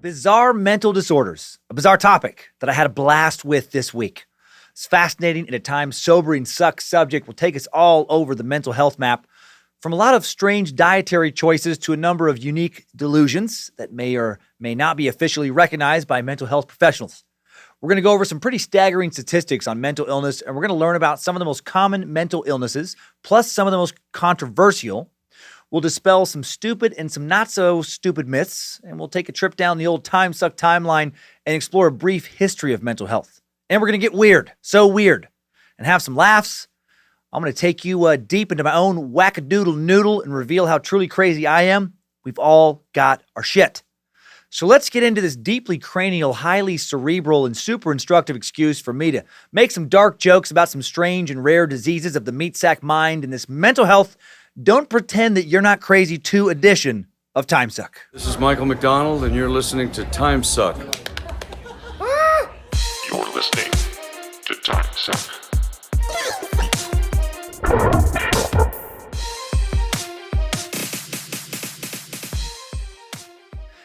Bizarre mental disorders, a bizarre topic that I had a blast with this week. It's fascinating and at times sobering subject will take us all over the mental health map, from a lot of strange dietary choices to a number of unique delusions that may or may not be officially recognized by mental health professionals. We're going to go over some pretty staggering statistics on mental illness, and we're going to learn about some of the most common mental illnesses, plus some of the most controversial. We'll dispel some stupid and some not-so-stupid myths, and we'll take a trip down the old Timesuck timeline and explore a brief history of mental health. And we're going to get weird, so weird, and have some laughs. I'm going to take you deep into my own wackadoodle noodle and reveal how truly crazy I am. We've all got our shit. So let's get into this deeply cranial, highly cerebral, and super instructive excuse for me to make some dark jokes about some strange and rare diseases of the meatsack mind in this mental health Don't Pretend That You're Not Crazy 2 edition of Timesuck. This is Michael McDonald, and you're listening to Timesuck. You're listening to Timesuck.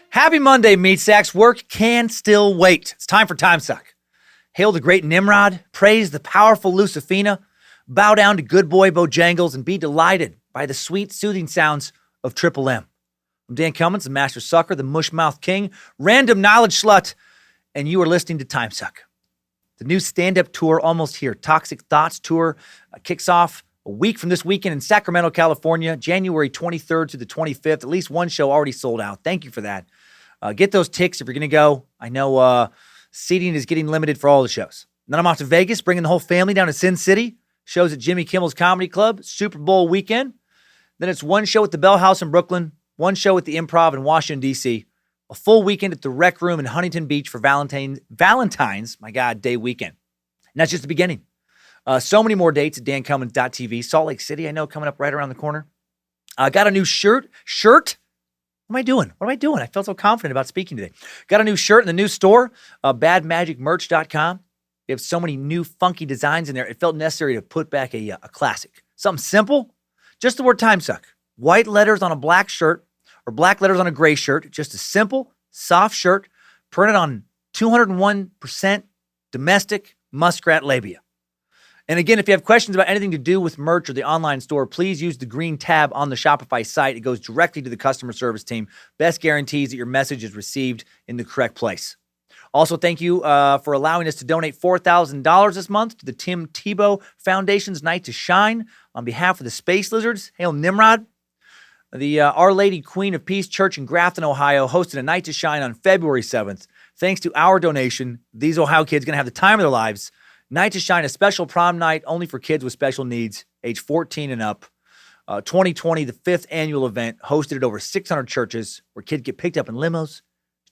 Happy Monday, meatsacks. Work can still wait. It's time for Timesuck. Hail the great Nimrod, praise the powerful Lucifina, bow down to good boy Bojangles, and be delighted by the sweet, soothing sounds of Triple M. I'm Dan Cummins, the master sucker, the mush-mouth king, random knowledge slut, and you are listening to Timesuck. The new stand-up tour almost here. Toxic Thoughts Tour kicks off a week from this weekend in Sacramento, California, January 23rd to the 25th. At least one show already sold out. Thank you for that. Get those tickets if you're going to go. I know seating is getting limited for all the shows. Then I'm off to Vegas, bringing the whole family down to Sin City. Shows at Jimmy Kimmel's Comedy Club, Super Bowl weekend. Then it's one show at the Bell House in Brooklyn, one show at the Improv in Washington, D.C., a full weekend at the Rec Room in Huntington Beach for Valentine's, my God, Day weekend. And that's just the beginning. So many more dates at dancummins.tv. Salt Lake City, I know, coming up right around the corner. I got a new shirt. What am I doing? I felt so confident about speaking today. Got a new shirt in the new store, badmagicmerch.com. We have so many new funky designs in there. It felt necessary to put back a classic. Something simple, just the word Timesuck. White letters on a black shirt or black letters on a gray shirt. Just a simple, soft shirt printed on 201% domestic muskrat labia. And again, if you have questions about anything to do with merch or the online store, please use the green tab on the Shopify site. It goes directly to the customer service team. Best guarantees that your message is received in the correct place. Also, thank you for allowing us to donate $4,000 this month to the Tim Tebow Foundation's Night to Shine on behalf of the Space Lizards. Hail Nimrod. The Our Lady Queen of Peace Church in Grafton, Ohio, hosted a Night to Shine on February 7th. Thanks to our donation, these Ohio kids are going to have the time of their lives. Night to Shine, a special prom night only for kids with special needs, age 14 and up. 2020, the 5th annual event, hosted at over 600 churches where kids get picked up in limos,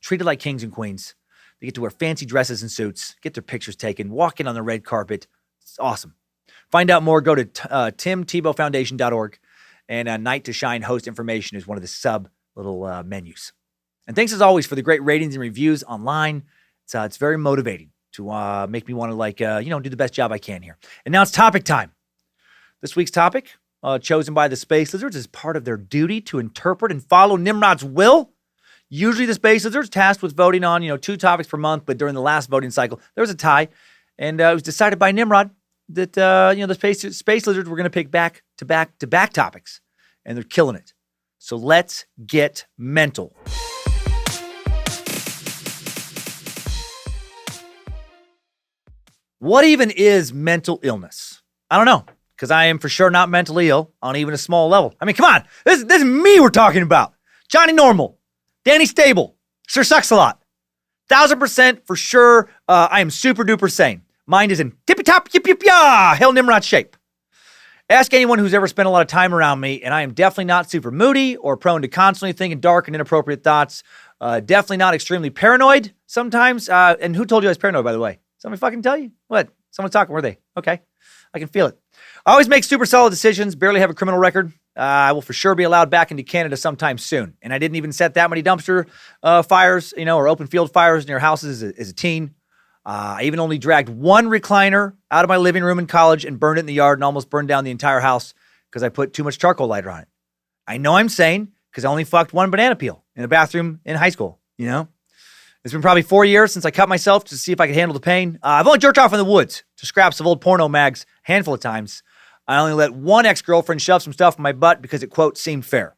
treated like kings and queens. They get to wear fancy dresses and suits, get their pictures taken, walk in on the red carpet. It's awesome. Find out more, go to timtebowfoundation.org, and Night to Shine host information is one of the sub little menus. And thanks as always for the great ratings and reviews online. It's very motivating to make me want to do the best job I can here. And now it's topic time. This week's topic, chosen by the Space Lizards, is part of their duty to interpret and follow Nimrod's will. Usually the Space Lizards tasked with voting on, 2 topics per month, but during the last voting cycle, there was a tie. And it was decided by Nimrod that, the Space Lizards were going to pick back-to-back topics. And they're killing it. So let's get mental. What even is mental illness? I don't know, because I am for sure not mentally ill on even a small level. I mean, come on. This is me we're talking about. Johnny Normal. Danny Stable, Sir Sucks-a-Lot. 1,000% for sure, I am super duper sane. Mind is in tippy-top, yip-yip-yah, Hail Nimrod shape. Ask anyone who's ever spent a lot of time around me, and I am definitely not super moody or prone to constantly thinking dark and inappropriate thoughts. Definitely not extremely paranoid sometimes. And who told you I was paranoid, by the way? Somebody fucking tell you? What? Someone's talking, were they? Okay. I can feel it. I always make super solid decisions, barely have a criminal record. I will for sure be allowed back into Canada sometime soon. And I didn't even set that many dumpster fires, or open field fires near houses as a teen. I even only dragged one recliner out of my living room in college and burned it in the yard and almost burned down the entire house because I put too much charcoal lighter on it. I know I'm sane because I only fucked one banana peel in a bathroom in high school, It's been probably 4 years since I cut myself to see if I could handle the pain. I've only jerked off in the woods to scraps of old porno mags a handful of times. I only let one ex-girlfriend shove some stuff in my butt because it, quote, seemed fair.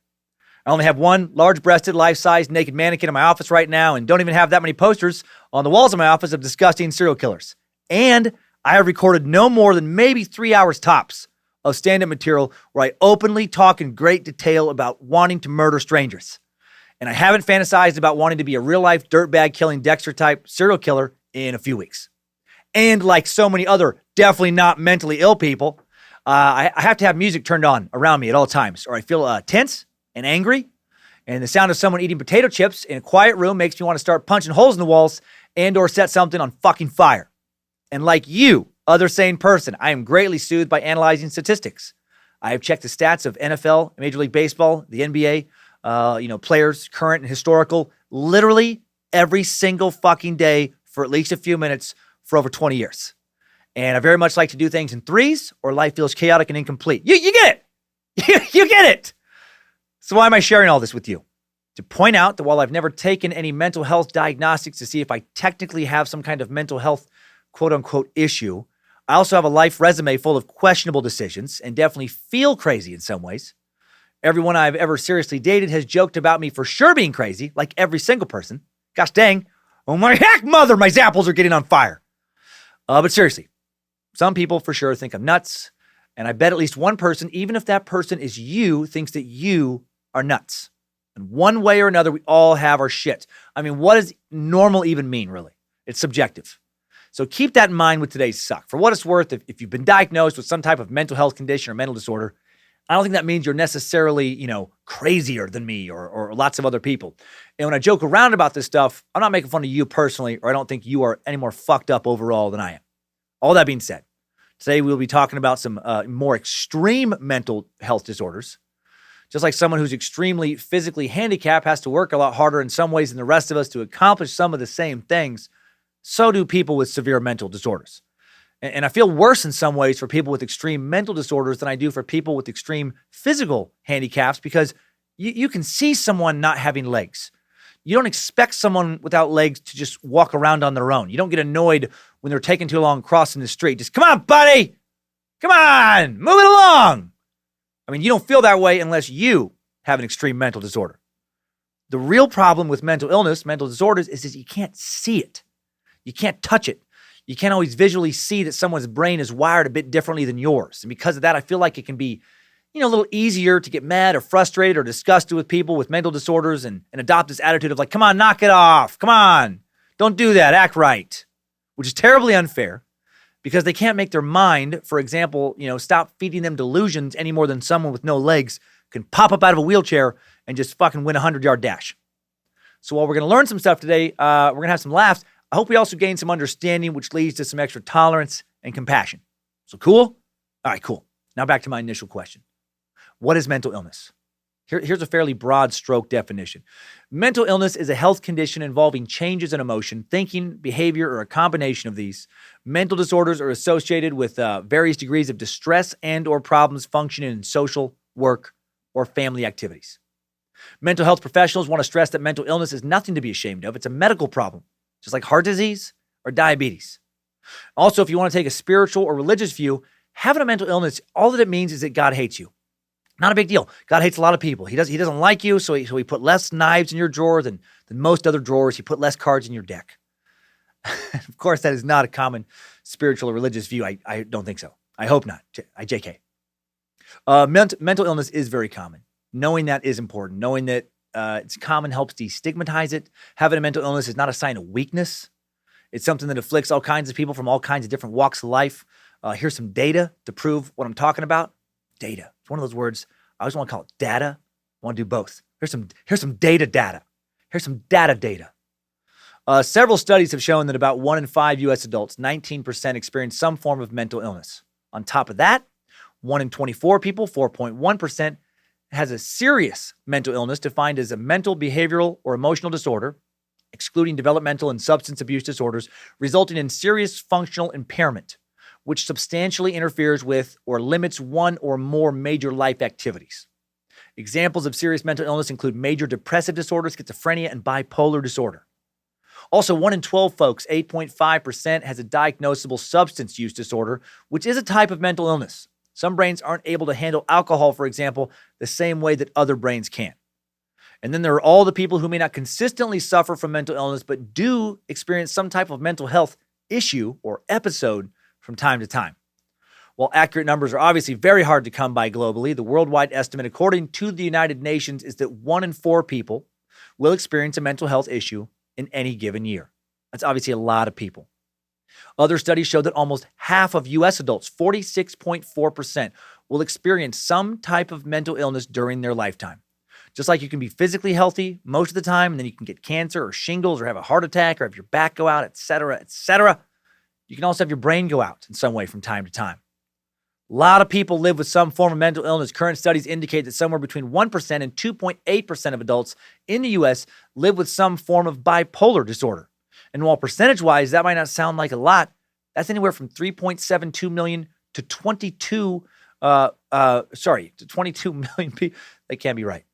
I only have one large-breasted, life-size naked mannequin in my office right now and don't even have that many posters on the walls of my office of disgusting serial killers. And I have recorded no more than maybe 3 hours tops of stand-up material where I openly talk in great detail about wanting to murder strangers. And I haven't fantasized about wanting to be a real-life dirtbag killing Dexter-type serial killer in a few weeks. And like so many other definitely not mentally ill people, I have to have music turned on around me at all times, or I feel tense and angry. And the sound of someone eating potato chips in a quiet room makes me want to start punching holes in the walls and or set something on fucking fire. And like you, other sane person, I am greatly soothed by analyzing statistics. I have checked the stats of NFL, Major League Baseball, the NBA, players, current and historical, literally every single fucking day for at least a few minutes for over 20 years. And I very much like to do things in threes or life feels chaotic and incomplete. You get it. You get it. So why am I sharing all this with you? To point out that while I've never taken any mental health diagnostics to see if I technically have some kind of mental health quote unquote issue, I also have a life resume full of questionable decisions and definitely feel crazy in some ways. Everyone I've ever seriously dated has joked about me for sure being crazy, like every single person. Gosh dang. Oh my heck, mother, my zapples are getting on fire. But seriously, some people for sure think I'm nuts. And I bet at least one person, even if that person is you, thinks that you are nuts. And one way or another, we all have our shit. I mean, what does normal even mean, really? It's subjective. So keep that in mind with today's suck. For what it's worth, if you've been diagnosed with some type of mental health condition or mental disorder, I don't think that means you're necessarily, crazier than me or lots of other people. And when I joke around about this stuff, I'm not making fun of you personally, or I don't think you are any more fucked up overall than I am. All that being said, today we'll be talking about some more extreme mental health disorders. Just like someone who's extremely physically handicapped has to work a lot harder in some ways than the rest of us to accomplish some of the same things, so do people with severe mental disorders. And I feel worse in some ways for people with extreme mental disorders than I do for people with extreme physical handicaps, because you can see someone not having legs. You don't expect someone without legs to just walk around on their own. You don't get annoyed when they're taking too long crossing the street. Just, come on, buddy. Come on, move it along. I mean, you don't feel that way unless you have an extreme mental disorder. The real problem with mental illness, mental disorders, is that you can't see it. You can't touch it. You can't always visually see that someone's brain is wired a bit differently than yours. And because of that, I feel like it can be, a little easier to get mad or frustrated or disgusted with people with mental disorders and adopt this attitude of like, come on, knock it off. Come on. Don't do that. Act right. Which is terribly unfair because they can't make their mind, for example, stop feeding them delusions any more than someone with no legs can pop up out of a wheelchair and just fucking win a 100-yard dash. So while we're going to learn some stuff today, we're going to have some laughs. I hope we also gain some understanding, which leads to some extra tolerance and compassion. So cool? All right, cool. Now back to my initial question. What is mental illness? Here's a fairly broad stroke definition. Mental illness is a health condition involving changes in emotion, thinking, behavior, or a combination of these. Mental disorders are associated with various degrees of distress and or problems functioning in social, work, or family activities. Mental health professionals want to stress that mental illness is nothing to be ashamed of. It's a medical problem, just like heart disease or diabetes. Also, if you want to take a spiritual or religious view, having a mental illness, all that it means is that God hates you. Not a big deal. God hates a lot of people. He doesn't like you, so he put less knives in your drawer than most other drawers. He put less cards in your deck. Of course, that is not a common spiritual or religious view. I don't think so. I hope not. JK. Mental illness is very common. Knowing that is important. Knowing that it's common helps destigmatize it. Having a mental illness is not a sign of weakness. It's something that afflicts all kinds of people from all kinds of different walks of life. Here's some data to prove what I'm talking about. Data. It's one of those words. I always want to call it data. I want to do both. Here's some data. Here's some data. Several studies have shown that about 1 in 5 U.S. adults, 19%, experience some form of mental illness. On top of that, 1 in 24 people, 4.1%, has a serious mental illness defined as a mental, behavioral, or emotional disorder, excluding developmental and substance abuse disorders, resulting in serious functional impairment, which substantially interferes with or limits one or more major life activities. Examples of serious mental illness include major depressive disorder, schizophrenia, and bipolar disorder. Also, 1 in 12 folks, 8.5%, has a diagnosable substance use disorder, which is a type of mental illness. Some brains aren't able to handle alcohol, for example, the same way that other brains can. And then there are all the people who may not consistently suffer from mental illness, but do experience some type of mental health issue or episode from time to time. While accurate numbers are obviously very hard to come by globally, the worldwide estimate, according to the United Nations, is that 1 in 4 people will experience a mental health issue in any given year. That's obviously a lot of people. Other studies show that almost half of U.S. adults, 46.4%, will experience some type of mental illness during their lifetime. Just like you can be physically healthy most of the time, and then you can get cancer or shingles or have a heart attack or have your back go out, etc., etc., you can also have your brain go out in some way from time to time. A lot of people live with some form of mental illness. Current studies indicate that somewhere between 1% and 2.8% of adults in the U.S. live with some form of bipolar disorder. And while percentage-wise that might not sound like a lot, that's anywhere from 3.72 million to 22 million people. That can't be right.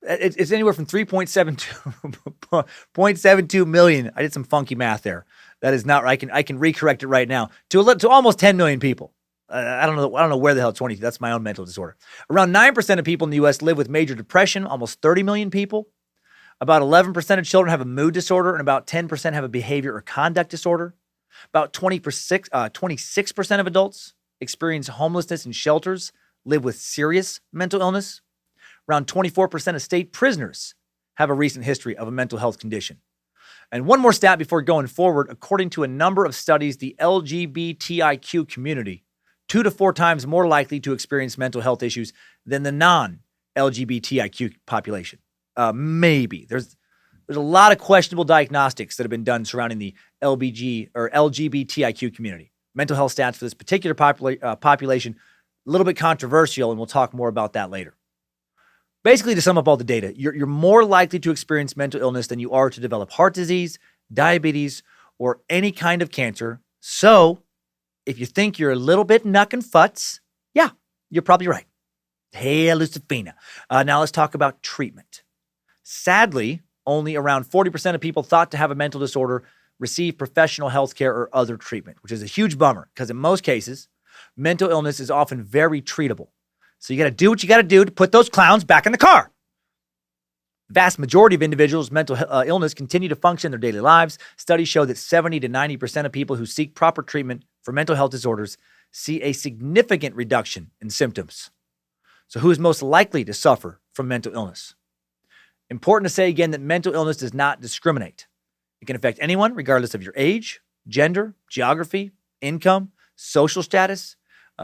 It's anywhere from 3.72 million. I did some funky math there. That is not right. I can recorrect it right now to almost 10 million people. I don't know where the hell 20. That's my own mental disorder. Around 9% of people in the U.S. live with major depression. Almost 30 million people. About 11% of children have a mood disorder, and about 10% have a behavior or conduct disorder. About 26% of adults experience homelessness in shelters, live with serious mental illness. Around 24% of state prisoners have a recent history of a mental health condition. And one more stat before going forward, according to a number of studies, the LGBTIQ community, 2 to 4 times more likely to experience mental health issues than the non-LGBTIQ population. Maybe. There's a lot of questionable diagnostics that have been done surrounding the LGBTIQ community. Mental health stats for this particular population, a little bit controversial, and we'll talk more about that later. Basically, to sum up all the data, you're more likely to experience mental illness than you are to develop heart disease, diabetes, or any kind of cancer. So, if you think you're a little bit knuckin' futz, yeah, you're probably right. Hey, Lucifina. Now let's talk about treatment. Sadly, only around 40% of people thought to have a mental disorder receive professional health care or other treatment, which is a huge bummer because in most cases, mental illness is often very treatable. So you got to do what you got to do to put those clowns back in the car. The vast majority of individuals with mental illness continue to function in their daily lives. Studies show that 70 to 90% of people who seek proper treatment for mental health disorders see a significant reduction in symptoms. So who is most likely to suffer from mental illness? Important to say again that mental illness does not discriminate. It can affect anyone regardless of your age, gender, geography, income, social status,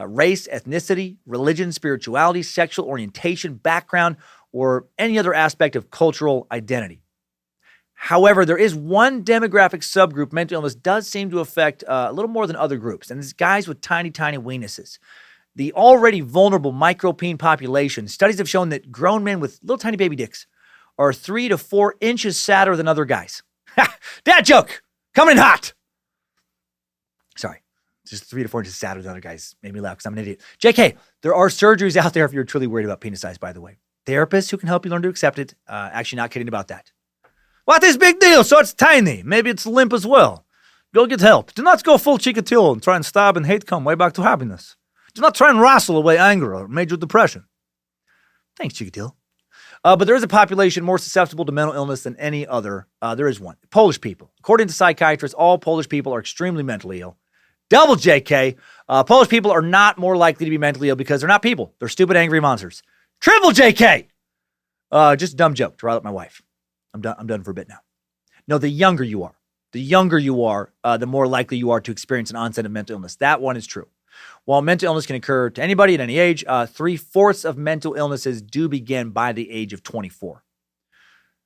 race, ethnicity, religion, spirituality, sexual orientation, background, or any other aspect of cultural identity. However, there is one demographic subgroup mental illness does seem to affect a little more than other groups, and it's guys with tiny, tiny weenuses. The already vulnerable micropene population, studies have shown that grown men with little tiny baby dicks are 3 to 4 inches sadder than other guys. Dad joke! Coming in hot! Sorry. Just 3 to 4 inches sadder than other guys. Made me laugh because I'm an idiot. JK, there are surgeries out there if you're truly worried about penis size, by the way. Therapists who can help you learn to accept it. Actually, not kidding about that. What is big deal? So it's tiny. Maybe it's limp as well. Go get help. Do not go full Chikatilo and try and stab and hate come way back to happiness. Do not try and wrestle away anger or major depression. Thanks, Chikatilo. But there is a population more susceptible to mental illness than any other. There is one. Polish people. According to psychiatrists, all Polish people are extremely mentally ill. Double JK. Polish people are not more likely to be mentally ill because they're not people. They're stupid, angry monsters. Triple JK. Just a dumb joke to rile up my wife. I'm done for a bit now. No, the younger you are, the more likely you are to experience an onset of mental illness. That one is true. While mental illness can occur to anybody at any age, 3/4 of mental illnesses do begin by the age of 24.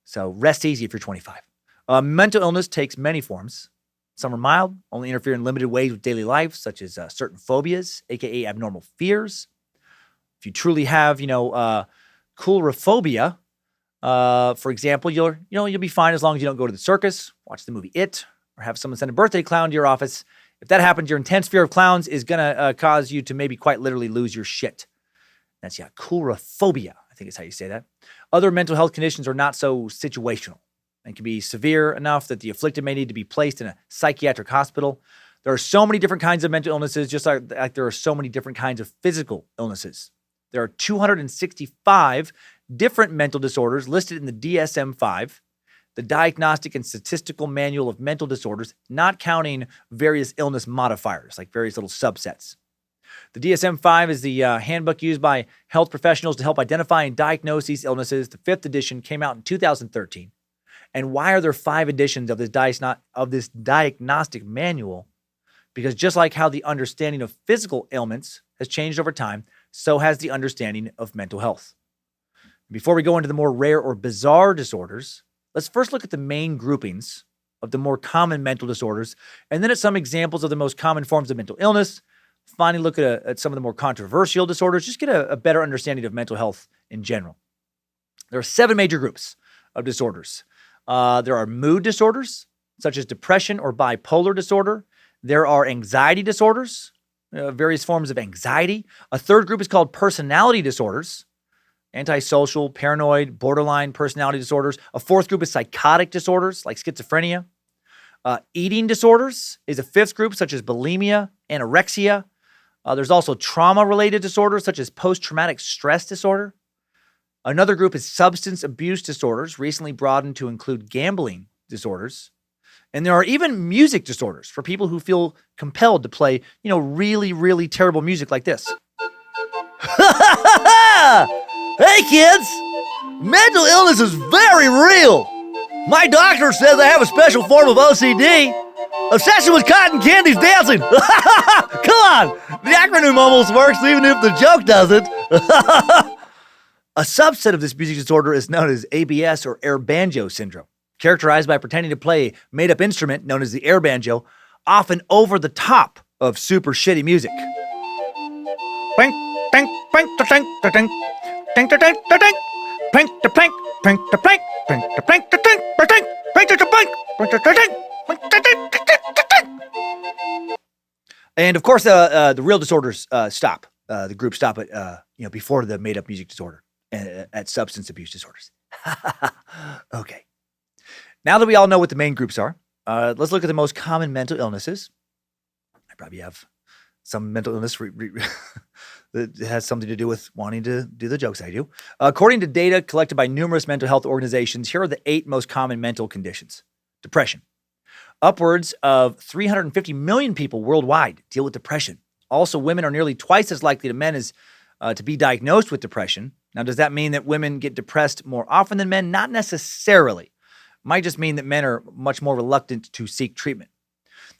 So rest easy if you're 25. Mental illness takes many forms. Some are mild, only interfere in limited ways with daily life, such as certain phobias, aka abnormal fears. If you truly have, coulrophobia, for example, you'll be fine as long as you don't go to the circus, watch the movie It, or have someone send a birthday clown to your office. If that happens, your intense fear of clowns is going to cause you to maybe quite literally lose your shit. That's, coulrophobia, I think is how you say that. Other mental health conditions are not so situational. and can be severe enough that the afflicted may need to be placed in a psychiatric hospital. There are so many different kinds of mental illnesses, just like there are so many different kinds of physical illnesses. There are 265 different mental disorders listed in the DSM-5, the Diagnostic and Statistical Manual of Mental Disorders, not counting various illness modifiers, like various little subsets. The DSM-5 is the handbook used by health professionals to help identify and diagnose these illnesses. The 5th edition came out in 2013. And why are there 5 editions of this diagnostic manual? Because just like how the understanding of physical ailments has changed over time, so has the understanding of mental health. Before we go into the more rare or bizarre disorders, let's first look at the main groupings of the more common mental disorders, and then at some examples of the most common forms of mental illness. Finally, look at some of the more controversial disorders, just get a better understanding of mental health in general. There are 7 major groups of disorders. There are mood disorders, such as depression or bipolar disorder. There are anxiety disorders, various forms of anxiety. A third group is called personality disorders, antisocial, paranoid, borderline personality disorders. A fourth group is psychotic disorders, like schizophrenia. Eating disorders is a 5th group, such as bulimia, anorexia. There's also trauma-related disorders, such as post-traumatic stress disorder. Another group is substance abuse disorders, recently broadened to include gambling disorders. And there are even music disorders for people who feel compelled to play, really, really terrible music like this. Hey, kids! Mental illness is very real. My doctor says I have a special form of OCD. Obsession with cotton candy's dancing. Come on! The acronym almost works even if the joke doesn't. A subset of this music disorder is known as ABS or air banjo syndrome, characterized by pretending to play a made-up instrument known as the air banjo, often over the top of super shitty music. And of course, the real disorders stop. The group stop at before the made-up music disorder, at substance abuse disorders. Okay. Now that we all know what the main groups are, let's look at the most common mental illnesses. I probably have some mental illness that has something to do with wanting to do the jokes I do. According to data collected by numerous mental health organizations, here are the 8 most common mental conditions. Depression. Upwards of 350 million people worldwide deal with depression. Also, women are nearly twice as likely to men as to be diagnosed with depression. Now, does that mean that women get depressed more often than men? Not necessarily. Might just mean that men are much more reluctant to seek treatment.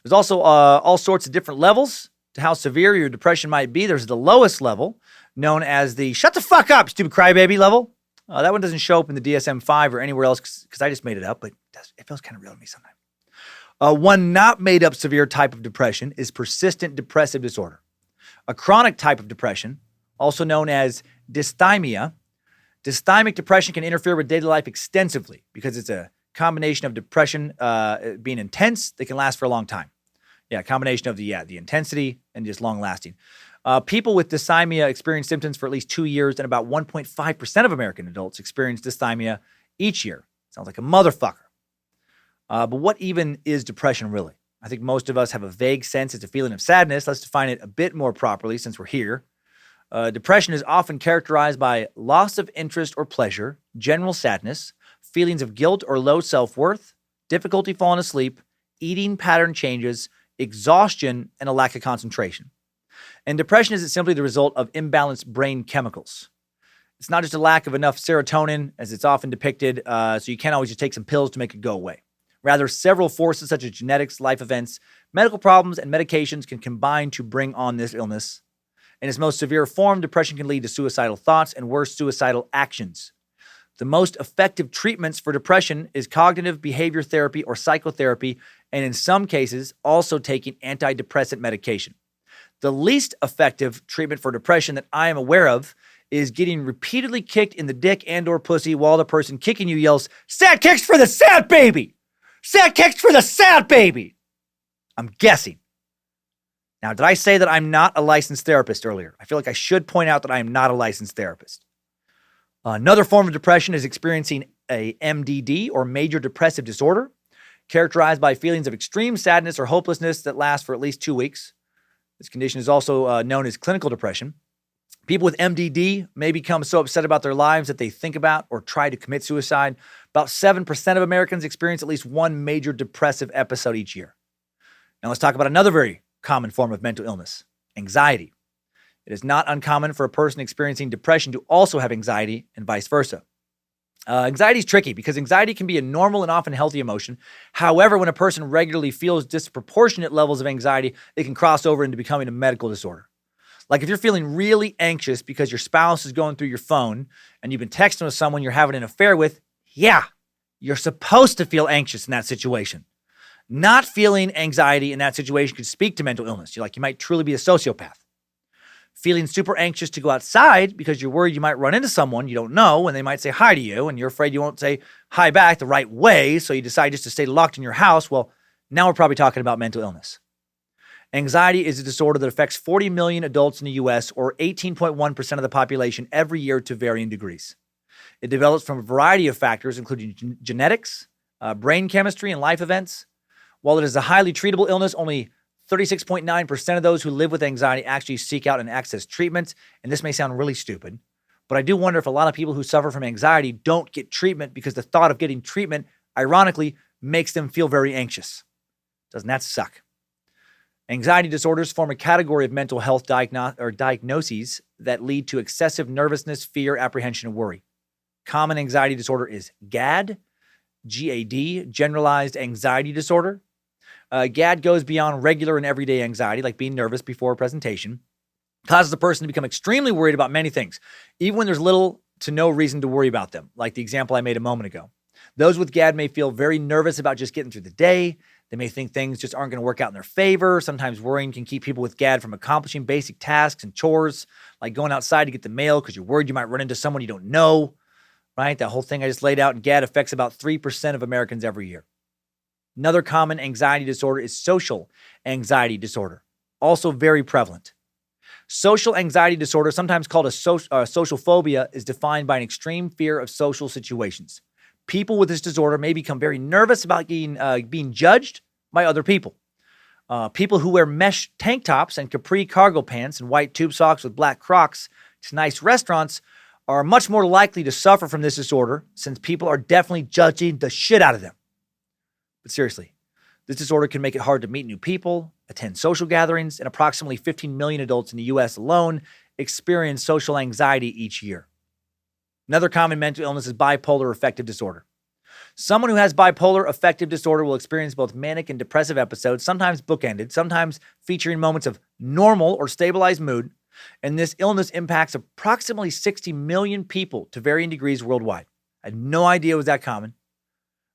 There's also all sorts of different levels to how severe your depression might be. There's the lowest level, known as the shut the fuck up, stupid crybaby level. That one doesn't show up in the DSM-5 or anywhere else because I just made it up, but it feels kind of real to me sometimes. One not made up severe type of depression is persistent depressive disorder. A chronic type of depression, also known as dysthymia. Dysthymic depression can interfere with daily life extensively because it's a combination of depression being intense that can last for a long time. Yeah, a combination of the intensity and just long lasting. People with dysthymia experience symptoms for at least 2 years, and about 1.5% of American adults experience dysthymia each year. Sounds like a motherfucker. But what even is depression really? I think most of us have a vague sense it's a feeling of sadness. Let's define it a bit more properly since we're here. Depression is often characterized by loss of interest or pleasure, general sadness, feelings of guilt or low self-worth, difficulty falling asleep, eating pattern changes, exhaustion, and a lack of concentration. And depression isn't simply the result of imbalanced brain chemicals. It's not just a lack of enough serotonin, as it's often depicted, so you can't always just take some pills to make it go away. Rather, several forces such as genetics, life events, medical problems, and medications can combine to bring on this illness. In its most severe form, depression can lead to suicidal thoughts and worse, suicidal actions. The most effective treatments for depression is cognitive behavior therapy or psychotherapy, and in some cases, also taking antidepressant medication. The least effective treatment for depression that I am aware of is getting repeatedly kicked in the dick and or pussy while the person kicking you yells, "Sad kicks for the sad baby! Sad kicks for the sad baby!" I'm guessing. Now, did I say that I'm not a licensed therapist earlier? I feel like I should point out that I am not a licensed therapist. Another form of depression is experiencing a MDD or major depressive disorder, characterized by feelings of extreme sadness or hopelessness that last for at least 2 weeks. This condition is also known as clinical depression. People with MDD may become so upset about their lives that they think about or try to commit suicide. About 7% of Americans experience at least one major depressive episode each year. Now let's talk about another very common form of mental illness, anxiety. It is not uncommon for a person experiencing depression to also have anxiety and vice versa. Anxiety is tricky because anxiety can be a normal and often healthy emotion. However, when a person regularly feels disproportionate levels of anxiety, it can cross over into becoming a medical disorder. Like if you're feeling really anxious because your spouse is going through your phone and you've been texting with someone you're having an affair with, yeah, you're supposed to feel anxious in that situation. Not feeling anxiety in that situation could speak to mental illness. You might truly be a sociopath. Feeling super anxious to go outside because you're worried you might run into someone you don't know and they might say hi to you and you're afraid you won't say hi back the right way, so you decide just to stay locked in your house. Well, now we're probably talking about mental illness. Anxiety is a disorder that affects 40 million adults in the U.S., or 18.1% of the population every year to varying degrees. It develops from a variety of factors, including genetics, brain chemistry, and life events. While it is a highly treatable illness, only 36.9% of those who live with anxiety actually seek out and access treatment. And this may sound really stupid, but I do wonder if a lot of people who suffer from anxiety don't get treatment because the thought of getting treatment, ironically, makes them feel very anxious. Doesn't that suck? Anxiety disorders form a category of mental health diagnoses that lead to excessive nervousness, fear, apprehension, and worry. Common anxiety disorder is GAD, GAD, generalized anxiety disorder. GAD goes beyond regular and everyday anxiety, like being nervous before a presentation, causes a person to become extremely worried about many things, even when there's little to no reason to worry about them, like the example I made a moment ago. Those with GAD may feel very nervous about just getting through the day. They may think things just aren't going to work out in their favor. Sometimes worrying can keep people with GAD from accomplishing basic tasks and chores, like going outside to get the mail because you're worried you might run into someone you don't know, right? That whole thing I just laid out in GAD affects about 3% of Americans every year. Another common anxiety disorder is social anxiety disorder, also very prevalent. Social anxiety disorder, sometimes called a social phobia, is defined by an extreme fear of social situations. People with this disorder may become very nervous about being judged by other people. People who wear mesh tank tops and capri cargo pants and white tube socks with black Crocs to nice restaurants are much more likely to suffer from this disorder, since people are definitely judging the shit out of them. But seriously, this disorder can make it hard to meet new people, attend social gatherings, and approximately 15 million adults in the U.S. alone experience social anxiety each year. Another common mental illness is bipolar affective disorder. Someone who has bipolar affective disorder will experience both manic and depressive episodes, sometimes bookended, sometimes featuring moments of normal or stabilized mood, and this illness impacts approximately 60 million people to varying degrees worldwide. I had no idea it was that common.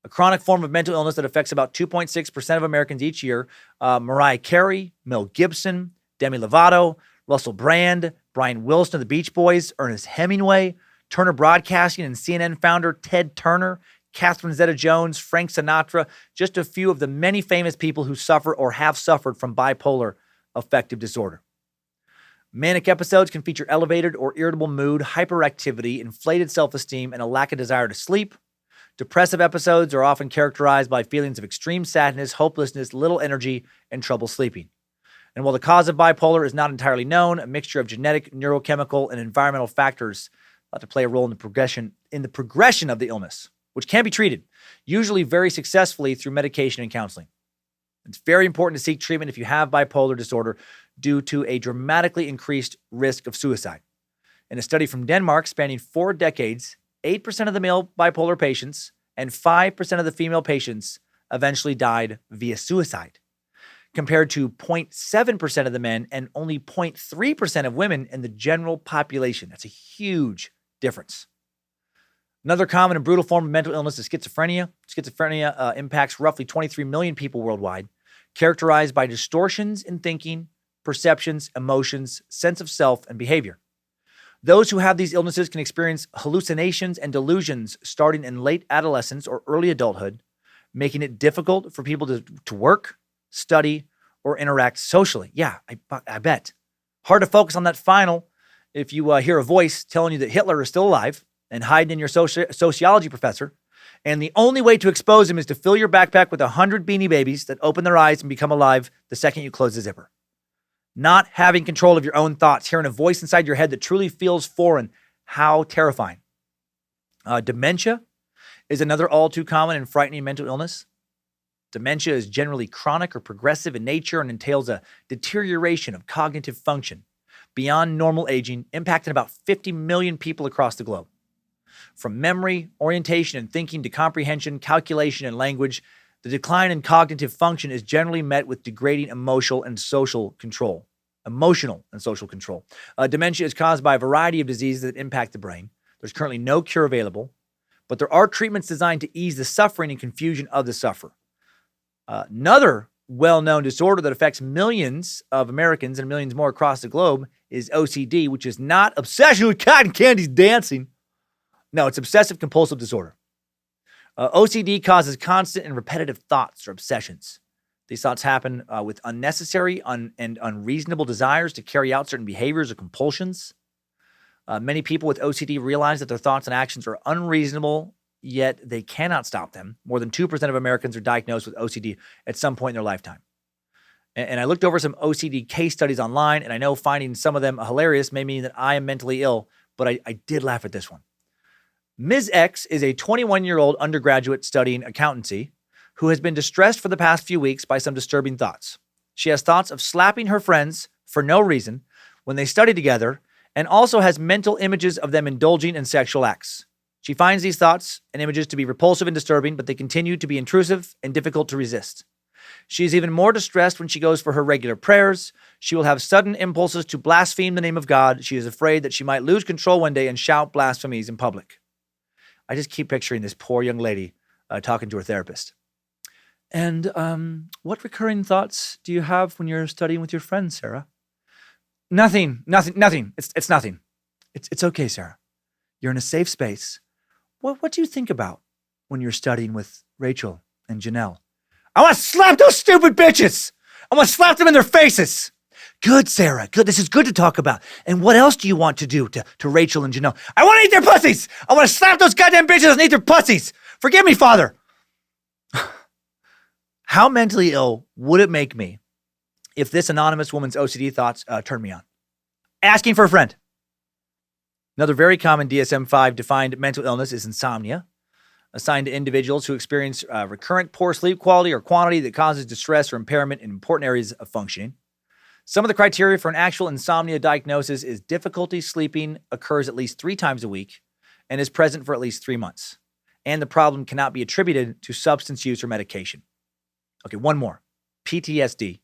A chronic form of mental illness that affects about 2.6% of Americans each year. Mariah Carey, Mel Gibson, Demi Lovato, Russell Brand, Brian Wilson of the Beach Boys, Ernest Hemingway, Turner Broadcasting and CNN founder Ted Turner, Catherine Zeta-Jones, Frank Sinatra, just a few of the many famous people who suffer or have suffered from bipolar affective disorder. Manic episodes can feature elevated or irritable mood, hyperactivity, inflated self-esteem, and a lack of desire to sleep. Depressive episodes are often characterized by feelings of extreme sadness, hopelessness, little energy, and trouble sleeping. And while the cause of bipolar is not entirely known, a mixture of genetic, neurochemical, and environmental factors to play a role in the progression of the illness, which can be treated, usually very successfully through medication and counseling. It's very important to seek treatment if you have bipolar disorder due to a dramatically increased risk of suicide. In a study from Denmark spanning 4 decades, 8% of the male bipolar patients and 5% of the female patients eventually died via suicide, compared to 0.7% of the men and only 0.3% of women in the general population. That's a huge difference. Another common and brutal form of mental illness is schizophrenia. Schizophrenia impacts roughly 23 million people worldwide, characterized by distortions in thinking, perceptions, emotions, sense of self, and behavior. Those who have these illnesses can experience hallucinations and delusions starting in late adolescence or early adulthood, making it difficult for people to work, study, or interact socially. Yeah, I bet. Hard to focus on that final if you hear a voice telling you that Hitler is still alive, and hiding in your sociology professor. And the only way to expose him is to fill your backpack with 100 beanie babies that open their eyes and become alive the second you close the zipper. Not having control of your own thoughts, hearing a voice inside your head that truly feels foreign. How terrifying. Dementia is another all too common and frightening mental illness. Dementia is generally chronic or progressive in nature and entails a deterioration of cognitive function beyond normal aging, impacting about 50 million people across the globe. From memory, orientation, and thinking to comprehension, calculation, and language, the decline in cognitive function is generally met with degrading emotional and social control. Dementia is caused by a variety of diseases that impact the brain. There's currently no cure available, but there are treatments designed to ease the suffering and confusion of the sufferer. Another well-known disorder that affects millions of Americans and millions more across the globe is OCD, which is not obsession with cotton candy dancing. No, it's obsessive compulsive disorder. OCD causes constant and repetitive thoughts or obsessions. These thoughts happen with unnecessary and unreasonable desires to carry out certain behaviors or compulsions. Many people with OCD realize that their thoughts and actions are unreasonable, yet they cannot stop them. More than 2% of Americans are diagnosed with OCD at some point in their lifetime. And I looked over some OCD case studies online, and I know finding some of them hilarious may mean that I am mentally ill, but I did laugh at this one. Ms. X is a 21-year-old undergraduate studying accountancy who has been distressed for the past few weeks by some disturbing thoughts. She has thoughts of slapping her friends for no reason when they study together, and also has mental images of them indulging in sexual acts. She finds these thoughts and images to be repulsive and disturbing, but they continue to be intrusive and difficult to resist. She is even more distressed when she goes for her regular prayers. She will have sudden impulses to blaspheme the name of God. She is afraid that she might lose control one day and shout blasphemies in public. I just keep picturing this poor young lady talking to her therapist. And what recurring thoughts do you have when you're studying with your friends, Sarah? Nothing. It's nothing. It's okay, Sarah. You're in a safe space. What do you think about when you're studying with Rachel and Janelle? I want to slap those stupid bitches. I want to slap them in their faces. Good, Sarah. Good. This is good to talk about. And what else do you want to do to Rachel and Janelle? I want to eat their pussies. I want to slap those goddamn bitches and eat their pussies. Forgive me, Father. How mentally ill would it make me if this anonymous woman's OCD thoughts turned me on? Asking for a friend. Another very common DSM-5 defined mental illness is insomnia, assigned to individuals who experience recurrent poor sleep quality or quantity that causes distress or impairment in important areas of functioning. Some of the criteria for an actual insomnia diagnosis is difficulty sleeping occurs at least 3 times a week and is present for at least 3 months. And the problem cannot be attributed to substance use or medication. Okay, one more. PTSD.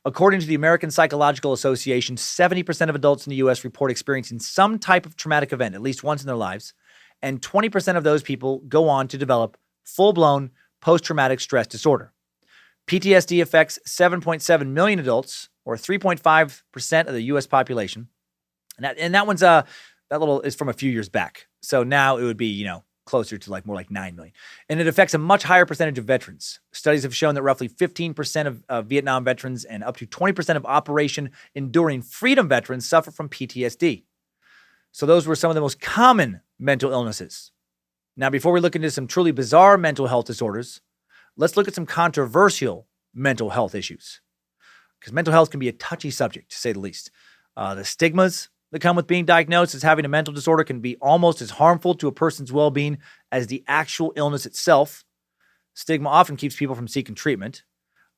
According to the American Psychological Association, 70% of adults in the U.S. report experiencing some type of traumatic event at least once in their lives, and 20% of those people go on to develop full-blown post-traumatic stress disorder. PTSD affects 7.7 million adults, or 3.5% of the U.S. population. And that one's that little is from a few years back. So now it would be, closer to more like 9 million. And it affects a much higher percentage of veterans. Studies have shown that roughly 15% of Vietnam veterans and up to 20% of Operation Enduring Freedom veterans suffer from PTSD. So those were some of the most common mental illnesses. Now, before we look into some truly bizarre mental health disorders, let's look at some controversial mental health issues. Because mental health can be a touchy subject, to say the least. The stigmas that come with being diagnosed as having a mental disorder can be almost as harmful to a person's well-being as the actual illness itself. Stigma often keeps people from seeking treatment.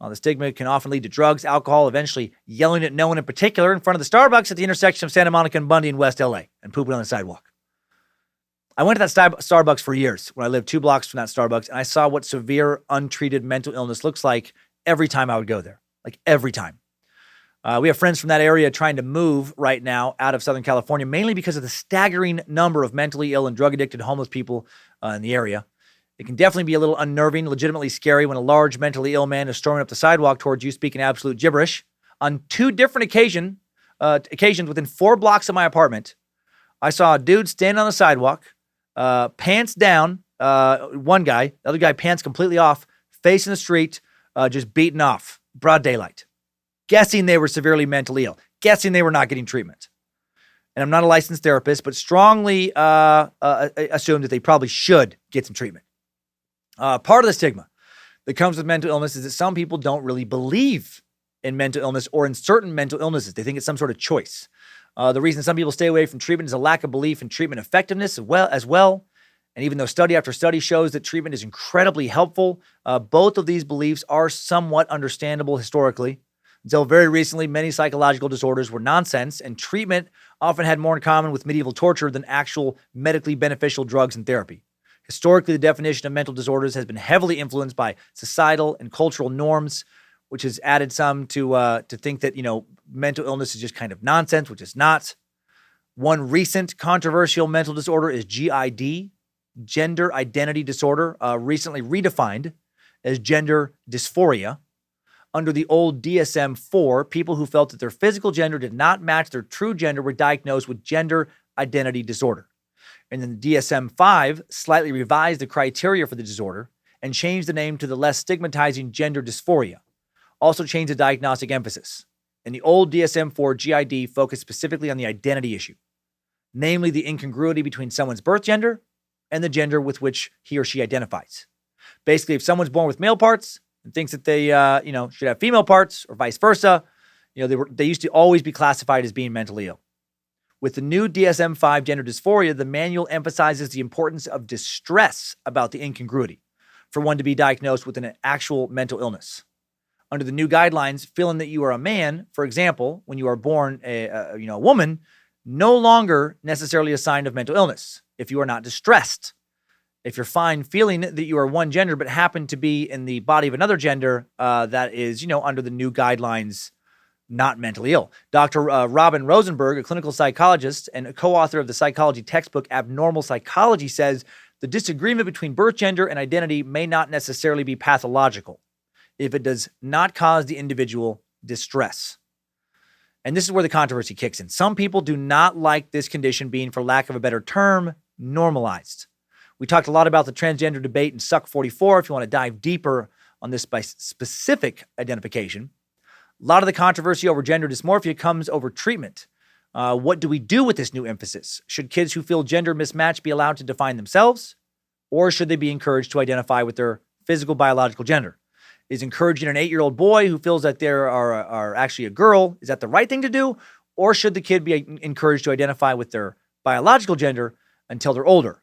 The stigma can often lead to drugs, alcohol, eventually yelling at no one in particular in front of the Starbucks at the intersection of Santa Monica and Bundy in West LA and pooping on the sidewalk. I went to that Starbucks for years when I lived 2 blocks from that Starbucks, and I saw what severe, untreated mental illness looks like every time I would go there. Every time. We have friends from that area trying to move right now out of Southern California, mainly because of the staggering number of mentally ill and drug-addicted homeless people in the area. It can definitely be a little unnerving, legitimately scary when a large mentally ill man is storming up the sidewalk towards you speaking absolute gibberish. On 2 different occasions within 4 blocks of my apartment, I saw a dude standing on the sidewalk, pants down, one guy, the other guy pants completely off, facing the street, just beaten off, broad daylight. Guessing they were severely mentally ill, guessing they were not getting treatment. and I'm not a licensed therapist, but strongly assume that they probably should get some treatment. Part of the stigma that comes with mental illness is that some people don't really believe in mental illness or in certain mental illnesses. They think it's some sort of choice. The reason some people stay away from treatment is a lack of belief in treatment effectiveness as well. And even though study after study shows that treatment is incredibly helpful, both of these beliefs are somewhat understandable historically. Until very recently, many psychological disorders were nonsense, and treatment often had more in common with medieval torture than actual medically beneficial drugs and therapy. Historically, the definition of mental disorders has been heavily influenced by societal and cultural norms, which has added some to think that, mental illness is just kind of nonsense, which is not. One recent controversial mental disorder is GID, gender identity disorder, recently redefined as gender dysphoria. Under the old DSM-4, people who felt that their physical gender did not match their true gender were diagnosed with gender identity disorder. And then the DSM-5 slightly revised the criteria for the disorder and changed the name to the less stigmatizing gender dysphoria. Also changed the diagnostic emphasis. In the old DSM-4, GID focused specifically on the identity issue, namely the incongruity between someone's birth gender and the gender with which he or she identifies. Basically, if someone's born with male parts and thinks that they, should have female parts, or vice versa, they used to always be classified as being mentally ill. With the new DSM-5 gender dysphoria, the manual emphasizes the importance of distress about the incongruity for one to be diagnosed with an actual mental illness. Under the new guidelines, feeling that you are a man, for example, when you are born a woman, no longer necessarily a sign of mental illness if you are not distressed. If you're fine feeling that you are one gender but happen to be in the body of another gender, that is, under the new guidelines, not mentally ill. Dr. Robin Rosenberg, a clinical psychologist and a co-author of the psychology textbook Abnormal Psychology, says the disagreement between birth gender and identity may not necessarily be pathological if it does not cause the individual distress. And this is where the controversy kicks in. Some people do not like this condition being, for lack of a better term, normalized. We talked a lot about the transgender debate in Suck 44 if you want to dive deeper on this by specific identification. A lot of the controversy over gender dysmorphia comes over treatment. What do we do with this new emphasis? Should kids who feel gender mismatched be allowed to define themselves? Or should they be encouraged to identify with their physical biological gender? Is encouraging an 8-year-old boy who feels that they are actually a girl, is that the right thing to do? Or should the kid be encouraged to identify with their biological gender until they're older?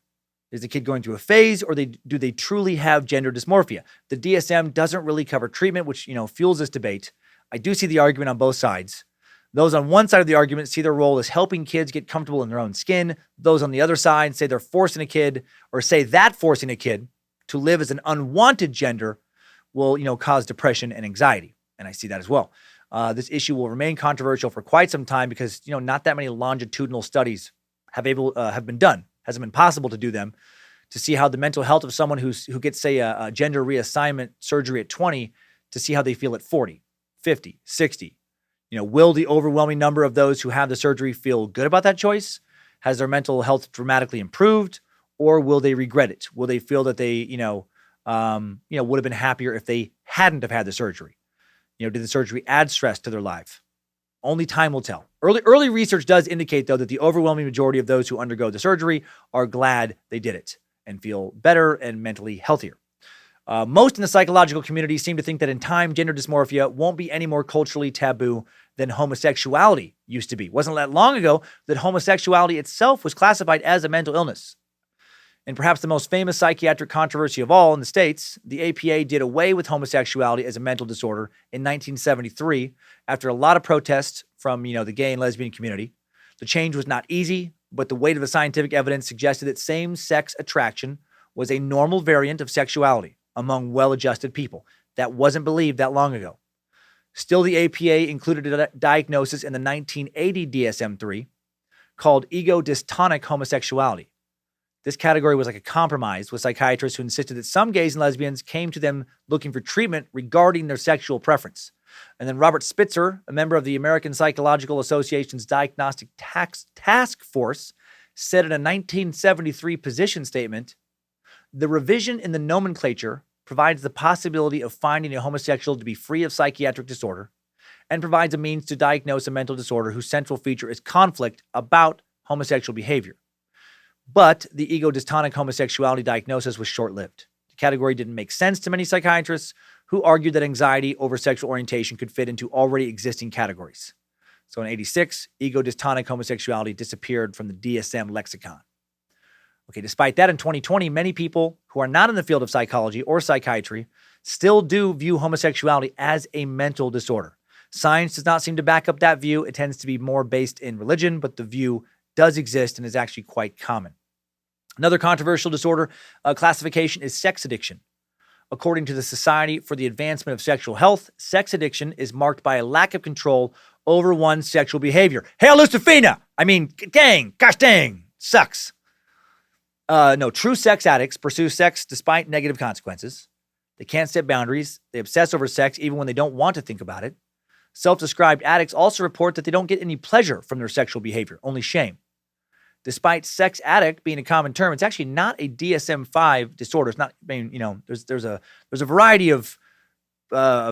Is the kid going through a phase, or do they truly have gender dysmorphia? The DSM doesn't really cover treatment, which fuels this debate. I do see the argument on both sides. Those on one side of the argument see their role as helping kids get comfortable in their own skin. Those on the other side say they're forcing a kid to live as an unwanted gender will, cause depression and anxiety. And I see that as well. This issue will remain controversial for quite some time because, not that many longitudinal studies have been done. Hasn't been possible to do them to see how the mental health of someone who gets, say, a gender reassignment surgery at 20 to see how they feel at 40, 50, 60. Will the overwhelming number of those who have the surgery feel good about that choice? Has their mental health dramatically improved, or will they regret it? Will they feel that they, would have been happier if they hadn't have had the surgery? Did the surgery add stress to their life? Only time will tell. Early research does indicate, though, that the overwhelming majority of those who undergo the surgery are glad they did it and feel better and mentally healthier. Most in the psychological community seem to think that in time, gender dysmorphia won't be any more culturally taboo than homosexuality used to be. It wasn't that long ago that homosexuality itself was classified as a mental illness. And perhaps the most famous psychiatric controversy of all in the States, the APA did away with homosexuality as a mental disorder in 1973 after a lot of protests from, the gay and lesbian community. The change was not easy, but the weight of the scientific evidence suggested that same-sex attraction was a normal variant of sexuality among well-adjusted people. That wasn't believed that long ago. Still, the APA included a diagnosis in the 1980 DSM-3 called ego-dystonic homosexuality. This category was like a compromise with psychiatrists who insisted that some gays and lesbians came to them looking for treatment regarding their sexual preference. And then Robert Spitzer, a member of the American Psychological Association's Diagnostic Task Force, said in a 1973 position statement, "The revision in the nomenclature provides the possibility of finding a homosexual to be free of psychiatric disorder, and provides a means to diagnose a mental disorder whose central feature is conflict about homosexual behavior. But the ego-dystonic homosexuality diagnosis was short-lived. The category didn't make sense to many psychiatrists who argued that anxiety over sexual orientation could fit into already existing categories. So in 1986, ego-dystonic homosexuality disappeared from the DSM lexicon. Okay, despite that, in 2020, many people who are not in the field of psychology or psychiatry still do view homosexuality as a mental disorder. Science does not seem to back up that view. It tends to be more based in religion, but the view does exist and is actually quite common. Another controversial disorder classification is sex addiction. According to the Society for the Advancement of Sexual Health, sex addiction is marked by a lack of control over one's sexual behavior. Hail Lucifina! Gosh dang, sucks. No, true sex addicts pursue sex despite negative consequences. They can't set boundaries. They obsess over sex even when they don't want to think about it. Self-described addicts also report that they don't get any pleasure from their sexual behavior, only shame. Despite sex addict being a common term, it's actually not a DSM-5 disorder. It's not. There's a variety of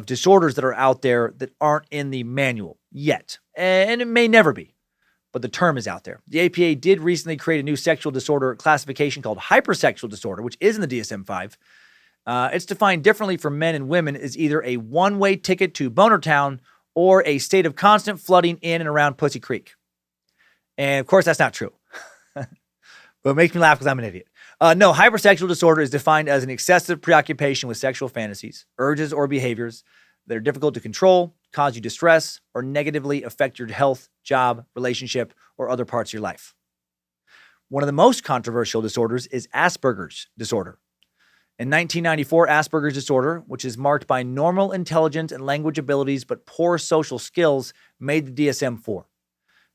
disorders that are out there that aren't in the manual yet, and it may never be, but the term is out there. The APA did recently create a new sexual disorder classification called hypersexual disorder, which is in the DSM-5. It's defined differently for men and women as either a one-way ticket to Boner Town or a state of constant flooding in and around Pussy Creek. And of course, that's not true. But it makes me laugh because I'm an idiot. No, hypersexual disorder is defined as an excessive preoccupation with sexual fantasies, urges, or behaviors that are difficult to control, cause you distress, or negatively affect your health, job, relationship, or other parts of your life. One of the most controversial disorders is Asperger's disorder. In 1994, Asperger's disorder, which is marked by normal intelligence and language abilities but poor social skills, made the DSM-4.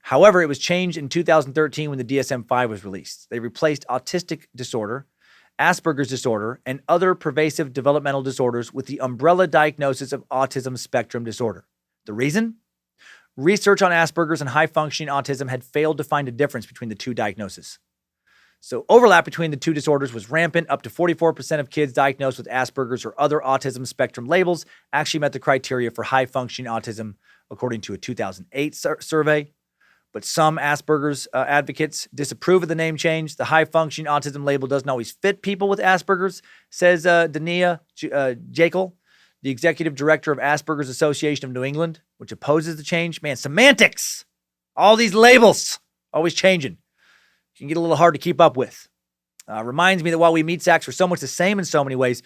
However, it was changed in 2013 when the DSM-5 was released. They replaced autistic disorder, Asperger's disorder, and other pervasive developmental disorders with the umbrella diagnosis of autism spectrum disorder. The reason? Research on Asperger's and high-functioning autism had failed to find a difference between the two diagnoses. So overlap between the two disorders was rampant. Up to 44% of kids diagnosed with Asperger's or other autism spectrum labels actually met the criteria for high-functioning autism, according to a 2008 survey. But some Asperger's advocates disapprove of the name change. The high-functioning autism label doesn't always fit people with Asperger's, says Dania Jekyll, the executive director of Asperger's Association of New England, which opposes the change. Man, semantics! All these labels, always changing. Can get a little hard to keep up with. Reminds me that while we meatsacks are so much the same in so many ways,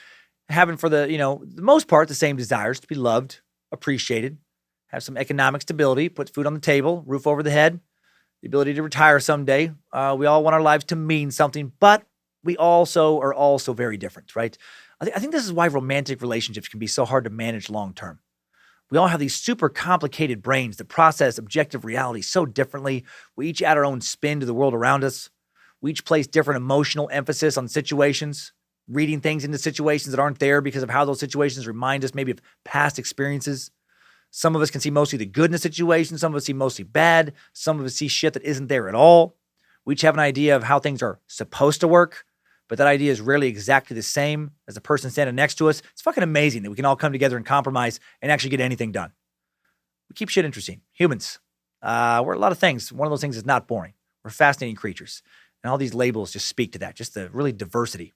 having for the most part the same desires to be loved, appreciated, have some economic stability, put food on the table, roof over the head, the ability to retire someday. We all want our lives to mean something, but we also are also very different, right? I think this is why romantic relationships can be so hard to manage long-term. We all have these super complicated brains that process objective reality so differently. We each add our own spin to the world around us. We each place different emotional emphasis on situations, reading things into situations that aren't there because of how those situations remind us maybe of past experiences. Some of us can see mostly the good in a situation. Some of us see mostly bad. Some of us see shit that isn't there at all. We each have an idea of how things are supposed to work, but that idea is rarely exactly the same as the person standing next to us. It's fucking amazing that we can all come together and compromise and actually get anything done. We keep shit interesting. Humans. We're a lot of things. One of those things is not boring. We're fascinating creatures. And all these labels just speak to that, just the really diversity.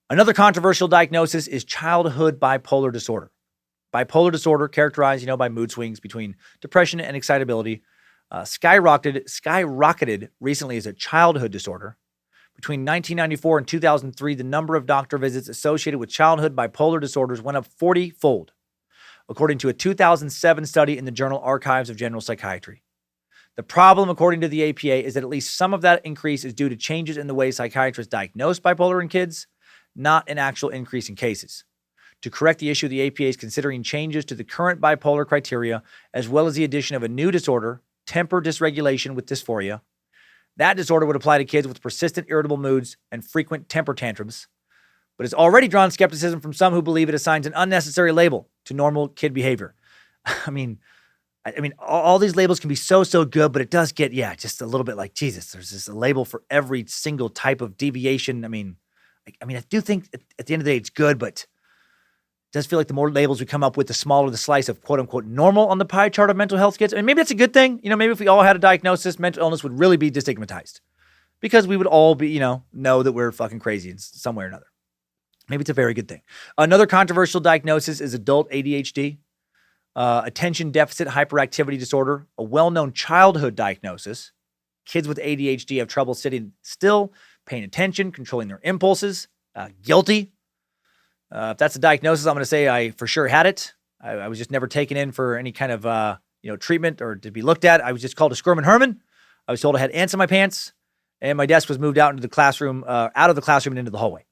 Another controversial diagnosis is childhood bipolar disorder. Bipolar disorder, characterized, by mood swings between depression and excitability, skyrocketed recently as a childhood disorder. Between 1994 and 2003, the number of doctor visits associated with childhood bipolar disorders went up 40-fold, according to a 2007 study in the journal Archives of General Psychiatry. The problem, according to the APA, is that at least some of that increase is due to changes in the way psychiatrists diagnose bipolar in kids, not an actual increase in cases. To correct the issue, the APA is considering changes to the current bipolar criteria, as well as the addition of a new disorder, temper dysregulation with dysphoria. That disorder would apply to kids with persistent irritable moods and frequent temper tantrums, but has already drawn skepticism from some who believe it assigns an unnecessary label to normal kid behavior. I mean, all these labels can be so good, but it does get, just a little bit like, Jesus, there's just a label for every single type of deviation. I mean, I do think at the end of the day, it's good, but does feel like the more labels we come up with, the smaller the slice of quote unquote normal on the pie chart of mental health gets. And maybe that's a good thing. Maybe if we all had a diagnosis, mental illness would really be destigmatized because we would all be, know that we're fucking crazy in some way or another. Maybe it's a very good thing. Another controversial diagnosis is adult ADHD, attention deficit hyperactivity disorder, a well-known childhood diagnosis. Kids with ADHD have trouble sitting still, paying attention, controlling their impulses, guilty. If that's a diagnosis, I'm going to say I for sure had it. I was just never taken in for any kind of, treatment or to be looked at. I was just called a Squirmin' Herman. I was told I had ants in my pants, and my desk was moved out into the classroom, out of the classroom and into the hallway.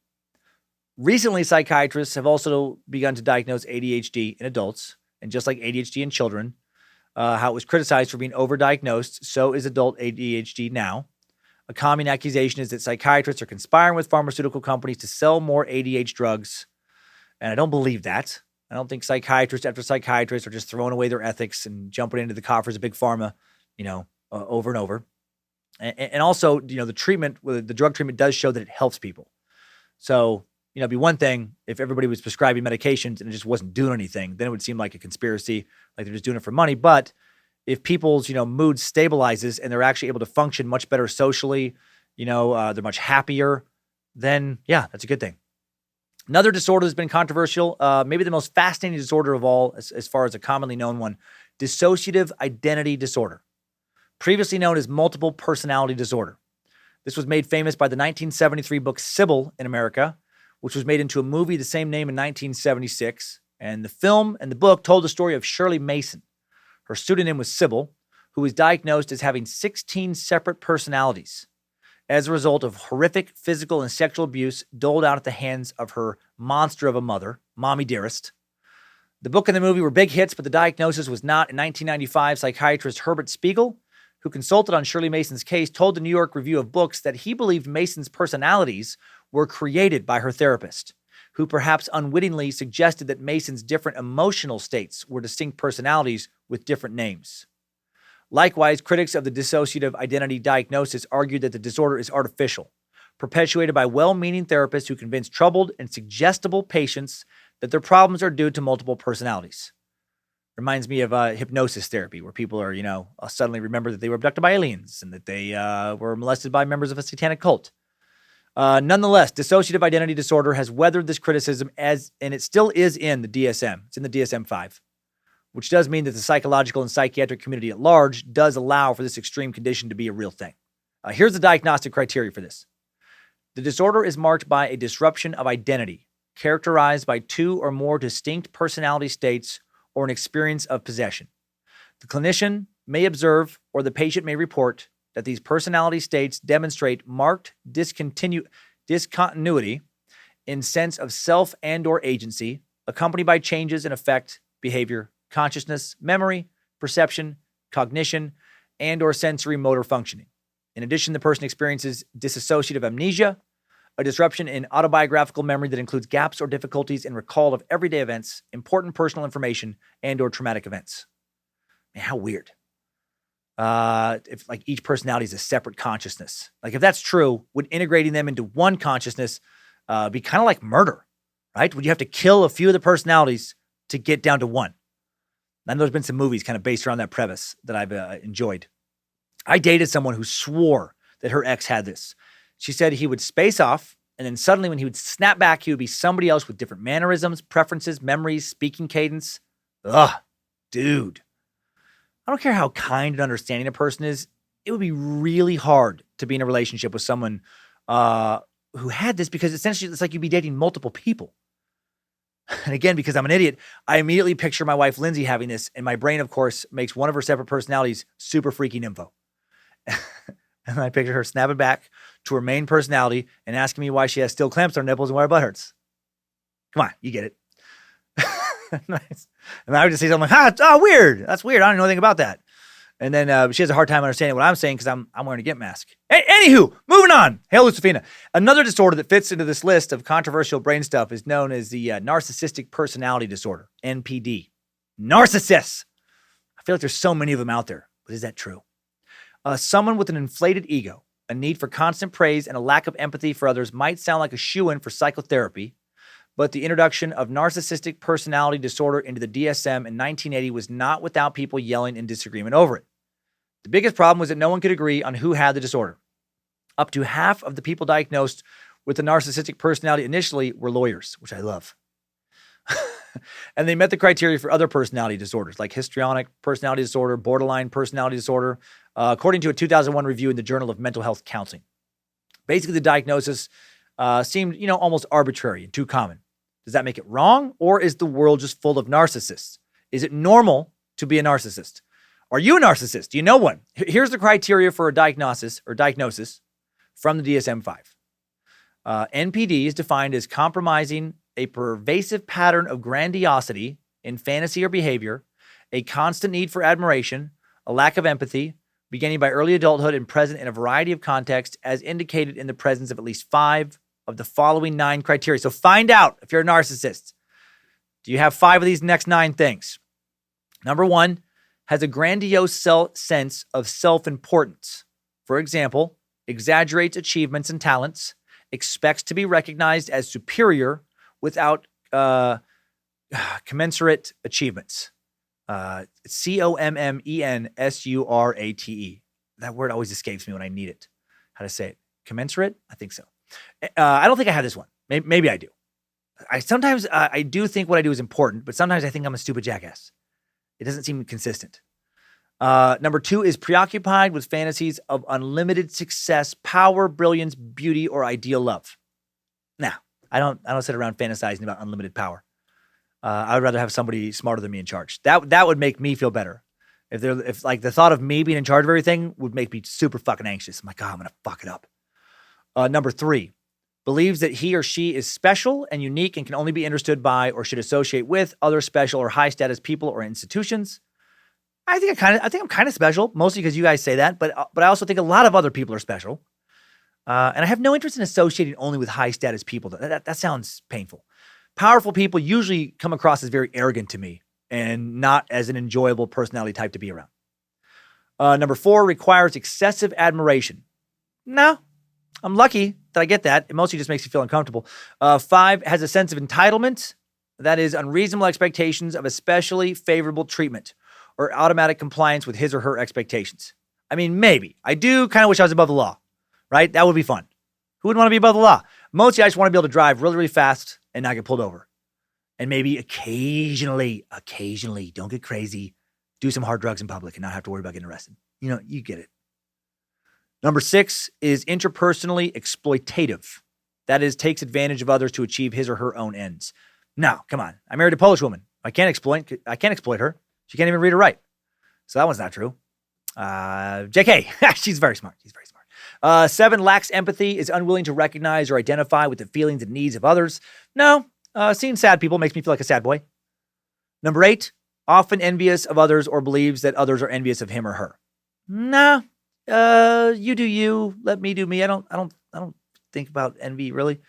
Recently, psychiatrists have also begun to diagnose ADHD in adults, and just like ADHD in children, how it was criticized for being overdiagnosed, so is adult ADHD now. A common accusation is that psychiatrists are conspiring with pharmaceutical companies to sell more ADHD drugs. And I don't believe that. I don't think psychiatrists after psychiatrists are just throwing away their ethics and jumping into the coffers of big pharma, over and over. And also, the treatment, the drug treatment does show that it helps people. So, it'd be one thing if everybody was prescribing medications and it just wasn't doing anything, then it would seem like a conspiracy, like they're just doing it for money. But if people's, mood stabilizes and they're actually able to function much better socially, they're much happier, then yeah, that's a good thing. Another disorder that's been controversial, maybe the most fascinating disorder of all, as far as a commonly known one, dissociative identity disorder, previously known as multiple personality disorder. This was made famous by the 1973 book Sybil in America, which was made into a movie the same name in 1976. And the film and the book told the story of Shirley Mason. Her pseudonym was Sybil, who was diagnosed as having 16 separate personalities as a result of horrific physical and sexual abuse doled out at the hands of her monster of a mother, Mommy Dearest. The book and the movie were big hits, but the diagnosis was not. In 1995, psychiatrist Herbert Spiegel, who consulted on Shirley Mason's case, told the New York Review of Books that he believed Mason's personalities were created by her therapist, who perhaps unwittingly suggested that Mason's different emotional states were distinct personalities with different names. Likewise, critics of the dissociative identity diagnosis argued that the disorder is artificial, perpetuated by well-meaning therapists who convince troubled and suggestible patients that their problems are due to multiple personalities. Reminds me of hypnosis therapy, where people are, suddenly remember that they were abducted by aliens and that they were molested by members of a satanic cult. Nonetheless, dissociative identity disorder has weathered this criticism and it still is in the DSM. It's in the DSM-5, which does mean that the psychological and psychiatric community at large does allow for this extreme condition to be a real thing. Here's the diagnostic criteria for this. The disorder is marked by a disruption of identity, characterized by two or more distinct personality states or an experience of possession. The clinician may observe or the patient may report that these personality states demonstrate marked discontinuity in sense of self and or agency, accompanied by changes in affect, behavior, consciousness, memory, perception, cognition, and or sensory motor functioning. In addition, the person experiences dissociative amnesia, a disruption in autobiographical memory that includes gaps or difficulties in recall of everyday events, important personal information, and or traumatic events. Man, how weird. If like each personality is a separate consciousness. Like if that's true, would integrating them into one consciousness be kind of like murder, right? Would you have to kill a few of the personalities to get down to one? And there's been some movies kind of based around that premise that I've enjoyed. I dated someone who swore that her ex had this. She said he would space off, and then suddenly when he would snap back, he would be somebody else with different mannerisms, preferences, memories, speaking cadence. Ugh, dude. I don't care how kind and understanding a person is. It would be really hard to be in a relationship with someone who had this, because essentially it's like you'd be dating multiple people. And again, because I'm an idiot, I immediately picture my wife, Lindsay, having this, and my brain, of course, makes one of her separate personalities super freaky nympho. And I picture her snapping back to her main personality and asking me why she has steel clamps on her nipples and why her butt hurts. Come on, you get it. Nice. And I would just say something like, weird. That's weird. I don't know anything about that. And then she has a hard time understanding what I'm saying because I'm wearing a gimp mask. Anywho, moving on. Hail Lucifina. Another disorder that fits into this list of controversial brain stuff is known as the narcissistic personality disorder, NPD. Narcissists. I feel like there's so many of them out there, but is that true? Someone with an inflated ego, a need for constant praise, and a lack of empathy for others might sound like a shoo-in for psychotherapy, but the introduction of narcissistic personality disorder into the DSM in 1980 was not without people yelling in disagreement over it. The biggest problem was that no one could agree on who had the disorder. Up to half of the people diagnosed with the narcissistic personality initially were lawyers, which I love. And they met the criteria for other personality disorders like histrionic personality disorder, borderline personality disorder, according to a 2001 review in the Journal of Mental Health Counseling. Basically, the diagnosis seemed, almost arbitrary and too common. Does that make it wrong, or is the world just full of narcissists? Is it normal to be a narcissist? Are you a narcissist? Do you know one? Here's the criteria for a diagnosis from the DSM-5. NPD is defined as compromising a pervasive pattern of grandiosity in fantasy or behavior, a constant need for admiration, a lack of empathy, beginning by early adulthood and present in a variety of contexts, as indicated in the presence of at least 5 of the following 9 criteria. So find out if you're a narcissist. Do you have 5 of these next 9 things? Number 1, has a grandiose sense of self-importance. For example, exaggerates achievements and talents, expects to be recognized as superior without commensurate achievements. COMMENSURATE. That word always escapes me when I need it. How to say it? Commensurate? I think so. I don't think I have this one. Maybe I do. Sometimes I do think what I do is important, but sometimes I think I'm a stupid jackass. It doesn't seem consistent. Number 2 is preoccupied with fantasies of unlimited success, power, brilliance, beauty, or ideal love. Now, I don't sit around fantasizing about unlimited power. I would rather have somebody smarter than me in charge. That would make me feel better. If the thought of me being in charge of everything would make me super fucking anxious. I'm like, I'm gonna fuck it up. Number 3, believes that he or she is special and unique and can only be understood by or should associate with other special or high status people or institutions. I think I'm kind of special, mostly because you guys say that, but I also think a lot of other people are special. And I have no interest in associating only with high status people. That sounds painful. Powerful people usually come across as very arrogant to me and not as an enjoyable personality type to be around. Number 4, requires excessive admiration. No, I'm lucky that I get that. It mostly just makes me feel uncomfortable. 5, has a sense of entitlement. That is unreasonable expectations of especially favorable treatment or automatic compliance with his or her expectations. I mean, maybe. I do kind of wish I was above the law, right? That would be fun. Who would want to be above the law? Mostly I just want to be able to drive really, really fast and not get pulled over. And maybe occasionally, don't get crazy, do some hard drugs in public and not have to worry about getting arrested. You get it. Number 6 is interpersonally exploitative. That is, takes advantage of others to achieve his or her own ends. No, come on. I married a Polish woman. I can't exploit her. She can't even read or write. So that one's not true. JK, she's very smart. 7, lacks empathy, is unwilling to recognize or identify with the feelings and needs of others. No, seeing sad people makes me feel like a sad boy. Number 8, often envious of others or believes that others are envious of him or her. No, you do you, let me do me. I don't think about envy really.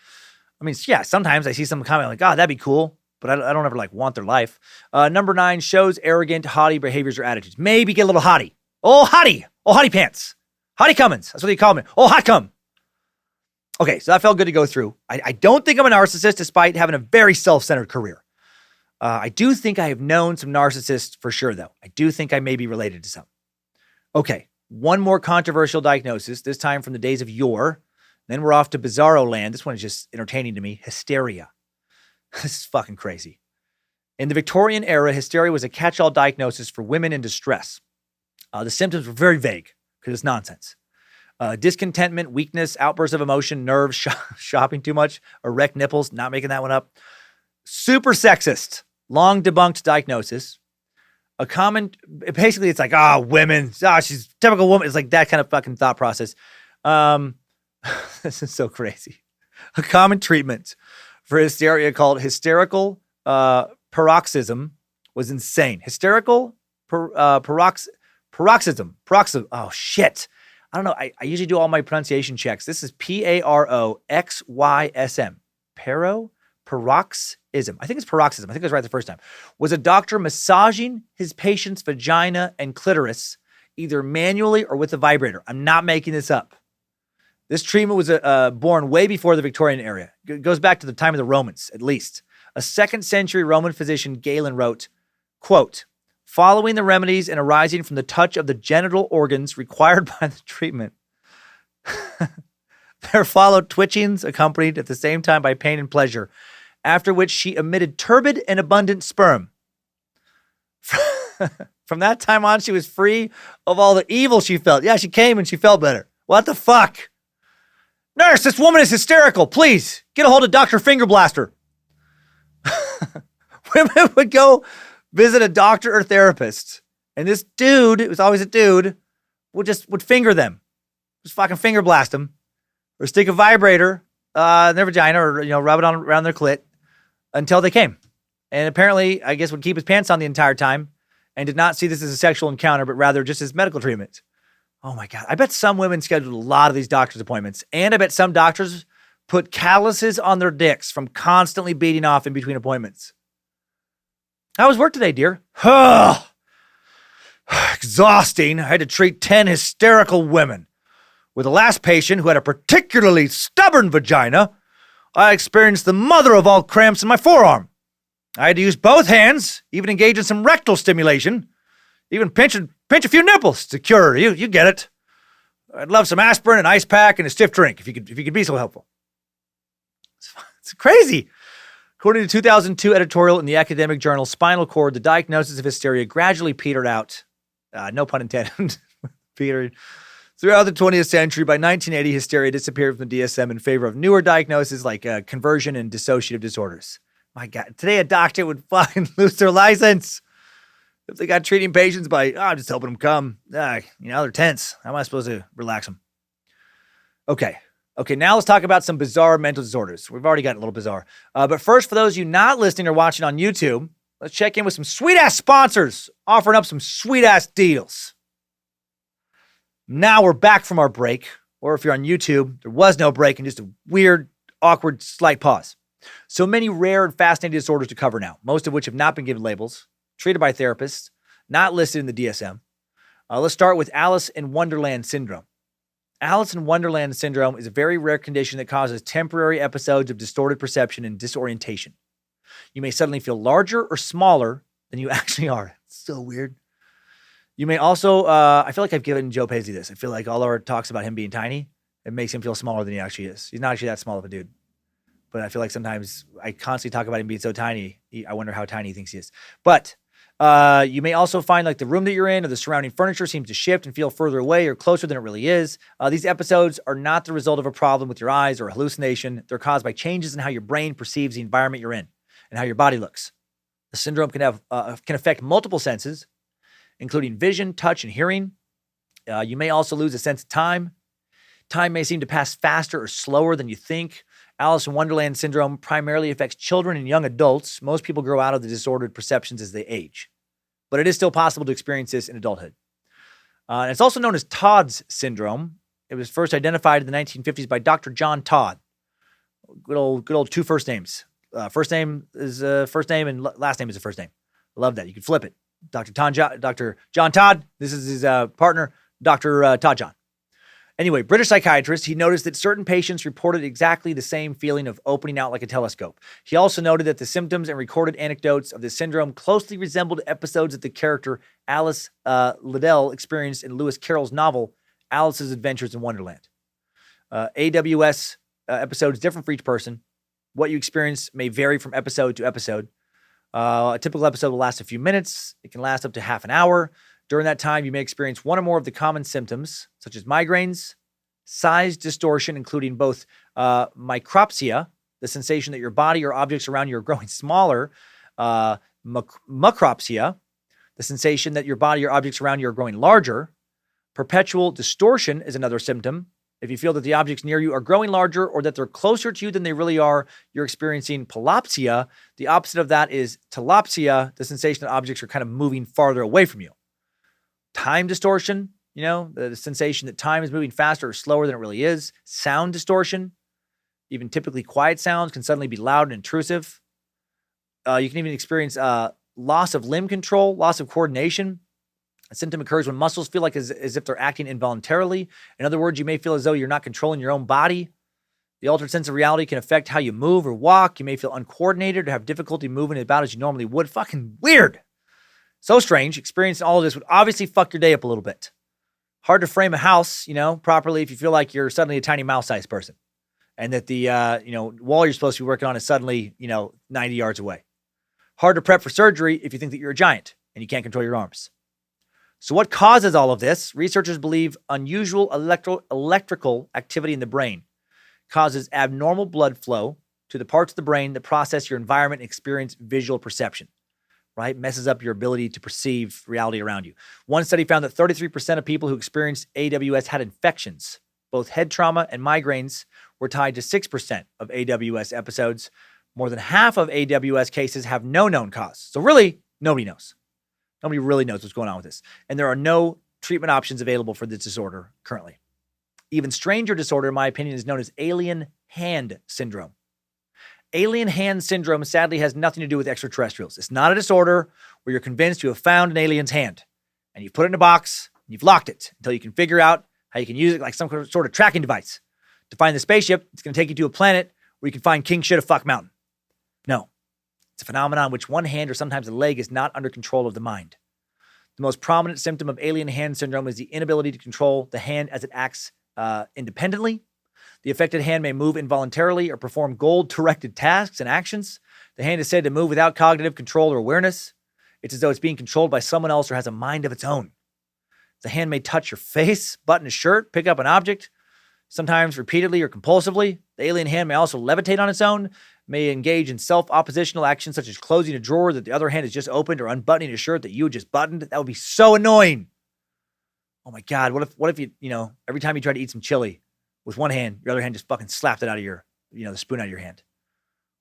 I mean, yeah, sometimes I see some comment like, that'd be cool, but I don't ever want their life. Number 9, shows arrogant, haughty behaviors or attitudes. Maybe get a little haughty. Oh, haughty pants. Hottie Cummins. That's what they call me. Oh, hot cum. Okay, so that felt good to go through. I don't think I'm a narcissist despite having a very self-centered career. I do think I have known some narcissists for sure, though. I do think I may be related to some. Okay, one more controversial diagnosis, this time from the days of yore. Then we're off to bizarro land. This one is just entertaining to me. Hysteria. This is fucking crazy. In the Victorian era, hysteria was a catch-all diagnosis for women in distress. The symptoms were very vague because it's nonsense. Discontentment, weakness, outbursts of emotion, nerves, shopping too much, erect nipples, not making that one up. Super sexist, long debunked diagnosis. A common, basically it's like, women, she's a typical woman. It's like that kind of fucking thought process. This is so crazy. A common treatment for hysteria called hysterical paroxysm was insane. Hysterical paroxysm. Oh, shit. I don't know. I usually do all my pronunciation checks. This is Paroxysm. Paroxysm. I think it's paroxysm. I think I was right the first time. Was a doctor massaging his patient's vagina and clitoris, either manually or with a vibrator. I'm not making this up. This treatment was born way before the Victorian era. It goes back to the time of the Romans, at least. A 2nd century Roman physician, Galen, wrote, quote, following the remedies and arising from the touch of the genital organs required by the treatment, there followed twitchings accompanied at the same time by pain and pleasure, after which she emitted turbid and abundant sperm. From that time on, she was free of all the evil she felt. Yeah, she came and she felt better. What the fuck? Nurse, this woman is hysterical. Please, get a hold of Dr. Fingerblaster. Women would go visit a doctor or therapist, and this dude, it was always a dude, would finger them. Just fucking finger blast them. Or stick a vibrator in their vagina, or rub it around their clit until they came. And apparently, I guess, would keep his pants on the entire time and did not see this as a sexual encounter, but rather just as medical treatment. Oh my God. I bet some women scheduled a lot of these doctor's appointments. And I bet some doctors put calluses on their dicks from constantly beating off in between appointments. How was work today, dear? Exhausting. I had to treat 10 hysterical women. With the last patient, who had a particularly stubborn vagina, I experienced the mother of all cramps in my forearm. I had to use both hands, even engage in some rectal stimulation, even pinch a few nipples to cure her. You get it. I'd love some aspirin, an ice pack, and a stiff drink if you could be so helpful. It's crazy. According to a 2002 editorial in the academic journal Spinal Cord, the diagnosis of hysteria gradually petered out. No pun intended. Petered. Throughout the 20th century, by 1980, hysteria disappeared from the DSM in favor of newer diagnoses like conversion and dissociative disorders. My God, today a doctor would fucking lose their license if they got treating patients by, I'm just helping them come. They're tense. How am I supposed to relax them? Okay, now let's talk about some bizarre mental disorders. We've already gotten a little bizarre. But first, for those of you not listening or watching on YouTube, let's check in with some sweet-ass sponsors offering up some sweet-ass deals. Now we're back from our break, or if you're on YouTube, there was no break and just a weird, awkward, slight pause. So many rare and fascinating disorders to cover now, most of which have not been given labels, treated by therapists, not listed in the DSM. Let's start with Alice in Wonderland syndrome. Alice in Wonderland syndrome is a very rare condition that causes temporary episodes of distorted perception and disorientation. You may suddenly feel larger or smaller than you actually are. It's so weird. You may also, I feel like I've given Joe Paisley this. I feel like all our talks about him being tiny, it makes him feel smaller than he actually is. He's not actually that small of a dude. But I feel like sometimes I constantly talk about him being so tiny. I wonder how tiny he thinks he is. But you may also find like the room that you're in or the surrounding furniture seems to shift and feel further away or closer than it really is. These episodes are not the result of a problem with your eyes or a hallucination. They're caused by changes in how your brain perceives the environment you're in and how your body looks. The syndrome can affect multiple senses, including vision, touch, and hearing. You may also lose a sense of time. Time may seem to pass faster or slower than you think. Alice in Wonderland syndrome primarily affects children and young adults. Most people grow out of the disordered perceptions as they age. But it is still possible to experience this in adulthood. And it's also known as Todd's syndrome. It was first identified in the 1950s by Dr. John Todd. Good old two first names. First name is a first name and last name is a first name. I love that. You can flip it. Dr. John Todd. This is his partner, Dr. Todd John. Anyway, British psychiatrist, he noticed that certain patients reported exactly the same feeling of opening out like a telescope. He also noted that the symptoms and recorded anecdotes of the syndrome closely resembled episodes that the character Alice Liddell experienced in Lewis Carroll's novel, Alice's Adventures in Wonderland. AWS episodes different for each person. What you experience may vary from episode to episode. A typical episode will last a few minutes. It can last up to half an hour. During that time, you may experience one or more of the common symptoms, such as migraines, size distortion, including both micropsia, the sensation that your body or objects around you are growing smaller, macropsia, the sensation that your body or objects around you are growing larger. Perpetual distortion is another symptom. If you feel that the objects near you are growing larger or that they're closer to you than they really are, you're experiencing palopsia. The opposite of that is talopsia, the sensation that objects are kind of moving farther away from you. Time distortion, the sensation that time is moving faster or slower than it really is. Sound distortion, even typically quiet sounds can suddenly be loud and intrusive. You can even experience loss of limb control, loss of coordination. A symptom occurs when muscles feel like as if they're acting involuntarily. In other words, you may feel as though you're not controlling your own body. The altered sense of reality can affect how you move or walk. You may feel uncoordinated or have difficulty moving about as you normally would. Fucking weird. So strange. Experiencing all of this would obviously fuck your day up a little bit. Hard to frame a house, properly if you feel like you're suddenly a tiny mouse-sized person. And that the, wall you're supposed to be working on is suddenly, 90 yards away. Hard to prep for surgery if you think that you're a giant and you can't control your arms. So what causes all of this? Researchers believe unusual electrical activity in the brain causes abnormal blood flow to the parts of the brain that process your environment and experience visual perception, right? Messes up your ability to perceive reality around you. One study found that 33% of people who experienced AWS had infections. Both head trauma and migraines were tied to 6% of AWS episodes. More than half of AWS cases have no known cause. So really, nobody knows. Nobody really knows what's going on with this. And there are no treatment options available for this disorder currently. Even stranger disorder, in my opinion, is known as alien hand syndrome. Alien hand syndrome sadly has nothing to do with extraterrestrials. It's not a disorder where you're convinced you have found an alien's hand and you've put it in a box and you've locked it until you can figure out how you can use it like some sort of tracking device to find the spaceship. It's going to take you to a planet where you can find king shit of fuck mountain. No, it's a phenomenon in which one hand or sometimes a leg is not under control of the mind. The most prominent symptom of alien hand syndrome is the inability to control the hand as it acts independently. The affected hand may move involuntarily or perform goal-directed tasks and actions. The hand is said to move without cognitive control or awareness. It's as though it's being controlled by someone else or has a mind of its own. The hand may touch your face, button a shirt, pick up an object, sometimes repeatedly or compulsively. The alien hand may also levitate on its own, may engage in self-oppositional actions such as closing a drawer that the other hand has just opened or unbuttoning a shirt that you just buttoned. That would be so annoying. Oh my God, what if you, every time you try to eat some chili with one hand, your other hand just fucking slapped it out of your, the spoon out of your hand?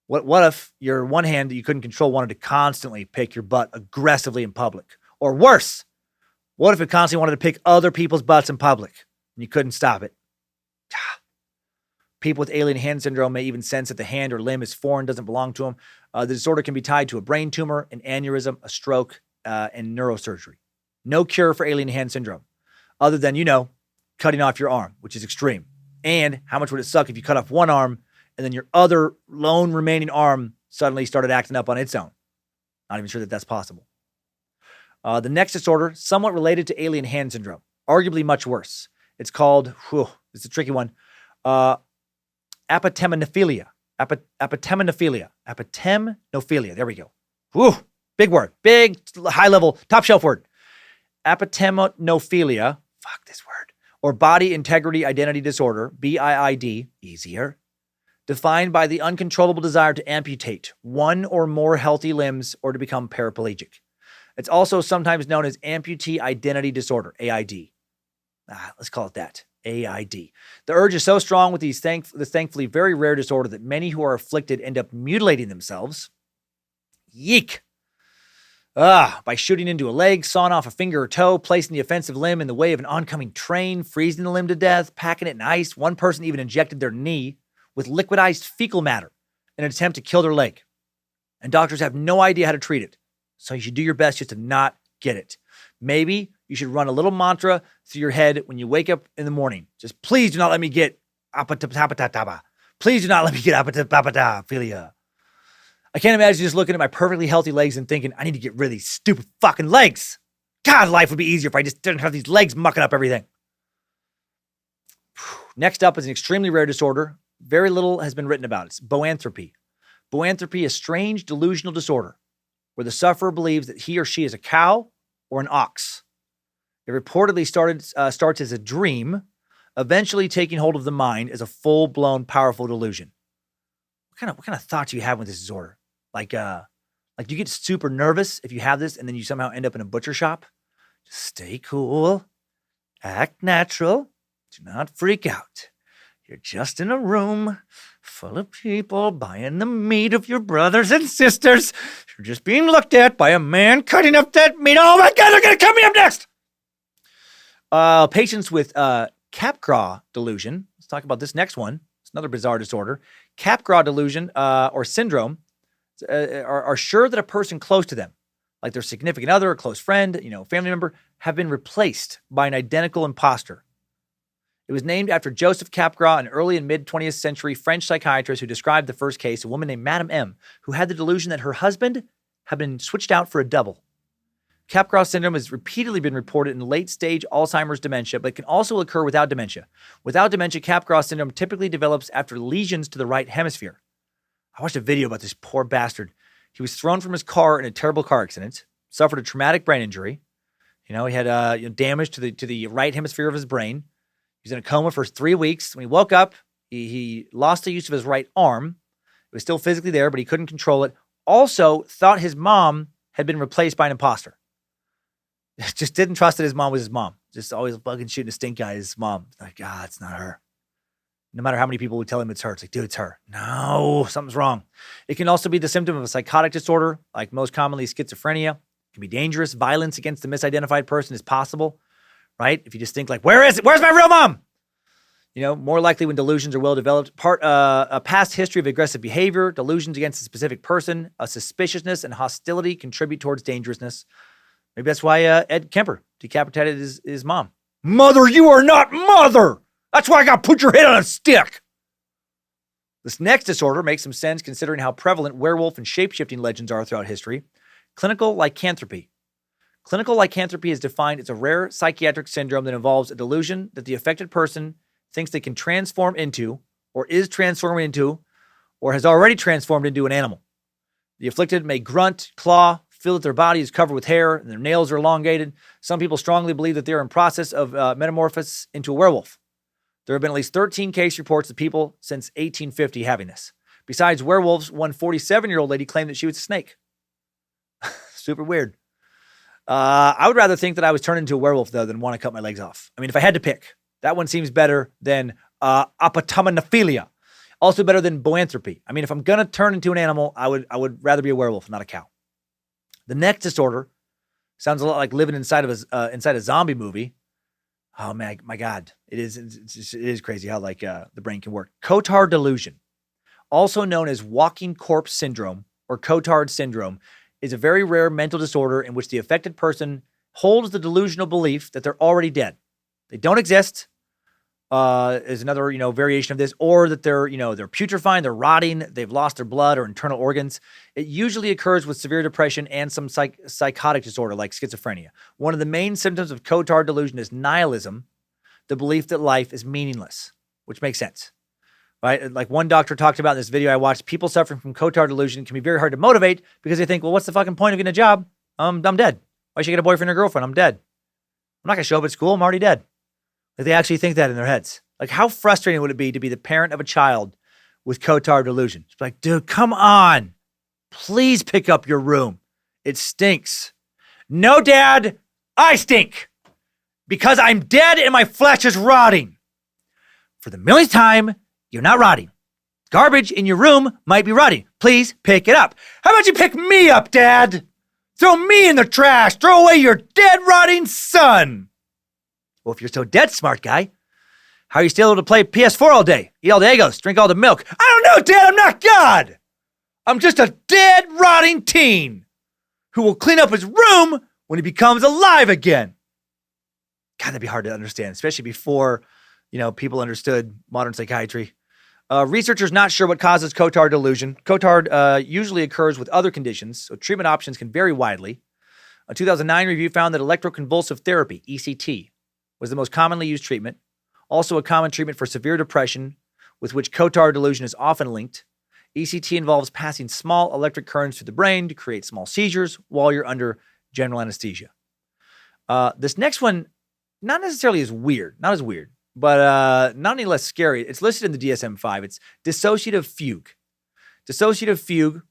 What if your one hand that you couldn't control wanted to constantly pick your butt aggressively in public? Or worse, what if it constantly wanted to pick other people's butts in public and you couldn't stop it? People with alien hand syndrome may even sense that the hand or limb is foreign, doesn't belong to them. The disorder can be tied to a brain tumor, an aneurysm, a stroke, and neurosurgery. No cure for alien hand syndrome, other than, cutting off your arm, which is extreme. And how much would it suck if you cut off one arm and then your other lone remaining arm suddenly started acting up on its own? Not even sure that that's possible. The next disorder, somewhat related to alien hand syndrome, arguably much worse. It's called, it's a tricky one, apatemnophilia. Apatemnophilia. There we go. Whew, big word. Big, high-level, top-shelf word. Apatemnophilia. Fuck this word. Or body integrity identity disorder, BIID, easier, defined by the uncontrollable desire to amputate one or more healthy limbs or to become paraplegic. It's also sometimes known as amputee identity disorder, AID. Let's call it that, AID. The urge is so strong with this thankfully very rare disorder that many who are afflicted end up mutilating themselves. Yeek. By shooting into a leg, sawing off a finger or toe, placing the offensive limb in the way of an oncoming train, freezing the limb to death, packing it in ice. One person even injected their knee with liquidized fecal matter in an attempt to kill their leg. And doctors have no idea how to treat it. So you should do your best just to not get it. Maybe you should run a little mantra through your head when you wake up in the morning. Just please do not let me get apatapataba. Please do not let me get apatapataphilia. I can't imagine just looking at my perfectly healthy legs and thinking, I need to get rid of these stupid fucking legs. God, life would be easier if I just didn't have these legs mucking up everything. Next up is an extremely rare disorder. Very little has been written about. It's Boanthropy. Boanthropy is a strange delusional disorder where the sufferer believes that he or she is a cow or an ox. It reportedly starts as a dream, eventually taking hold of the mind as a full-blown, powerful delusion. What kind of thoughts do you have with this disorder? Like you get super nervous if you have this and then you somehow end up in a butcher shop? Just stay cool. Act natural. Do not freak out. You're just in a room full of people buying the meat of your brothers and sisters. You're just being looked at by a man cutting up that meat. Oh my God, they're going to cut me up next. Patients with Capgras Delusion. Let's talk about this next one. It's another bizarre disorder. Capgras Delusion or syndrome are sure that a person close to them, like their significant other, a close friend, family member, have been replaced by an identical imposter. It was named after Joseph Capgras, an early and mid-20th century French psychiatrist who described the first case, a woman named Madame M, who had the delusion that her husband had been switched out for a double. Capgras syndrome has repeatedly been reported in late-stage Alzheimer's dementia, but can also occur without dementia. Without dementia, Capgras syndrome typically develops after lesions to the right hemisphere. I watched a video about this poor bastard. He was thrown from his car in a terrible car accident, suffered a traumatic brain injury. He had damage to the right hemisphere of his brain. He was in a coma for 3 weeks. When he woke up, he lost the use of his right arm. It was still physically there, but he couldn't control it. Also, thought his mom had been replaced by an imposter. Just didn't trust that his mom was his mom. Just always fucking shooting a stink eye at his mom. Like, it's not her. No matter how many people would tell him it's her. It's like, dude, it's her. No, something's wrong. It can also be the symptom of a psychotic disorder, like most commonly schizophrenia. It can be dangerous. Violence against the misidentified person is possible, right? If you just think like, where is it? Where's my real mom? More likely when delusions are well developed. A past history of aggressive behavior, delusions against a specific person, a suspiciousness and hostility contribute towards dangerousness. Maybe that's why Ed Kemper decapitated his mom. Mother, you are not mother! That's why I got to put your head on a stick! This next disorder makes some sense considering how prevalent werewolf and shape-shifting legends are throughout history. Clinical lycanthropy. Clinical lycanthropy is defined as a rare psychiatric syndrome that involves a delusion that the affected person thinks they can transform into, or is transforming into, or has already transformed into an animal. The afflicted may grunt, claw, feel that their body is covered with hair and their nails are elongated. Some people strongly believe that they're in process of metamorphosis into a werewolf. There have been at least 13 case reports of people since 1850 having this. Besides werewolves, one 47-year-old lady claimed that she was a snake. Super weird. I would rather think that I was turned into a werewolf, though, than want to cut my legs off. I mean, if I had to pick, that one seems better than apotomonophilia. Also better than boanthropy. I mean, if I'm going to turn into an animal, I would rather be a werewolf, not a cow. The next disorder sounds a lot like living inside a zombie movie. Oh man, my God, it is crazy how the brain can work. Cotard delusion, also known as walking corpse syndrome or Cotard syndrome, is a very rare mental disorder in which the affected person holds the delusional belief that they're already dead. They don't exist. Is another, variation of this, or that they're putrefying, they're rotting, they've lost their blood or internal organs. It usually occurs with severe depression and some psychotic disorder like schizophrenia. One of the main symptoms of Cotard delusion is nihilism, the belief that life is meaningless, which makes sense, right? Like one doctor talked about in this video I watched, people suffering from Cotard delusion can be very hard to motivate because they think, well, what's the fucking point of getting a job? I'm dead. Why should I get a boyfriend or girlfriend? I'm dead. I'm not going to show up at school. I'm already dead. Like they actually think that in their heads. Like how frustrating would it be to be the parent of a child with Cotard delusion? It's like, dude, come on. Please pick up your room. It stinks. No, Dad, I stink. Because I'm dead and my flesh is rotting. For the millionth time, you're not rotting. Garbage in your room might be rotting. Please pick it up. How about you pick me up, Dad? Throw me in the trash. Throw away your dead, rotting son. Well, if you're so dead smart, guy, how are you still able to play PS4 all day? Eat all the Egos, drink all the milk? I don't know, Dad, I'm not God. I'm just a dead, rotting teen who will clean up his room when he becomes alive again. God, that'd be hard to understand, especially before, people understood modern psychiatry. Researchers not sure what causes Cotard delusion. Cotard usually occurs with other conditions, so treatment options can vary widely. A 2009 review found that electroconvulsive therapy, ECT, was the most commonly used treatment. Also a common treatment for severe depression, with which Cotard delusion is often linked. ECT involves passing small electric currents through the brain to create small seizures while you're under general anesthesia. This next one, not necessarily as weird, not as weird, but not any less scary. It's listed in the DSM-5. It's dissociative fugue. Dissociative fugue,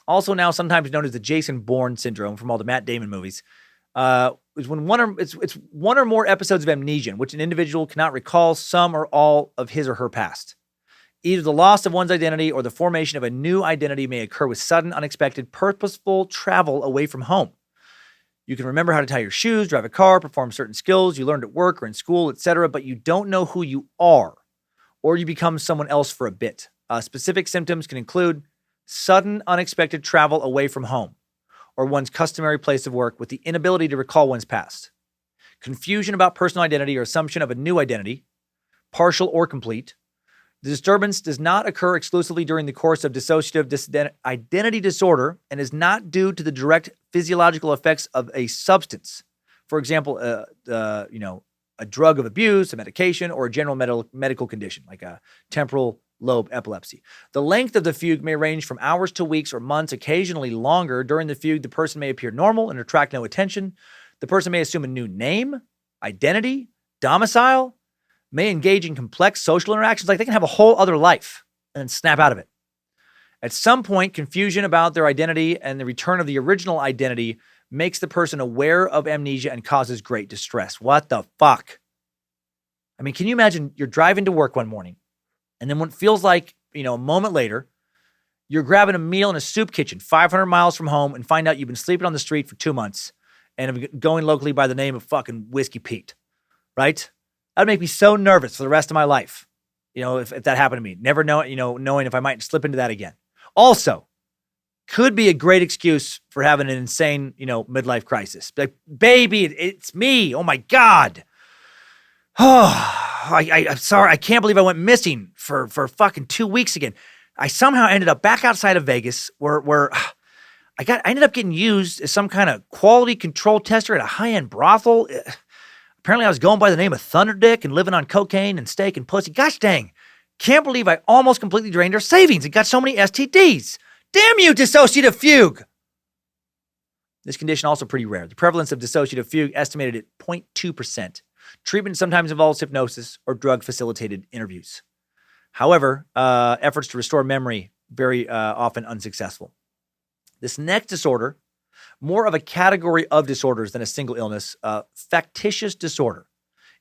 also now sometimes known as the Jason Bourne syndrome from all the Matt Damon movies, is when it's one or more episodes of amnesia in which an individual cannot recall some or all of his or her past. Either the loss of one's identity or the formation of a new identity may occur with sudden, unexpected, purposeful travel away from home. You can remember how to tie your shoes, drive a car, perform certain skills you learned at work or in school, etc., but you don't know who you are, or you become someone else for a bit. Specific symptoms can include sudden, unexpected travel away from home or one's customary place of work with the inability to recall one's past. confusion about personal identity or assumption of a new identity, partial or complete. The disturbance does not occur exclusively during the course of dissociative identity disorder and is not due to the direct physiological effects of a substance. For example, a drug of abuse, a medication, or a general medical condition like a temporal lobe epilepsy. The length of the fugue may range from hours to weeks or months, occasionally longer. During the fugue, the person may appear normal and attract no attention. The person may assume a new name, identity, domicile, may engage in complex social interactions, like they can have a whole other life and then snap out of it. At some point, confusion about their identity and the return of the original identity makes the person aware of amnesia and causes great distress. What the fuck? I mean, can you imagine you're driving to work one morning and then what feels like, a moment later, you're grabbing a meal in a soup kitchen 500 miles from home and find out you've been sleeping on the street for 2 months and going locally by the name of fucking Whiskey Pete, right? That'd make me so nervous for the rest of my life, if that happened to me. Never knowing if I might slip into that again. Also, could be a great excuse for having an insane, midlife crisis. Like, baby, it's me. Oh my God. Oh, I'm sorry. I can't believe I went missing for fucking 2 weeks again. I somehow ended up back outside of Vegas where I ended up getting used as some kind of quality control tester at a high-end brothel. Apparently I was going by the name of Thunderdick and living on cocaine and steak and pussy. Gosh dang. Can't believe I almost completely drained their savings and got so many STDs. Damn you, dissociative fugue. This condition also pretty rare. The prevalence of dissociative fugue estimated at 0.2%. Treatment sometimes involves hypnosis or drug-facilitated interviews. However, efforts to restore memory very often unsuccessful. This next disorder, more of a category of disorders than a single illness, factitious disorder.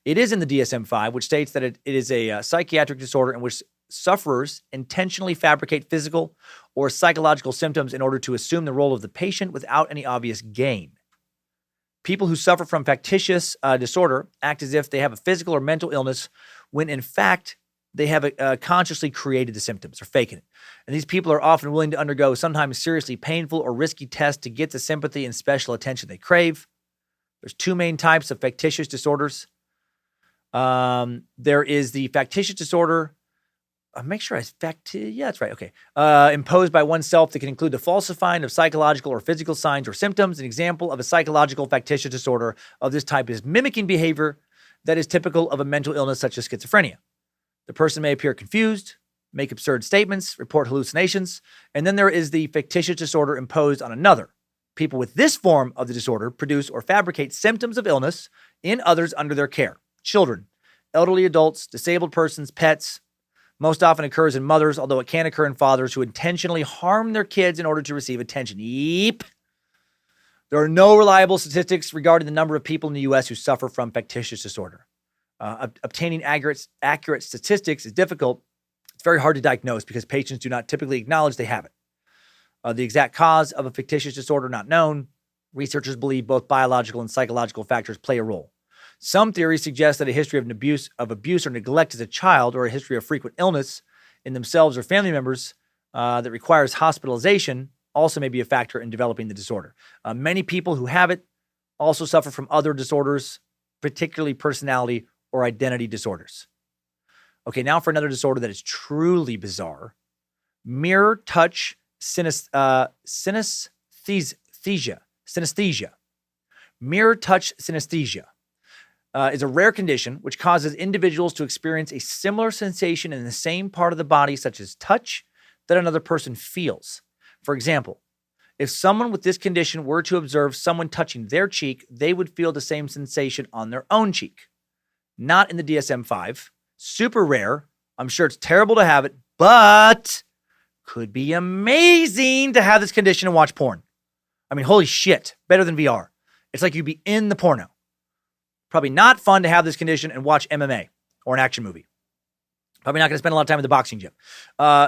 It is in the DSM-5, which states that it is a psychiatric disorder in which sufferers intentionally fabricate physical or psychological symptoms in order to assume the role of the patient without any obvious gain. People who suffer from factitious disorder act as if they have a physical or mental illness when in fact they have consciously created the symptoms or faking it. And these people are often willing to undergo sometimes seriously painful or risky tests to get the sympathy and special attention they crave. There's two main types of factitious disorders. There is the factitious disorder. Make sure yeah, that's right. Okay. Imposed by oneself that can include the falsifying of psychological or physical signs or symptoms. An example of a psychological factitious disorder of this type is mimicking behavior that is typical of a mental illness such as schizophrenia. The person may appear confused, make absurd statements, report hallucinations, and then there is the factitious disorder imposed on another. People with this form of the disorder produce or fabricate symptoms of illness in others under their care. Children, elderly adults, disabled persons, pets. Most often occurs in mothers, although it can occur in fathers who intentionally harm their kids in order to receive attention. Yeep. There are no reliable statistics regarding the number of people in the U.S. who suffer from factitious disorder. Obtaining accurate statistics is difficult. It's very hard to diagnose because patients do not typically acknowledge they have it. The exact cause of a factitious disorder not known. Researchers believe both biological and psychological factors play a role. Some theories suggest that a history of abuse or neglect as a child, or a history of frequent illness in themselves or family members that requires hospitalization, also may be a factor in developing the disorder. Many people who have it also suffer from other disorders, particularly personality or identity disorders. Okay, now for another disorder that is truly bizarre. Mirror touch synesthesia. Mirror touch synesthesia is a rare condition which causes individuals to experience a similar sensation in the same part of the body, such as touch, that another person feels. For example, if someone with this condition were to observe someone touching their cheek, they would feel the same sensation on their own cheek. Not in the DSM-5. Super rare. I'm sure it's terrible to have it, but could be amazing to have this condition and watch porn. I mean, holy shit. Better than VR. It's like you'd be in the porno. Probably not fun to have this condition and watch MMA or an action movie. Probably not going to spend a lot of time in the boxing gym.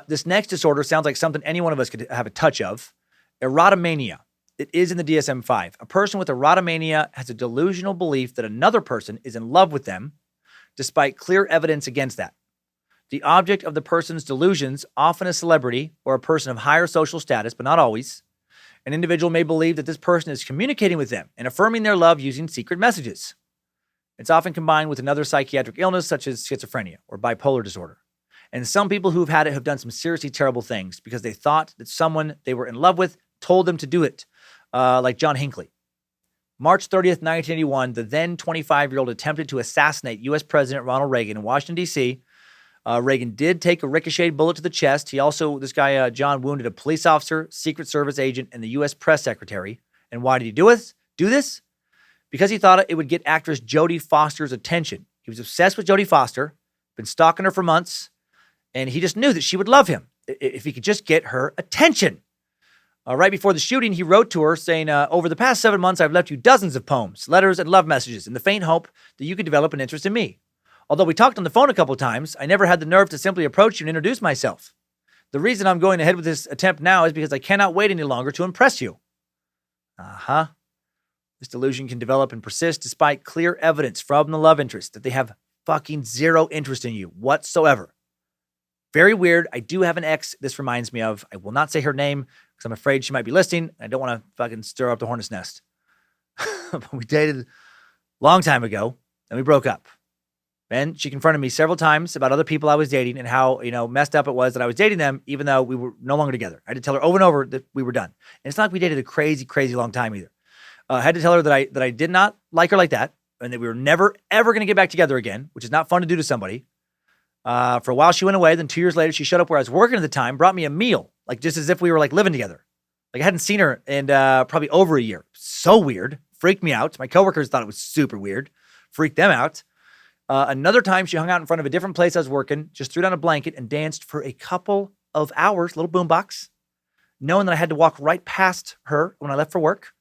This next disorder sounds like something any one of us could have a touch of. Erotomania. It is in the DSM-5. A person with erotomania has a delusional belief that another person is in love with them, despite clear evidence against that. The object of the person's delusions, often a celebrity or a person of higher social status, but not always. An individual may believe that this person is communicating with them and affirming their love using secret messages. It's often combined with another psychiatric illness such as schizophrenia or bipolar disorder. And some people who've had it have done some seriously terrible things because they thought that someone they were in love with told them to do it, like John Hinckley. March 30th, 1981, the then 25-year-old attempted to assassinate U.S. President Ronald Reagan in Washington, D.C. Reagan did take a ricocheted bullet to the chest. He also, John, wounded a police officer, Secret Service agent, and the U.S. press secretary. And why did he do this? Because he thought it would get actress Jodie Foster's attention. He was obsessed with Jodie Foster, been stalking her for months, and he just knew that she would love him if he could just get her attention. Right before the shooting, he wrote to her saying, over the past 7 months, I've left you dozens of poems, letters, and love messages in the faint hope that you could develop an interest in me. Although we talked on the phone a couple of times, I never had the nerve to simply approach you and introduce myself. The reason I'm going ahead with this attempt now is because I cannot wait any longer to impress you. This delusion can develop and persist despite clear evidence from the love interest that they have fucking zero interest in you whatsoever. Very weird. I do have an ex this reminds me of. I will not say her name because I'm afraid she might be listening. I don't want to fucking stir up the hornet's nest. But we dated a long time ago, and we broke up. And she confronted me several times about other people I was dating and how, messed up it was that I was dating them, even though we were no longer together. I had to tell her over and over that we were done. And it's not like we dated a crazy, crazy long time either. I had to tell her that I did not like her like that, and that we were never, ever going to get back together again, which is not fun to do to somebody. For a while, she went away. Then 2 years later, she showed up where I was working at the time, brought me a meal, like just as if we were like living together. Like I hadn't seen her in probably over a year. So weird. Freaked me out. My coworkers thought it was super weird. Freaked them out. Another time, she hung out in front of a different place I was working, just threw down a blanket and danced for a couple of hours, little boombox, knowing that I had to walk right past her when I left for work.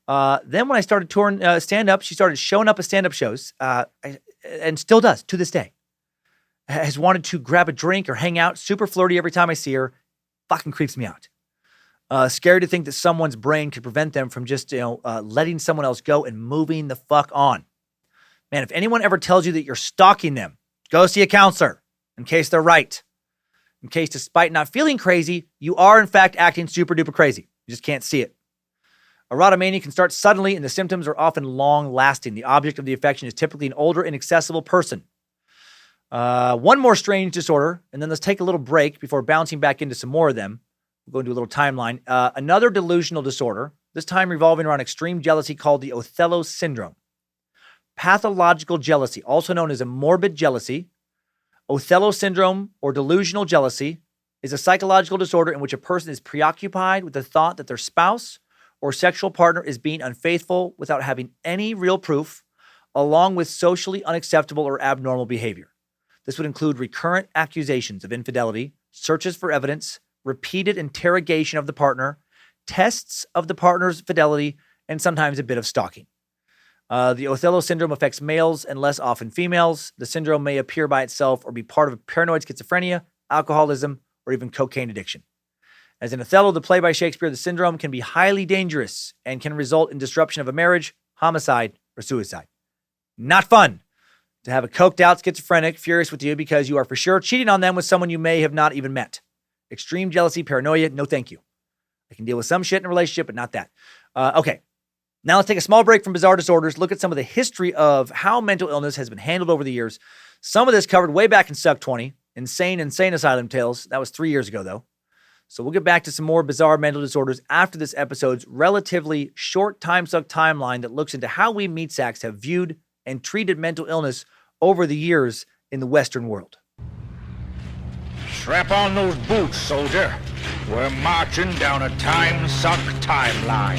Then when I started touring stand-up, she started showing up at stand-up shows, and still does to this day. Has wanted to grab a drink or hang out, super flirty every time I see her. Fucking creeps me out. Scary to think that someone's brain could prevent them from just, letting someone else go and moving the fuck on. Man, if anyone ever tells you that you're stalking them, go see a counselor in case they're right. In case, despite not feeling crazy, you are in fact acting super duper crazy. You just can't see it. Erotomania can start suddenly and the symptoms are often long lasting. The object of the affection is typically an older, inaccessible person. One more strange disorder, and then let's take a little break before bouncing back into some more of them. We'll go into a little timeline. Another delusional disorder, this time revolving around extreme jealousy called the Othello syndrome. Pathological jealousy, also known as a morbid jealousy. Othello syndrome or delusional jealousy is a psychological disorder in which a person is preoccupied with the thought that their spouse or sexual partner is being unfaithful without having any real proof, along with socially unacceptable or abnormal behavior. This would include recurrent accusations of infidelity, searches for evidence, repeated interrogation of the partner, tests of the partner's fidelity, and sometimes a bit of stalking. The Othello syndrome affects males and less often females. The syndrome may appear by itself or be part of paranoid schizophrenia, alcoholism, or even cocaine addiction. As in Othello, the play by Shakespeare, the syndrome can be highly dangerous and can result in disruption of a marriage, homicide, or suicide. Not fun to have a coked out schizophrenic furious with you because you are for sure cheating on them with someone you may have not even met. Extreme jealousy, paranoia, no thank you. I can deal with some shit in a relationship, but not that. Okay. Now let's take a small break from bizarre disorders, look at some of the history of how mental illness has been handled over the years. Some of this covered way back in Suck 20, Insane Asylum Tales. That was 3 years ago, though. So we'll get back to some more bizarre mental disorders after this episode's relatively short Timesuck timeline that looks into how we meatsacks have viewed and treated mental illness over the years in the Western world. Strap on those boots, soldier. We're marching down a Timesuck timeline.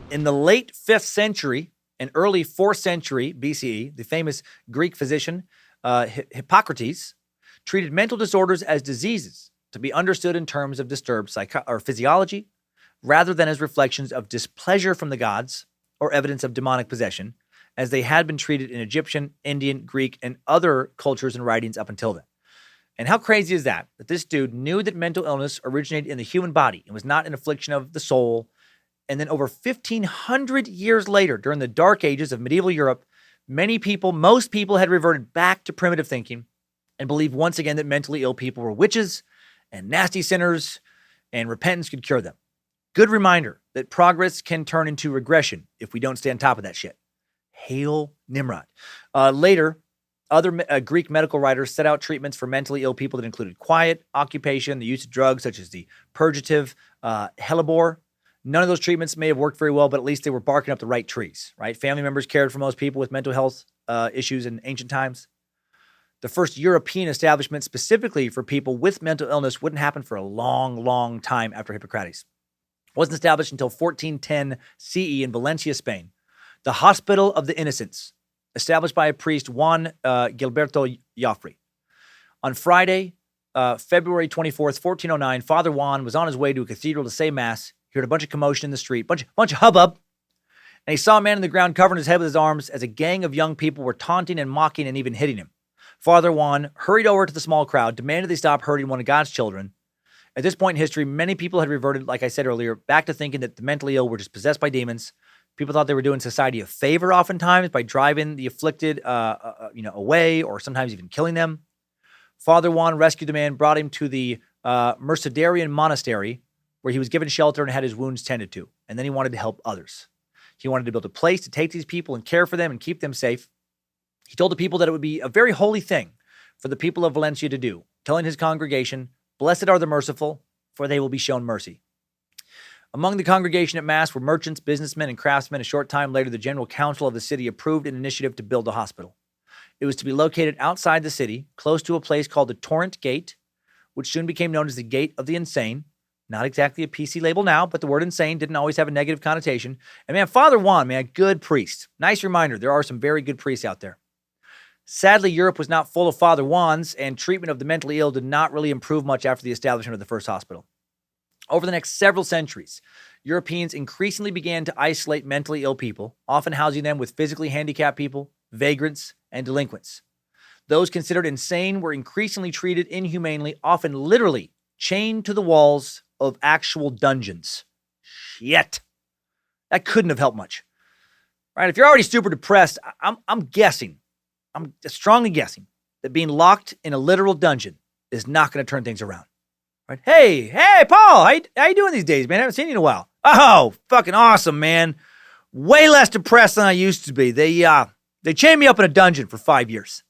In the late 5th century and early 4th century BCE, the famous Greek physician Hippocrates treated mental disorders as diseases to be understood in terms of disturbed physiology rather than as reflections of displeasure from the gods or evidence of demonic possession, as they had been treated in Egyptian, Indian, Greek, and other cultures and writings up until then. And how crazy is that this dude knew that mental illness originated in the human body and was not an affliction of the soul. And then over 1,500 years later, during the dark ages of medieval Europe, most people had reverted back to primitive thinking and believed once again that mentally ill people were witches and nasty sinners and repentance could cure them. Good reminder that progress can turn into regression if we don't stay on top of that shit. Hail Nimrod. Later, other Greek medical writers set out treatments for mentally ill people that included quiet, occupation, the use of drugs such as the purgative, hellebore. None of those treatments may have worked very well, but at least they were barking up the right trees, right? Family members cared for most people with mental health issues in ancient times. The first European establishment specifically for people with mental illness wouldn't happen for a long, long time after Hippocrates. It wasn't established until 1410 CE in Valencia, Spain. The Hospital of the Innocents, established by a priest, Juan Gilberto Joffre. On Friday, February 24th, 1409, Father Juan was on his way to a cathedral to say mass. He heard a bunch of commotion in the street, bunch of hubbub, and he saw a man on the ground covering his head with his arms as a gang of young people were taunting and mocking and even hitting him. Father Juan hurried over to the small crowd, demanded they stop hurting one of God's children. At this point in history, many people had reverted, like I said earlier, back to thinking that the mentally ill were just possessed by demons. People thought they were doing society a favor oftentimes by driving the afflicted away or sometimes even killing them. Father Juan rescued the man, brought him to the Mercedarian monastery where he was given shelter and had his wounds tended to. And then he wanted to help others. He wanted to build a place to take these people and care for them and keep them safe. He told the people that it would be a very holy thing for the people of Valencia to do, telling his congregation, "Blessed are the merciful, for they will be shown mercy." Among the congregation at Mass were merchants, businessmen, and craftsmen. A short time later, the General Council of the city approved an initiative to build a hospital. It was to be located outside the city, close to a place called the Torrent Gate, which soon became known as the Gate of the Insane. Not exactly a PC label now, but the word insane didn't always have a negative connotation. And man, Father Juan, man, good priest. Nice reminder, there are some very good priests out there. Sadly, Europe was not full of Father Juans, and treatment of the mentally ill did not really improve much after the establishment of the first hospital. Over the next several centuries, Europeans increasingly began to isolate mentally ill people, often housing them with physically handicapped people, vagrants, and delinquents. Those considered insane were increasingly treated inhumanely, often literally chained to the walls of actual dungeons. Shit. That couldn't have helped much. Right? If you're already super depressed, I'm strongly guessing that being locked in a literal dungeon is not going to turn things around. Right? Hey, Paul, how you doing these days, man? I haven't seen you in a while. Oh, fucking awesome, man. Way less depressed than I used to be. They chained me up in a dungeon for 5 years.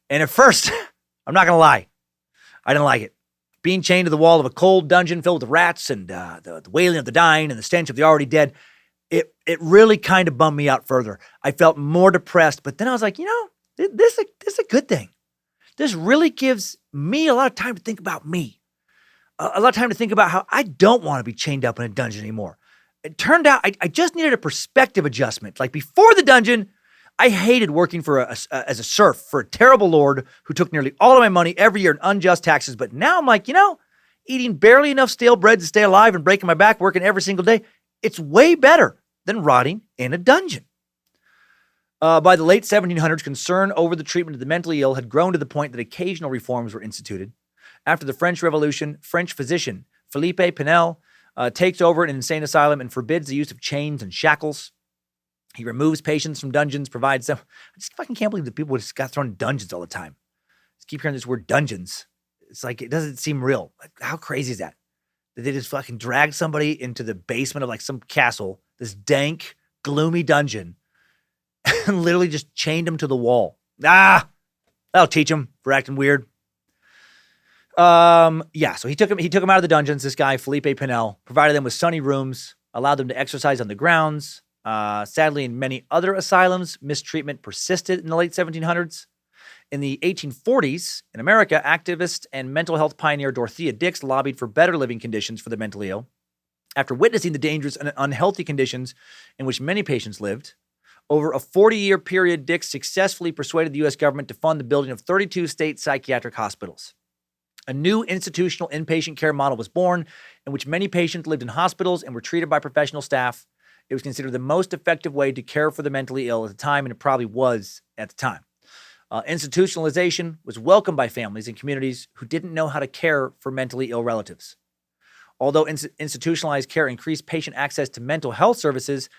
And at first, I'm not going to lie, I didn't like it. Being chained to the wall of a cold dungeon filled with rats and the wailing of the dying and the stench of the already dead, it really kind of bummed me out further. I felt more depressed, but then I was like, this is a good thing. This really gives me a lot of time to think about me. A lot of time to think about how I don't want to be chained up in a dungeon anymore. It turned out I just needed a perspective adjustment. Like before the dungeon, I hated working as a serf for a terrible lord who took nearly all of my money every year in unjust taxes. But now I'm like, eating barely enough stale bread to stay alive and breaking my back working every single day, it's way better than rotting in a dungeon. By the late 1700s, concern over the treatment of the mentally ill had grown to the point that occasional reforms were instituted. After the French Revolution, French physician Philippe Pinel takes over an insane asylum and forbids the use of chains and shackles. He removes patients from dungeons, provides them. I just fucking can't believe that people just got thrown in dungeons all the time. Just keep hearing this word dungeons. It's like, it doesn't seem real. Like, how crazy is that? That they just fucking dragged somebody into the basement of like some castle, this dank, gloomy dungeon, and literally just chained him to the wall. That'll teach him for acting weird. So he took him out of the dungeons, this guy, Philippe Pinel, provided them with sunny rooms, allowed them to exercise on the grounds. Sadly, in many other asylums, mistreatment persisted in the late 1700s. In the 1840s, in America, activist and mental health pioneer Dorothea Dix lobbied for better living conditions for the mentally ill. After witnessing the dangerous and unhealthy conditions in which many patients lived, over a 40-year period, Dix successfully persuaded the U.S. government to fund the building of 32 state psychiatric hospitals. A new institutional inpatient care model was born, in which many patients lived in hospitals and were treated by professional staff. It was considered the most effective way to care for the mentally ill at the time, and it probably was at the time. Institutionalization was welcomed by families and communities who didn't know how to care for mentally ill relatives. Although institutionalized care increased patient access to mental health services,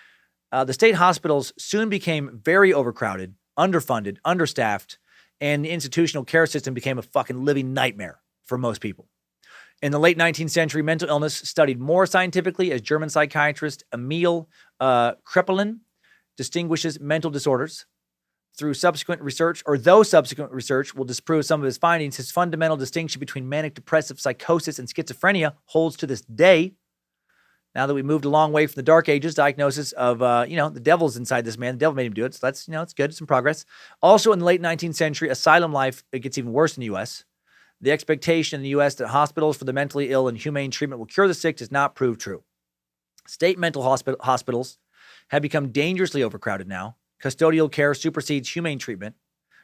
the state hospitals soon became very overcrowded, underfunded, understaffed, and the institutional care system became a fucking living nightmare for most people. In the late 19th century, mental illness studied more scientifically as German psychiatrist Emil Kraepelin distinguishes mental disorders. Though subsequent research will disprove some of his findings, his fundamental distinction between manic depressive psychosis and schizophrenia holds to this day. Now that we moved a long way from the Dark Ages, diagnosis of, the devil's inside this man. The devil made him do it. So that's, it's good. Some progress. Also in the late 19th century, asylum life, it gets even worse in the U.S. The expectation in the U.S. that hospitals for the mentally ill and humane treatment will cure the sick does not prove true. State mental hospitals have become dangerously overcrowded now. Custodial care supersedes humane treatment.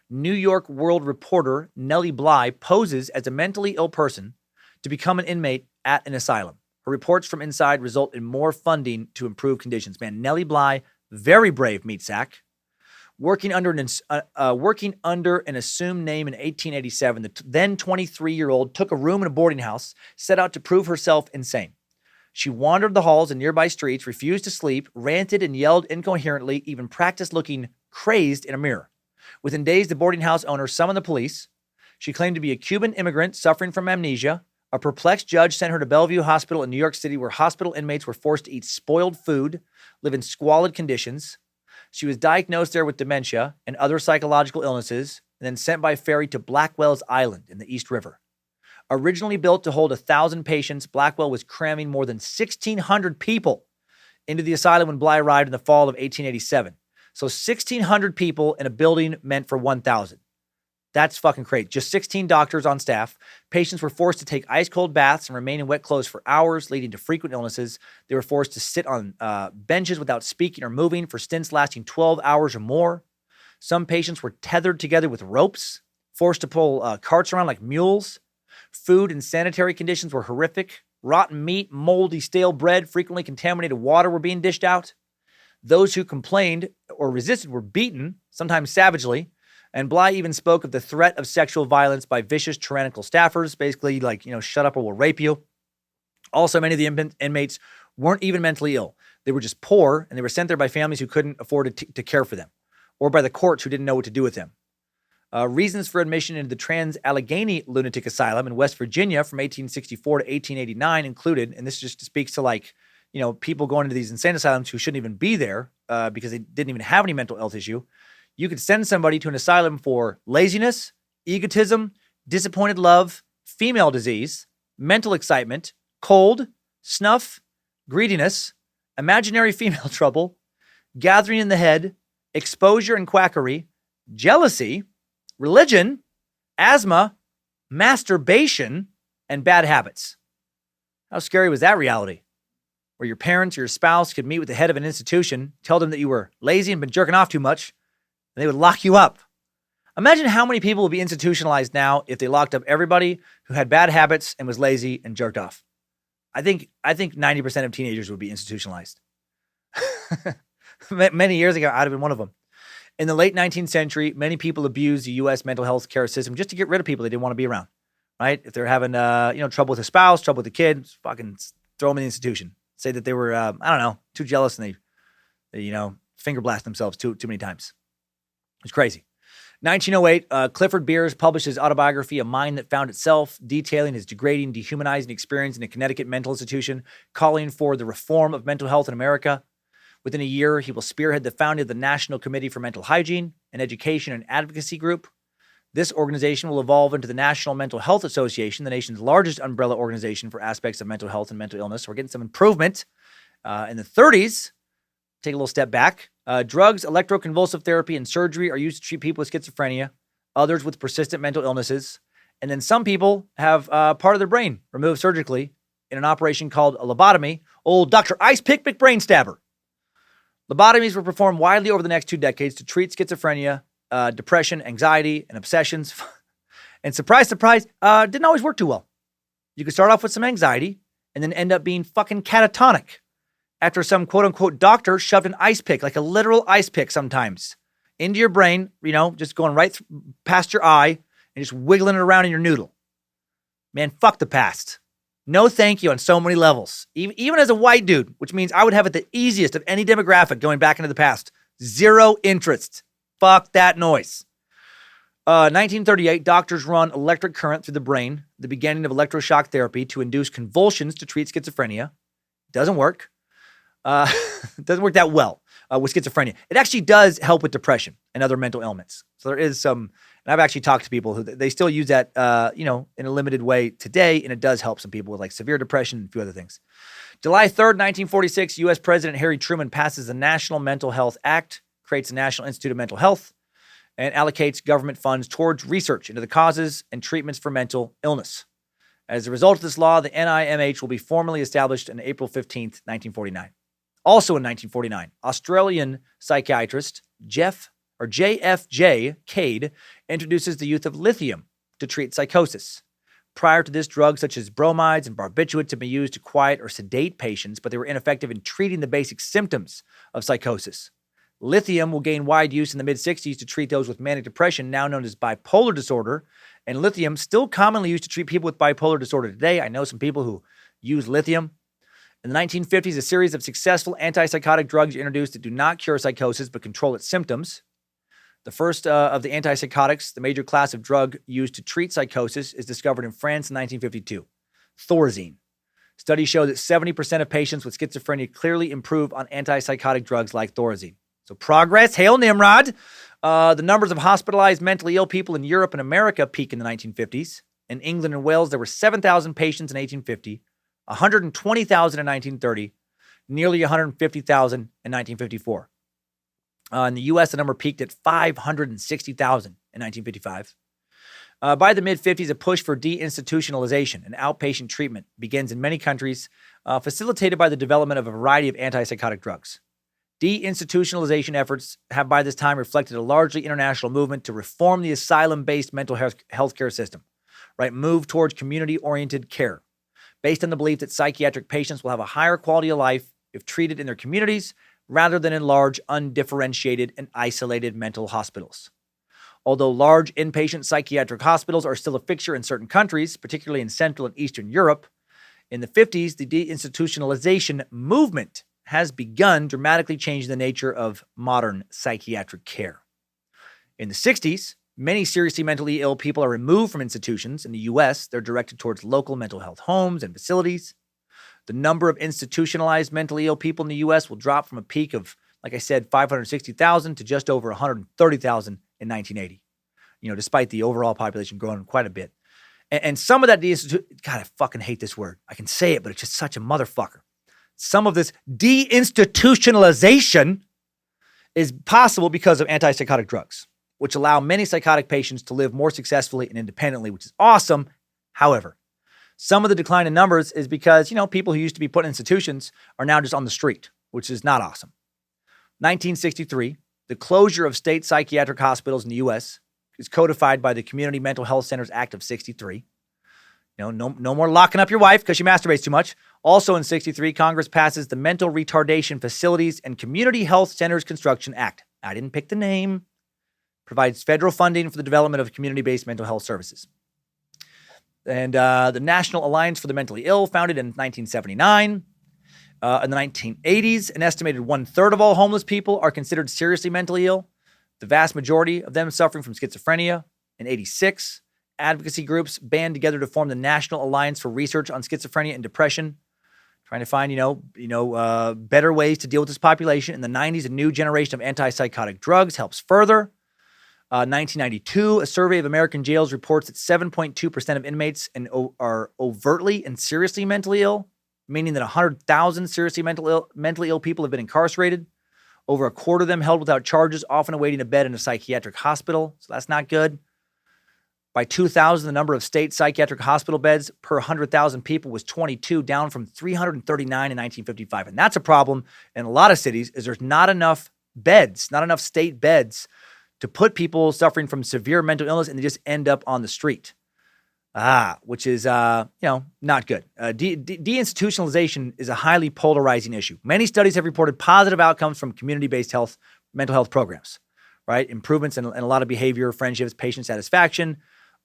New York World reporter Nellie Bly poses as a mentally ill person to become an inmate at an asylum. Her reports from inside result in more funding to improve conditions. Man, Nellie Bly, very brave, meatsack. Working under an assumed name in 1887, the then 23-year-old took a room in a boarding house, set out to prove herself insane. She wandered the halls and nearby streets, refused to sleep, ranted and yelled incoherently, even practiced looking crazed in a mirror. Within days, the boarding house owner summoned the police. She claimed to be a Cuban immigrant suffering from amnesia. A perplexed judge sent her to Bellevue Hospital in New York City, where hospital inmates were forced to eat spoiled food, live in squalid conditions. She was diagnosed there with dementia and other psychological illnesses, and then sent by ferry to Blackwell's Island in the East River. Originally built to hold 1,000 patients, Blackwell was cramming more than 1,600 people into the asylum when Bly arrived in the fall of 1887. So 1,600 people in a building meant for 1,000. That's fucking crazy. Just 16 doctors on staff. Patients were forced to take ice-cold baths and remain in wet clothes for hours, leading to frequent illnesses. They were forced to sit on benches without speaking or moving for stints lasting 12 hours or more. Some patients were tethered together with ropes, forced to pull carts around like mules. Food and sanitary conditions were horrific. Rotten meat, moldy, stale bread, frequently contaminated water were being dished out. Those who complained or resisted were beaten, sometimes savagely. And Bly even spoke of the threat of sexual violence by vicious, tyrannical staffers, basically like, shut up or we'll rape you. Also, many of the inmates weren't even mentally ill. They were just poor, and they were sent there by families who couldn't afford to care for them, or by the courts who didn't know what to do with them. Reasons for admission into the Trans-Allegheny Lunatic Asylum in West Virginia from 1864 to 1889 included, and this just speaks to people going into these insane asylums who shouldn't even be there because they didn't even have any mental health issue. You could send somebody to an asylum for laziness, egotism, disappointed love, female disease, mental excitement, cold, snuff, greediness, imaginary female trouble, gathering in the head, exposure and quackery, jealousy, religion, asthma, masturbation, and bad habits. How scary was that reality? Where your parents or your spouse could meet with the head of an institution, tell them that you were lazy and been jerking off too much, and they would lock you up. Imagine how many people would be institutionalized now if they locked up everybody who had bad habits and was lazy and jerked off. I think 90% of teenagers would be institutionalized. Many years ago, I'd have been one of them. In the late 19th century, many people abused the U.S. mental health care system just to get rid of people they didn't want to be around, right? If they're having, trouble with a spouse, trouble with a kid, just fucking throw them in the institution. Say that they were, too jealous and they finger blast themselves too many times. It's crazy. 1908, Clifford Beers published his autobiography, A Mind That Found Itself, detailing his degrading, dehumanizing experience in a Connecticut mental institution, calling for the reform of mental health in America. Within a year, he will spearhead the founding of the National Committee for Mental Hygiene, an education and advocacy group. This organization will evolve into the National Mental Health Association, the nation's largest umbrella organization for aspects of mental health and mental illness. We're getting some improvement. In the 30s, take a little step back. Drugs, electroconvulsive therapy, and surgery are used to treat people with schizophrenia, others with persistent mental illnesses. And then some people have part of their brain removed surgically in an operation called a lobotomy. Old Dr. Ice Pick Brain Stabber. Lobotomies were performed widely over the next 2 decades to treat schizophrenia, depression, anxiety, and obsessions. And surprise, surprise, didn't always work too well. You could start off with some anxiety and then end up being fucking catatonic after some quote-unquote doctor shoved an ice pick, like a literal ice pick sometimes, into your brain, just going right past your eye and just wiggling it around in your noodle. Man, fuck the past. No thank you on so many levels. Even as a white dude, which means I would have it the easiest of any demographic going back into the past. Zero interest. Fuck that noise. 1938, doctors run electric current through the brain. the beginning of electroshock therapy to induce convulsions to treat schizophrenia. Doesn't work. It doesn't work that well with schizophrenia. It actually does help with depression and other mental ailments. So there is some, and I've actually talked to people who they still use that, in a limited way today, and it does help some people with like severe depression and a few other things. July 3rd, 1946, U.S. President Harry Truman passes the National Mental Health Act, creates the National Institute of Mental Health, and allocates government funds towards research into the causes and treatments for mental illness. As a result of this law, the NIMH will be formally established on April 15th, 1949. Also in 1949, Australian psychiatrist JFJ Cade introduces the use of lithium to treat psychosis. Prior to this, drugs such as bromides and barbiturates have been used to quiet or sedate patients, but they were ineffective in treating the basic symptoms of psychosis. Lithium will gain wide use in the mid-60s to treat those with manic depression, now known as bipolar disorder, and lithium still commonly used to treat people with bipolar disorder today. I know some people who use lithium. In the 1950s, a series of successful antipsychotic drugs are introduced that do not cure psychosis but control its symptoms. The first of the antipsychotics, the major class of drug used to treat psychosis, is discovered in France in 1952, Thorazine. Studies show that 70% of patients with schizophrenia clearly improve on antipsychotic drugs like Thorazine. So progress, hail Nimrod. The numbers of hospitalized mentally ill people in Europe and America peak in the 1950s. In England and Wales, there were 7,000 patients in 1850, 120,000 in 1930, nearly 150,000 in 1954. In the U.S., the number peaked at 560,000 in 1955. By the mid-50s, a push for deinstitutionalization and outpatient treatment begins in many countries, facilitated by the development of a variety of antipsychotic drugs. Deinstitutionalization efforts have by this time reflected a largely international movement to reform the asylum-based mental health care system, right? Move towards community-oriented care, based on the belief that psychiatric patients will have a higher quality of life if treated in their communities rather than in large, undifferentiated, and isolated mental hospitals. Although large inpatient psychiatric hospitals are still a fixture in certain countries, particularly in Central and Eastern Europe, in the 50s, the deinstitutionalization movement has begun dramatically changing the nature of modern psychiatric care. In the 60s, many seriously mentally ill people are removed from institutions. In the U.S., they're directed towards local mental health homes and facilities. The number of institutionalized mentally ill people in the U.S. will drop from a peak of, like I said, 560,000 to just over 130,000 in 1980, despite the overall population growing quite a bit. And some of that God, I fucking hate this word. I can say it, but it's just such a motherfucker. Some of this deinstitutionalization is possible because of antipsychotic drugs, which allow many psychotic patients to live more successfully and independently, which is awesome. However, some of the decline in numbers is because, people who used to be put in institutions are now just on the street, which is not awesome. 1963, the closure of state psychiatric hospitals in the U.S. is codified by the Community Mental Health Centers Act of 63. No more locking up your wife because she masturbates too much. Also in 63, Congress passes the Mental Retardation Facilities and Community Health Centers Construction Act. I didn't pick the name. Provides federal funding for the development of community-based mental health services. And the National Alliance for the Mentally Ill, founded in 1979. In the 1980s, an estimated 1/3 of all homeless people are considered seriously mentally ill, the vast majority of them suffering from schizophrenia. In 86, advocacy groups band together to form the National Alliance for Research on Schizophrenia and Depression, trying to find, better ways to deal with this population. In the 90s, a new generation of antipsychotic drugs helps further. 1992, a survey of American jails reports that 7.2% of inmates are overtly and seriously mentally ill, meaning that 100,000 seriously mentally ill people have been incarcerated. Over a quarter of them held without charges, often awaiting a bed in a psychiatric hospital. So that's not good. By 2000, the number of state psychiatric hospital beds per 100,000 people was 22, down from 339 in 1955. And that's a problem in a lot of cities, is there's not enough beds, not enough state beds to put people suffering from severe mental illness, and they just end up on the street. Which is, not good. Deinstitutionalization is a highly polarizing issue. Many studies have reported positive outcomes from community-based mental health programs, right? Improvements in a lot of behavior, friendships, patient satisfaction.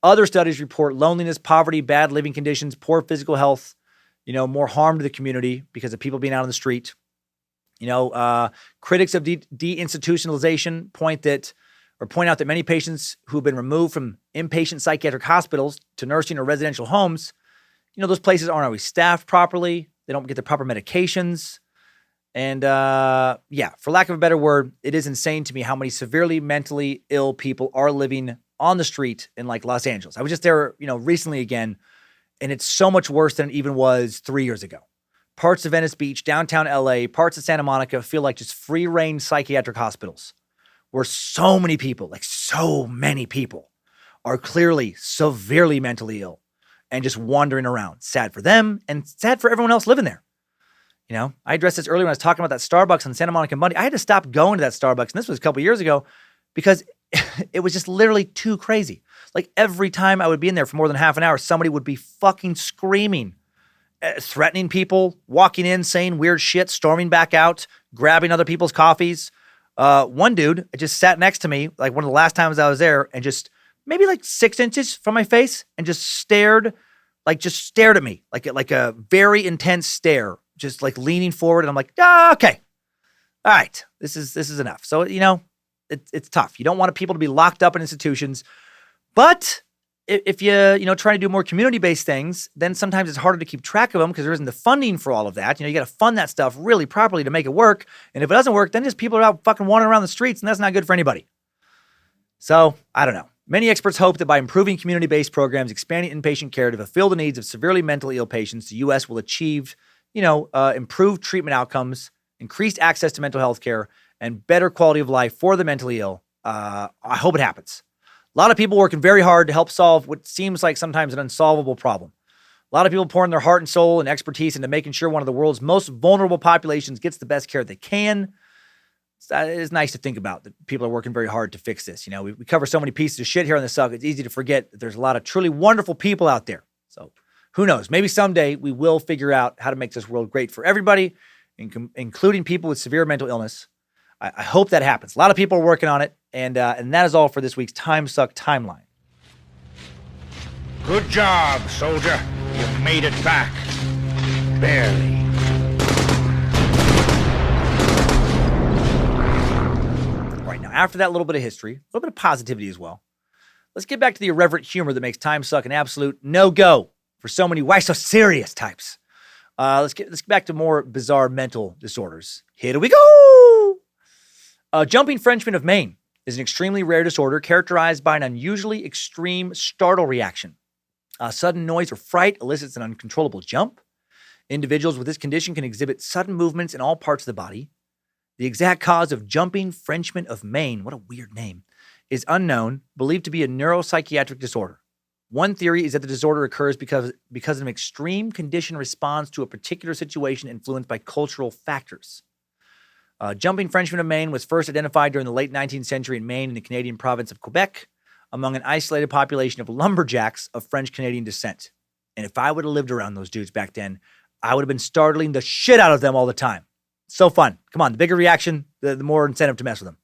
Other studies report loneliness, poverty, bad living conditions, poor physical health, more harm to the community because of people being out on the street. Critics of deinstitutionalization point that, or point out that many patients who have been removed from inpatient psychiatric hospitals to nursing or residential homes, those places aren't always staffed properly. They don't get the proper medications. And for lack of a better word, it is insane to me how many severely mentally ill people are living on the street in like Los Angeles. I was just there, recently again, and it's so much worse than it even was 3 years ago. Parts of Venice Beach, downtown LA, parts of Santa Monica feel like just free reign psychiatric hospitals where so many people are clearly severely mentally ill and just wandering around. Sad for them and sad for everyone else living there. I addressed this earlier when I was talking about that Starbucks on Santa Monica Monday. I had to stop going to that Starbucks, and this was a couple years ago, because it was just literally too crazy. Like every time I would be in there for more than half an hour, somebody would be fucking screaming, threatening people, walking in, saying weird shit, storming back out, grabbing other people's coffees. One dude just sat next to me, like one of the last times I was there, and just maybe like 6 inches from my face, and just stared at me, like a very intense stare, just like leaning forward. And I'm like, okay, all right, this is enough. So, it's tough. You don't want people to be locked up in institutions, but if you try to do more community-based things, then sometimes it's harder to keep track of them because there isn't the funding for all of that. You got to fund that stuff really properly to make it work. And if it doesn't work, then just people are out fucking wandering around the streets, and that's not good for anybody. So, I don't know. Many experts hope that by improving community-based programs, expanding inpatient care to fulfill the needs of severely mentally ill patients, the U.S. will achieve, improved treatment outcomes, increased access to mental health care, and better quality of life for the mentally ill. I hope it happens. A lot of people working very hard to help solve what seems like sometimes an unsolvable problem. A lot of people pouring their heart and soul and expertise into making sure one of the world's most vulnerable populations gets the best care they can. It's nice to think about that people are working very hard to fix this. We cover so many pieces of shit here on the Suck. It's easy to forget that there's a lot of truly wonderful people out there. So who knows? Maybe someday we will figure out how to make this world great for everybody, including people with severe mental illness. I hope that happens. A lot of people are working on it. And that is all for this week's Timesuck Timeline. Good job, soldier. You made it back. Barely. All right, now after that little bit of history, a little bit of positivity as well, let's get back to the irreverent humor that makes Timesuck an absolute no-go for so many why so serious types. Let's get back to more bizarre mental disorders. Here we go! Jumping Frenchman of Maine is an extremely rare disorder characterized by an unusually extreme startle reaction. Sudden noise or fright elicits an uncontrollable jump. Individuals with this condition can exhibit sudden movements in all parts of the body. The exact cause of Jumping Frenchman of Maine, what a weird name, is unknown, believed to be a neuropsychiatric disorder. One theory is that the disorder occurs because an extreme condition responds to a particular situation influenced by cultural factors. Jumping Frenchman of Maine was first identified during the late 19th century in Maine in the Canadian province of Quebec among an isolated population of lumberjacks of French-Canadian descent. And if I would have lived around those dudes back then, I would have been startling the shit out of them all the time. So fun. Come on, the bigger reaction, the more incentive to mess with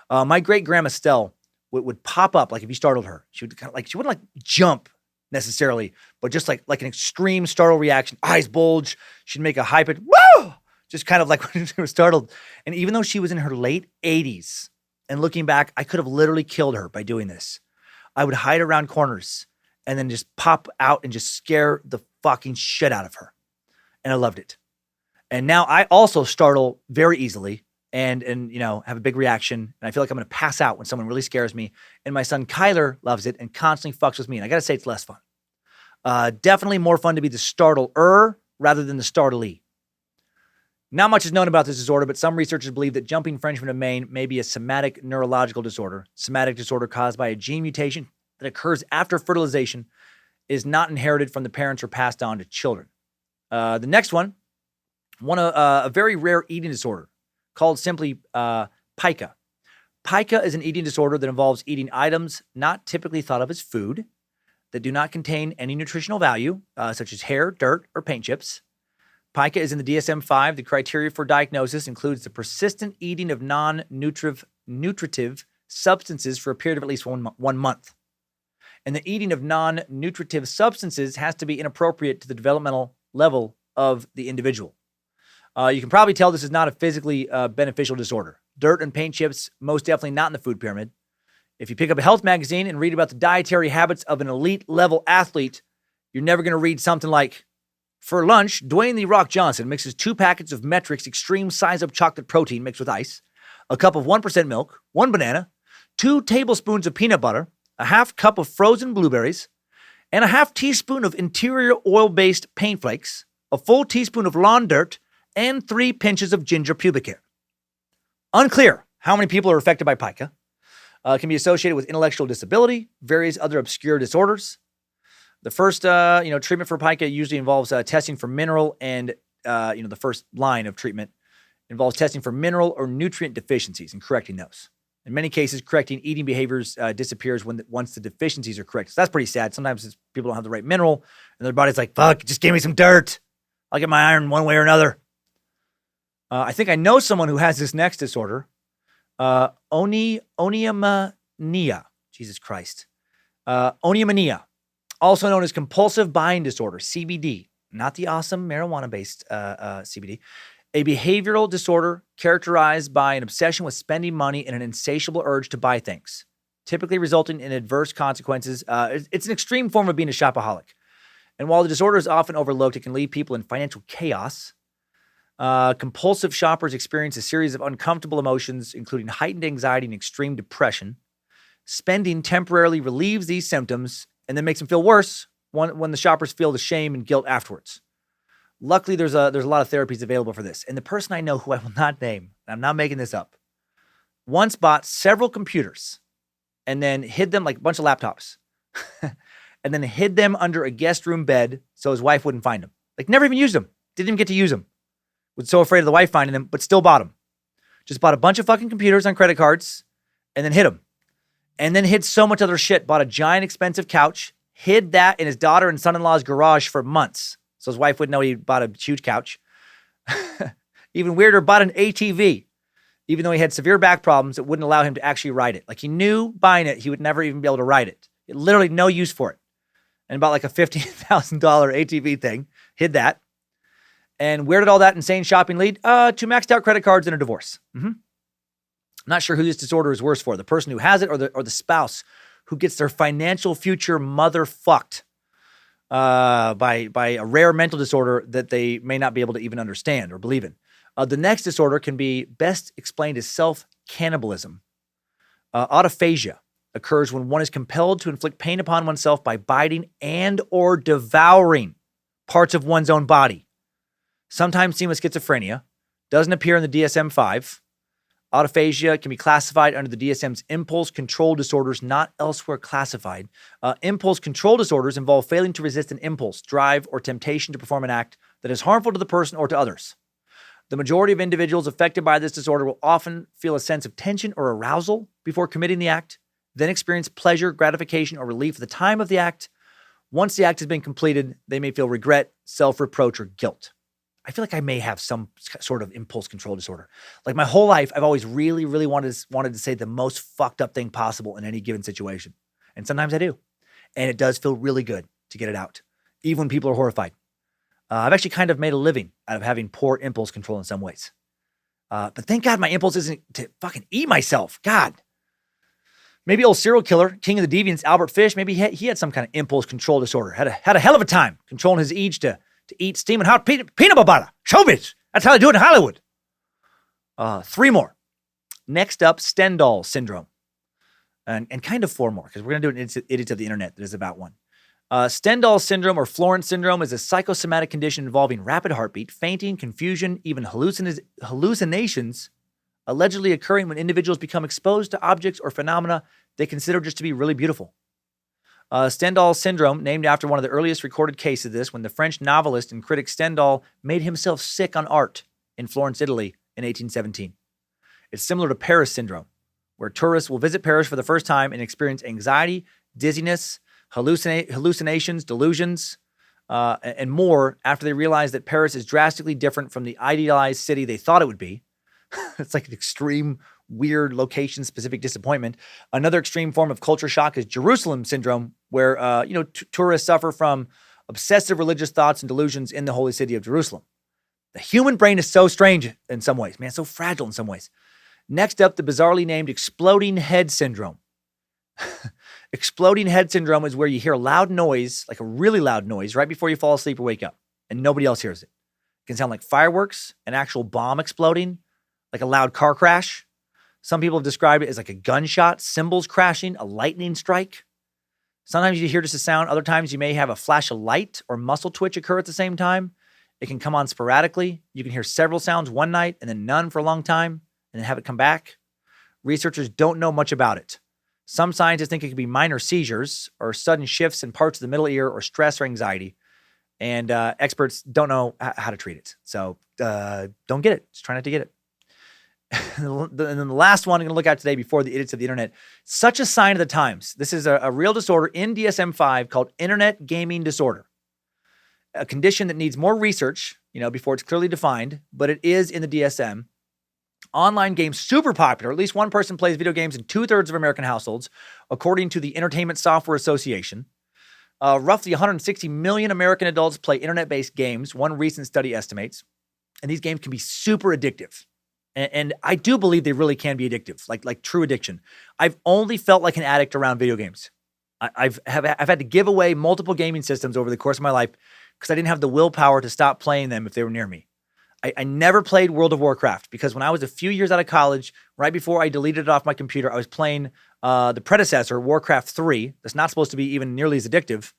them. My great-grandma Stell would pop up like if you startled her. She would she wouldn't jump necessarily, but just like an extreme startle reaction. Eyes bulge. She'd make a high-pitched, woo! Just kind of like when she was startled. And even though she was in her late 80s, and looking back, I could have literally killed her by doing this. I would hide around corners and then just pop out and just scare the fucking shit out of her. And I loved it. And now I also startle very easily and have a big reaction. And I feel like I'm going to pass out when someone really scares me. And my son Kyler loves it and constantly fucks with me. And I got to say, it's less fun. Definitely more fun to be the startler rather than the startlee. Not much is known about this disorder, but some researchers believe that Jumping Frenchman of Maine may be a somatic neurological disorder. Somatic disorder caused by a gene mutation that occurs after fertilization is not inherited from the parents or passed on to children. The next one, a very rare eating disorder called simply pica. Pica is an eating disorder that involves eating items not typically thought of as food that do not contain any nutritional value, such as hair, dirt, or paint chips. Pica is in the DSM-5. The criteria for diagnosis includes the persistent eating of non-nutritive substances for a period of at least one month. And the eating of non-nutritive substances has to be inappropriate to the developmental level of the individual. You can probably tell this is not a physically beneficial disorder. Dirt and paint chips, most definitely not in the food pyramid. If you pick up a health magazine and read about the dietary habits of an elite level athlete, you're never going to read something like, for lunch, Dwayne The Rock Johnson mixes 2 packets of Metrics extreme size up chocolate protein mixed with ice, a cup of 1% milk, 1 banana, 2 tablespoons of peanut butter, a half cup of frozen blueberries, and a half teaspoon of interior oil-based paint flakes, a full teaspoon of lawn dirt, and 3 pinches of ginger pubic hair. Unclear how many people are affected by pica. Can be associated with intellectual disability, various other obscure disorders. The first, treatment for pica usually involves testing for mineral and, the first line of treatment involves testing for mineral or nutrient deficiencies and correcting those. In many cases, correcting eating behaviors disappears once the deficiencies are corrected. So that's pretty sad. Sometimes people don't have the right mineral, and their body's like, fuck, just give me some dirt. I'll get my iron one way or another. I think I know someone who has this next disorder. Oniomania. Jesus Christ. Oniomania, also known as compulsive buying disorder, CBD, not the awesome marijuana-based CBD, a behavioral disorder characterized by an obsession with spending money and an insatiable urge to buy things, typically resulting in adverse consequences. It's an extreme form of being a shopaholic. And while the disorder is often overlooked, it can leave people in financial chaos. Compulsive shoppers experience a series of uncomfortable emotions, including heightened anxiety and extreme depression. Spending temporarily relieves these symptoms and then makes them feel worse when the shoppers feel the shame and guilt afterwards. Luckily, there's a lot of therapies available for this. And the person I know, who I will not name, I'm not making this up, once bought several computers and then hid them, like a bunch of laptops, and then hid them under a guest room bed so his wife wouldn't find them. Like, never even used them. Didn't even get to use them. Was so afraid of the wife finding them, but still bought them. Just bought a bunch of fucking computers on credit cards and then hid them. And then hid so much other shit. Bought a giant expensive couch, hid that in his daughter and son-in-law's garage for months so his wife wouldn't know he bought a huge couch. Even weirder, bought an ATV. Even though he had severe back problems, it wouldn't allow him to actually ride it. Like, he knew buying it, he would never even be able to ride it. Literally no use for it. And bought like a $15,000 ATV thing, hid that. And where did all that insane shopping lead? To maxed out credit cards and a divorce. Not sure who this disorder is worse for, the person who has it or the spouse who gets their financial future motherfucked by a rare mental disorder that they may not be able to even understand or believe in. The next disorder can be best explained as self-cannibalism. Autophagia occurs when one is compelled to inflict pain upon oneself by biting and or devouring parts of one's own body. Sometimes seen with schizophrenia, doesn't appear in the DSM-5. Autophagia can be classified under the DSM's impulse control disorders, not elsewhere classified. Impulse control disorders involve failing to resist an impulse, drive, or temptation to perform an act that is harmful to the person or to others. The majority of individuals affected by this disorder will often feel a sense of tension or arousal before committing the act, then experience pleasure, gratification, or relief at the time of the act. Once the act has been completed, they may feel regret, self-reproach, or guilt. I feel like I may have some sort of impulse control disorder. Like, my whole life, I've always really, really wanted to say the most fucked up thing possible in any given situation. And sometimes I do. And it does feel really good to get it out, even when people are horrified. I've actually kind of made a living out of having poor impulse control in some ways. But thank God my impulse isn't to fucking eat myself. God. Maybe old serial killer, king of the deviants, Albert Fish, maybe he had some kind of impulse control disorder. Had a hell of a time controlling his urge to eat steaming hot peanut butter. Showbiz. That's how they do it in Hollywood. 3 more. Next up, Stendhal syndrome. And kind of 4 more, because we're going to do an idiot of the internet that is about one. Stendhal syndrome or Florence syndrome is a psychosomatic condition involving rapid heartbeat, fainting, confusion, even hallucinations, allegedly occurring when individuals become exposed to objects or phenomena they consider just to be really beautiful. Stendhal syndrome, named after one of the earliest recorded cases of this, when the French novelist and critic Stendhal made himself sick on art in Florence, Italy in 1817. It's similar to Paris syndrome, where tourists will visit Paris for the first time and experience anxiety, dizziness, hallucinations, delusions, and more after they realize that Paris is drastically different from the idealized city they thought it would be. It's like an extreme, weird, location-specific disappointment. Another extreme form of culture shock is Jerusalem syndrome, where tourists suffer from obsessive religious thoughts and delusions in the holy city of Jerusalem. The human brain is so strange in some ways, man, so fragile in some ways. Next up, the bizarrely named exploding head syndrome. Exploding head syndrome is where you hear a loud noise, like a really loud noise, right before you fall asleep or wake up, and nobody else hears it. It can sound like fireworks, an actual bomb exploding, like a loud car crash. Some people have described it as like a gunshot, cymbals crashing, a lightning strike. Sometimes you hear just a sound. Other times you may have a flash of light or muscle twitch occur at the same time. It can come on sporadically. You can hear several sounds one night and then none for a long time and then have it come back. Researchers don't know much about it. Some scientists think it could be minor seizures or sudden shifts in parts of the middle ear or stress or anxiety. And experts don't know how to treat it. So don't get it. Just try not to get it. And then the last one I'm going to look at today before the idiots of the internet. Such a sign of the times. This is a real disorder in DSM-5 called internet gaming disorder. A condition that needs more research, before it's clearly defined, but it is in the DSM. Online games, super popular. At least one person plays video games in 2/3 of American households, according to the Entertainment Software Association. Roughly 160 million American adults play internet-based games, one recent study estimates. And these games can be super addictive. And I do believe they really can be addictive, like true addiction. I've only felt like an addict around video games. I've had to give away multiple gaming systems over the course of my life because I didn't have the willpower to stop playing them if they were near me. I never played World of Warcraft because when I was a few years out of college, right before I deleted it off my computer, I was playing the predecessor, Warcraft 3. That's not supposed to be even nearly as addictive.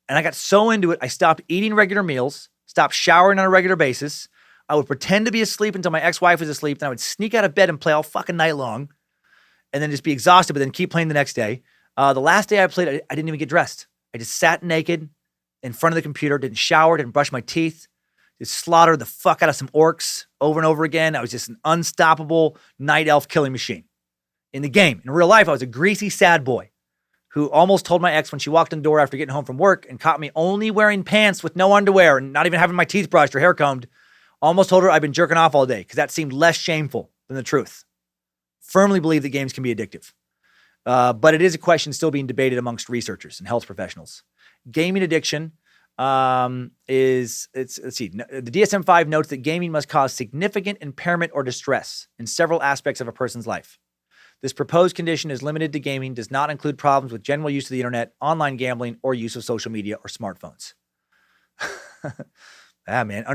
And I got so into it, I stopped eating regular meals, stopped showering on a regular basis. I would pretend to be asleep until my ex-wife was asleep. Then I would sneak out of bed and play all fucking night long and then just be exhausted, but then keep playing the next day. The last day I played, I didn't even get dressed. I just sat naked in front of the computer, didn't shower, didn't brush my teeth, just slaughtered the fuck out of some orcs over and over again. I was just an unstoppable night elf killing machine. In the game, in real life, I was a greasy, sad boy who almost told my ex when she walked in the door after getting home from work and caught me only wearing pants with no underwear and not even having my teeth brushed or hair combed, almost told her I've been jerking off all day because that seemed less shameful than the truth. Firmly believe that games can be addictive. But it is a question still being debated amongst researchers and health professionals. Gaming addiction the DSM-5 notes that gaming must cause significant impairment or distress in several aspects of a person's life. This proposed condition is limited to gaming, does not include problems with general use of the internet, online gambling, or use of social media or smartphones. Man.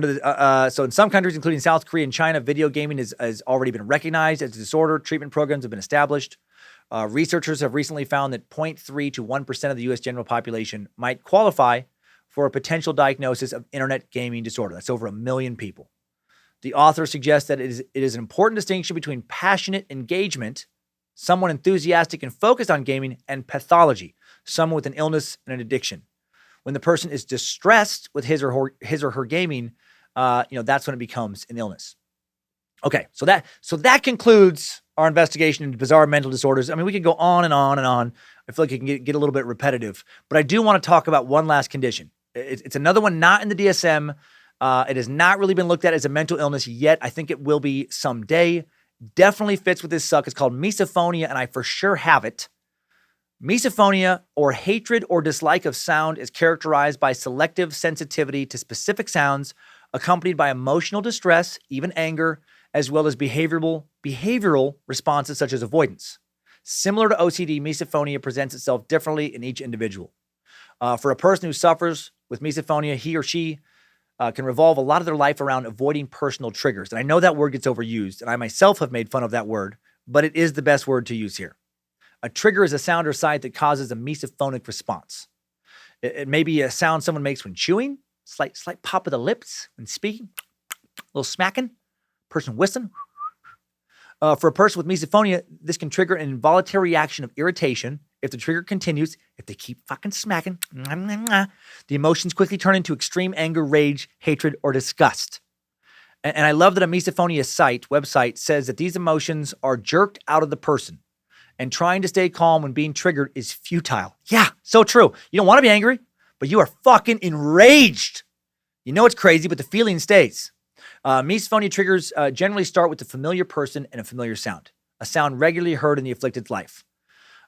So in some countries, including South Korea and China, video gaming has already been recognized as a disorder. Treatment programs have been established. Researchers have recently found that 0.3 to 1% of the U.S. general population might qualify for a potential diagnosis of internet gaming disorder. That's over 1 million people. The author suggests that it is an important distinction between passionate engagement, someone enthusiastic and focused on gaming, and pathology, someone with an illness and an addiction. When the person is distressed with his or her gaming, that's when it becomes an illness. Okay, so that concludes our investigation into bizarre mental disorders. I mean, we could go on and on and on. I feel like it can get a little bit repetitive, but I do want to talk about one last condition. It's another one not in the DSM. It has not really been looked at as a mental illness yet. I think it will be someday. Definitely fits with this suck. It's called misophonia, and I for sure have it. Misophonia, or hatred or dislike of sound, is characterized by selective sensitivity to specific sounds, accompanied by emotional distress, even anger, as well as behavioral responses such as avoidance. Similar to OCD, misophonia presents itself differently in each individual. For a person who suffers with misophonia, he or she can revolve a lot of their life around avoiding personal triggers. And I know that word gets overused, and I myself have made fun of that word, but it is the best word to use here. A trigger is a sound or sight that causes a misophonic response. It may be a sound someone makes when chewing, slight pop of the lips when speaking, a little smacking, person whistling. For a person with misophonia, this can trigger an involuntary reaction of irritation. If the trigger continues, if they keep fucking smacking, the emotions quickly turn into extreme anger, rage, hatred, or disgust. And I love that a misophonia website says that these emotions are jerked out of the person, and trying to stay calm when being triggered is futile. Yeah, so true. You don't want to be angry, but you are fucking enraged. You know it's crazy, but the feeling stays. Misophonia triggers generally start with a familiar person and a familiar sound, a sound regularly heard in the afflicted's life.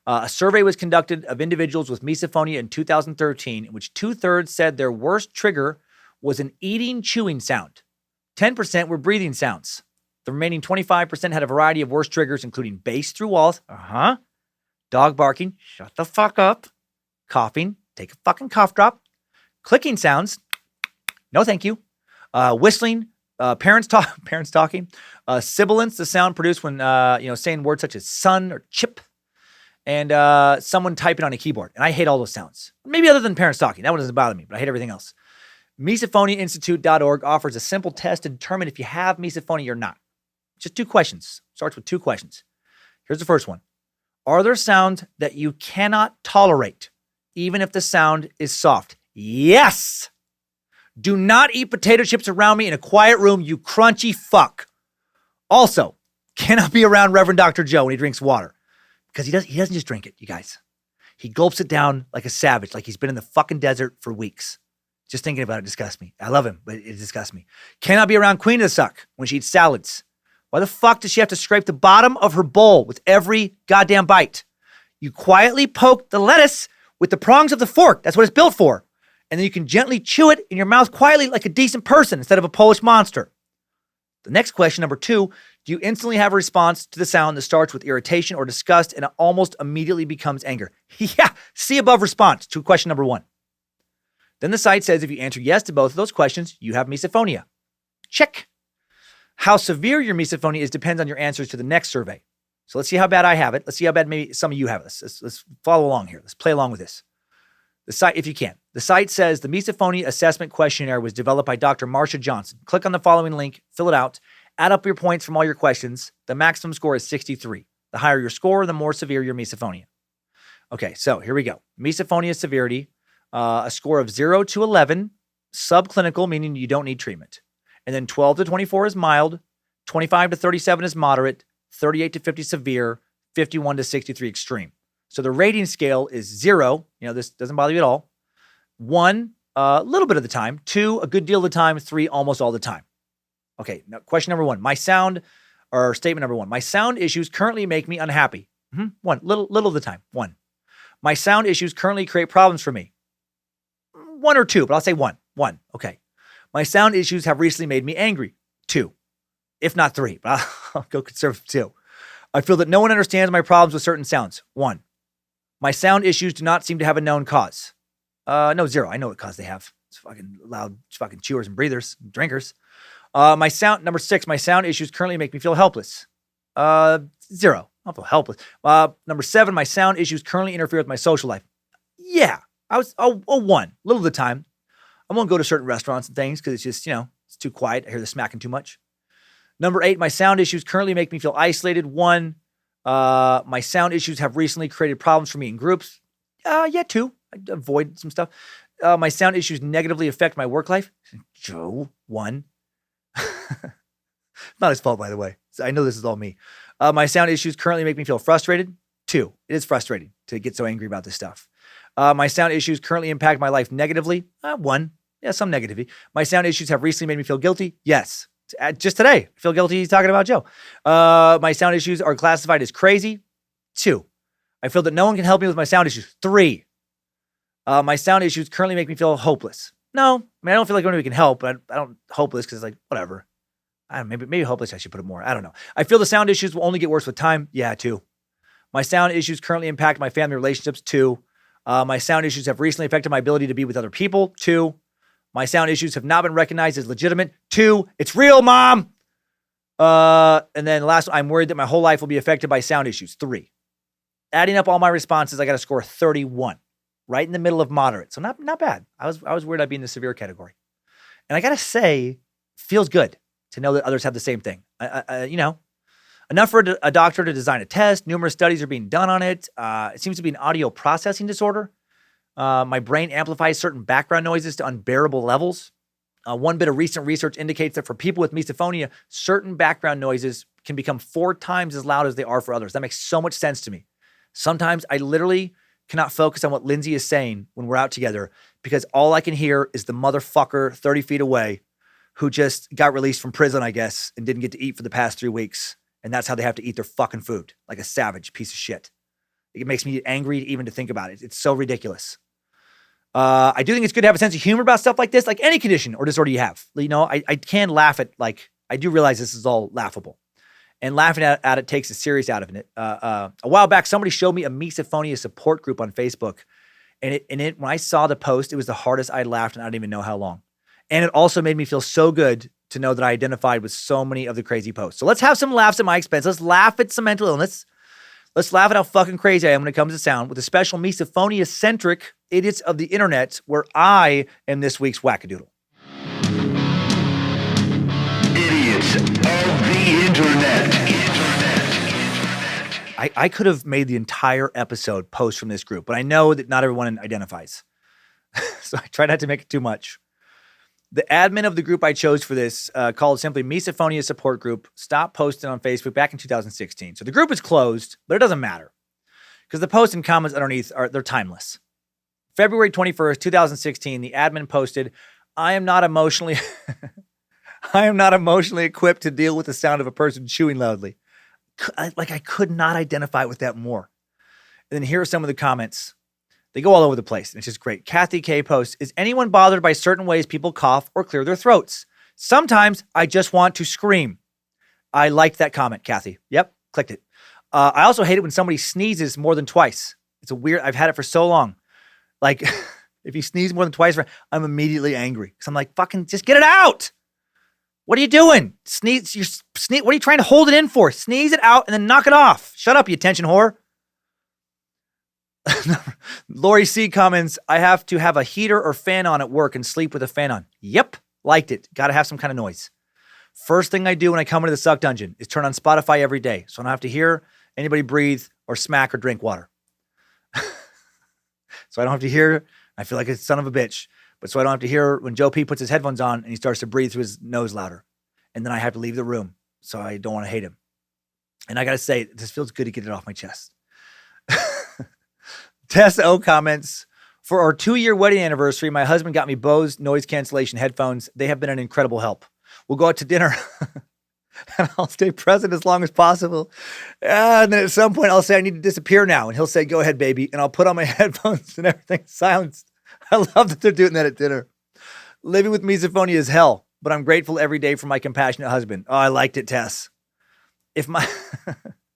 A survey was conducted of individuals with misophonia in 2013, in which 2/3 said their worst trigger was an eating, chewing sound. 10% were breathing sounds. The remaining 25% had a variety of worse triggers, including bass through walls, Dog barking, shut the fuck up. Coughing, take a fucking cough drop. Clicking sounds, no thank you. Whistling, parents talking. Sibilance, the sound produced when, saying words such as son or chip. And someone typing on a keyboard. And I hate all those sounds. Maybe other than parents talking. That one doesn't bother me, but I hate everything else. MisophoniaInstitute.org offers a simple test to determine if you have misophonia or not. Just 2 questions. Starts with 2 questions. Here's the first one. Are there sounds that you cannot tolerate, even if the sound is soft? Yes! Do not eat potato chips around me in a quiet room, you crunchy fuck. Also, cannot be around Reverend Dr. Joe when he drinks water. Because he doesn't just drink it, you guys. He gulps it down like a savage, like he's been in the fucking desert for weeks. Just thinking about it disgusts me. I love him, but it disgusts me. Cannot be around Queen of the Suck when she eats salads. Why the fuck does she have to scrape the bottom of her bowl with every goddamn bite? You quietly poke the lettuce with the prongs of the fork. That's what it's built for. And then you can gently chew it in your mouth quietly like a decent person instead of a Polish monster. The next question, number 2, do you instantly have a response to the sound that starts with irritation or disgust and it almost immediately becomes anger? Yeah, see above response to question number 1. Then the site says if you answer yes to both of those questions, you have misophonia. Check. How severe your misophonia is depends on your answers to the next survey. So let's see how bad I have it. Let's see how bad maybe some of you have it. Let's follow along here. Let's play along with this. The site, if you can. The site says the Misophonia Assessment Questionnaire was developed by Dr. Marsha Johnson. Click on the following link, fill it out, add up your points from all your questions. The maximum score is 63. The higher your score, the more severe your misophonia. Okay, so here we go. Misophonia severity, a score of 0 to 11, subclinical, meaning you don't need treatment. And then 12 to 24 is mild, 25 to 37 is moderate, 38 to 50 severe, 51 to 63 extreme. So the rating scale is 0. This doesn't bother you at all. 1, a little bit of the time. 2, a good deal of the time. 3, almost all the time. Okay, now question number 1. Statement number 1. My sound issues currently make me unhappy. 1, little of the time. 1. My sound issues currently create problems for me. 1 or 2, but I'll say 1. 1, okay. My sound issues have recently made me angry. 2, if not 3, but I'll go conservative 2. I feel that no one understands my problems with certain sounds. 1. My sound issues do not seem to have a known cause. No, 0. I know what cause they have. It's fucking loud fucking chewers and breathers, and drinkers. Number 6, my sound issues currently make me feel helpless. 0. I don't feel helpless. Number 7, my sound issues currently interfere with my social life. Yeah, I was 1. Little of the time. I won't go to certain restaurants and things because it's just, it's too quiet. I hear the smacking too much. Number 8, my sound issues currently make me feel isolated. 1. My sound issues have recently created problems for me in groups. 2. I avoid some stuff. My sound issues negatively affect my work life. Joe, 1. Not his fault, by the way. I know this is all me. My sound issues currently make me feel frustrated. 2. It is frustrating to get so angry about this stuff. My sound issues currently impact my life negatively. 1. Yeah, some negativity. My sound issues have recently made me feel guilty. Yes. Just today, I feel guilty talking about Joe. My sound issues are classified as crazy. 2. I feel that no one can help me with my sound issues. 3. My sound issues currently make me feel hopeless. No, I don't feel like anybody can help, but I don't hopeless because it's like, whatever. I don't know, maybe hopeless, I should put it more. I don't know. I feel the sound issues will only get worse with time. Yeah, 2. My sound issues currently impact my family relationships. 2. My sound issues have recently affected my ability to be with other people. 2. My sound issues have not been recognized as legitimate. 2. It's real, Mom. And then the last one, I'm worried that my whole life will be affected by sound issues. 3. Adding up all my responses, I got a score 31, right in the middle of moderate. So not bad. I was worried I'd be in the severe category. And I got to say, feels good to know that others have the same thing. Enough for a doctor to design a test. Numerous studies are being done on it. It seems to be an audio processing disorder. My brain amplifies certain background noises to unbearable levels. One bit of recent research indicates that for people with misophonia, certain background noises can become 4 times as loud as they are for others. That makes so much sense to me. Sometimes I literally cannot focus on what Lindsay is saying when we're out together because all I can hear is the motherfucker 30 feet away who just got released from prison, I guess, and didn't get to eat for the past 3 weeks. And that's how they have to eat their fucking food, like a savage piece of shit. It makes me angry even to think about it. It's so ridiculous. I do think it's good to have a sense of humor about stuff like this, like any condition or disorder you have. I can laugh at, I do realize this is all laughable. And laughing at it takes the serious out of it. A while back, somebody showed me a misophonia support group on Facebook. And when I saw the post, it was the hardest I laughed, and I didn't even know how long. And it also made me feel so good to know that I identified with so many of the crazy posts. So let's have some laughs at my expense. Let's laugh at some mental illness. Let's laugh at how fucking crazy I am when it comes to sound with a special misophonia-centric idiots of the internet, where I am this week's wackadoodle. Idiots of the internet. I could have made the entire episode post from this group, but I know that not everyone identifies. So I try not to make it too much. The admin of the group I chose for this, called simply Misophonia Support Group, stopped posting on Facebook back in 2016. So the group is closed, but it doesn't matter because the posts and comments underneath they're timeless. February 21st, 2016, the admin posted, I am not emotionally equipped to deal with the sound of a person chewing loudly. I could not identify with that more. And then here are some of the comments. They go all over the place, and it's just great. Kathy K posts, is anyone bothered by certain ways people cough or clear their throats? Sometimes I just want to scream. I liked that comment, Kathy. Yep, clicked it. I also hate it when somebody sneezes more than twice. It's a weird, I've had it for so long. Like, if you sneeze more than twice, I'm immediately angry. Because I'm like, fucking just get it out. What are you doing? Sneeze. What are you trying to hold it in for? Sneeze it out and then knock it off. Shut up, you attention whore. Lori C comments, I have to have a heater or fan on at work and sleep with a fan on. Yep, liked it. Got to have some kind of noise. First thing I do when I come into the Suck Dungeon is turn on Spotify every day, so I don't have to hear anybody breathe or smack or drink water. So I don't have to hear, I feel like a son of a bitch, but so I don't have to hear when Joe P puts his headphones on and he starts to breathe through his nose louder. And then I have to leave the room, so I don't want to hate him. And I got to say, this feels good to get it off my chest. Tess O comments, for our 2-year wedding anniversary, my husband got me Bose noise cancellation headphones. They have been an incredible help. We'll go out to dinner and I'll stay present as long as possible. And then at some point I'll say, I need to disappear now. And he'll say, go ahead, baby. And I'll put on my headphones and everything's silenced. I love that they're doing that at dinner. Living with misophonia is hell, but I'm grateful every day for my compassionate husband. Oh, I liked it, Tess. If my...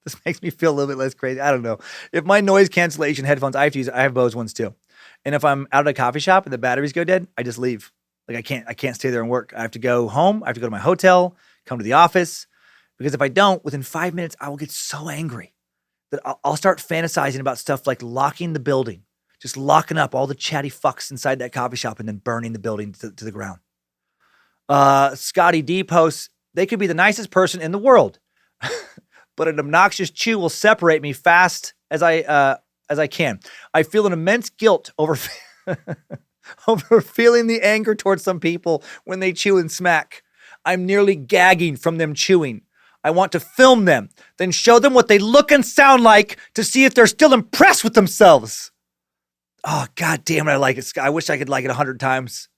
This makes me feel a little bit less crazy. I don't know. If my noise cancellation headphones I have to use, I have Bose ones too. And if I'm out at a coffee shop and the batteries go dead, I just leave. Like I can't stay there and work. I have to go home. I have to go to my hotel, come to the office. Because if I don't, within 5 minutes, I will get so angry that I'll start fantasizing about stuff like locking the building, just locking up all the chatty fucks inside that coffee shop and then burning the building to the ground. Scotty D posts, they could be the nicest person in the world. But an obnoxious chew will separate me fast as I can. I feel an immense guilt over feeling the anger towards some people when they chew and smack. I'm nearly gagging from them chewing. I want to film them, then show them what they look and sound like to see if they're still impressed with themselves. Oh, God damn it, I like it. I wish I could like it 100 times.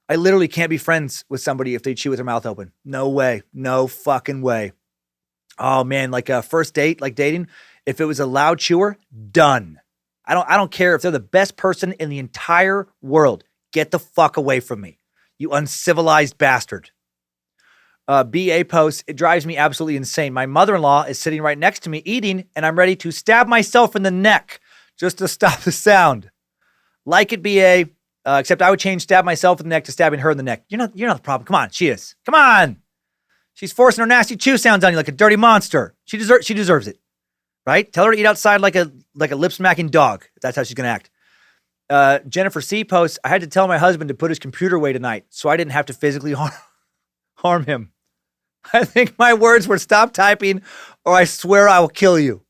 I literally can't be friends with somebody if they chew with their mouth open. No way. No fucking way. Oh man, like a first date, like dating, if it was a loud chewer, done. I don't care if they're the best person in the entire world. Get the fuck away from me, you uncivilized bastard. BA posts, it drives me absolutely insane. My mother-in-law is sitting right next to me eating, and I'm ready to stab myself in the neck just to stop the sound. Like it, BA, except I would change stab myself in the neck to stabbing her in the neck. You're not the problem. Come on, she is. Come on. She's forcing her nasty chew sounds on you like a dirty monster. She deserves it, right? Tell her to eat outside like a lip-smacking dog. If that's how she's going to act. Jennifer C posts, I had to tell my husband to put his computer away tonight so I didn't have to physically harm him. I think my words were stop typing or I swear I will kill you.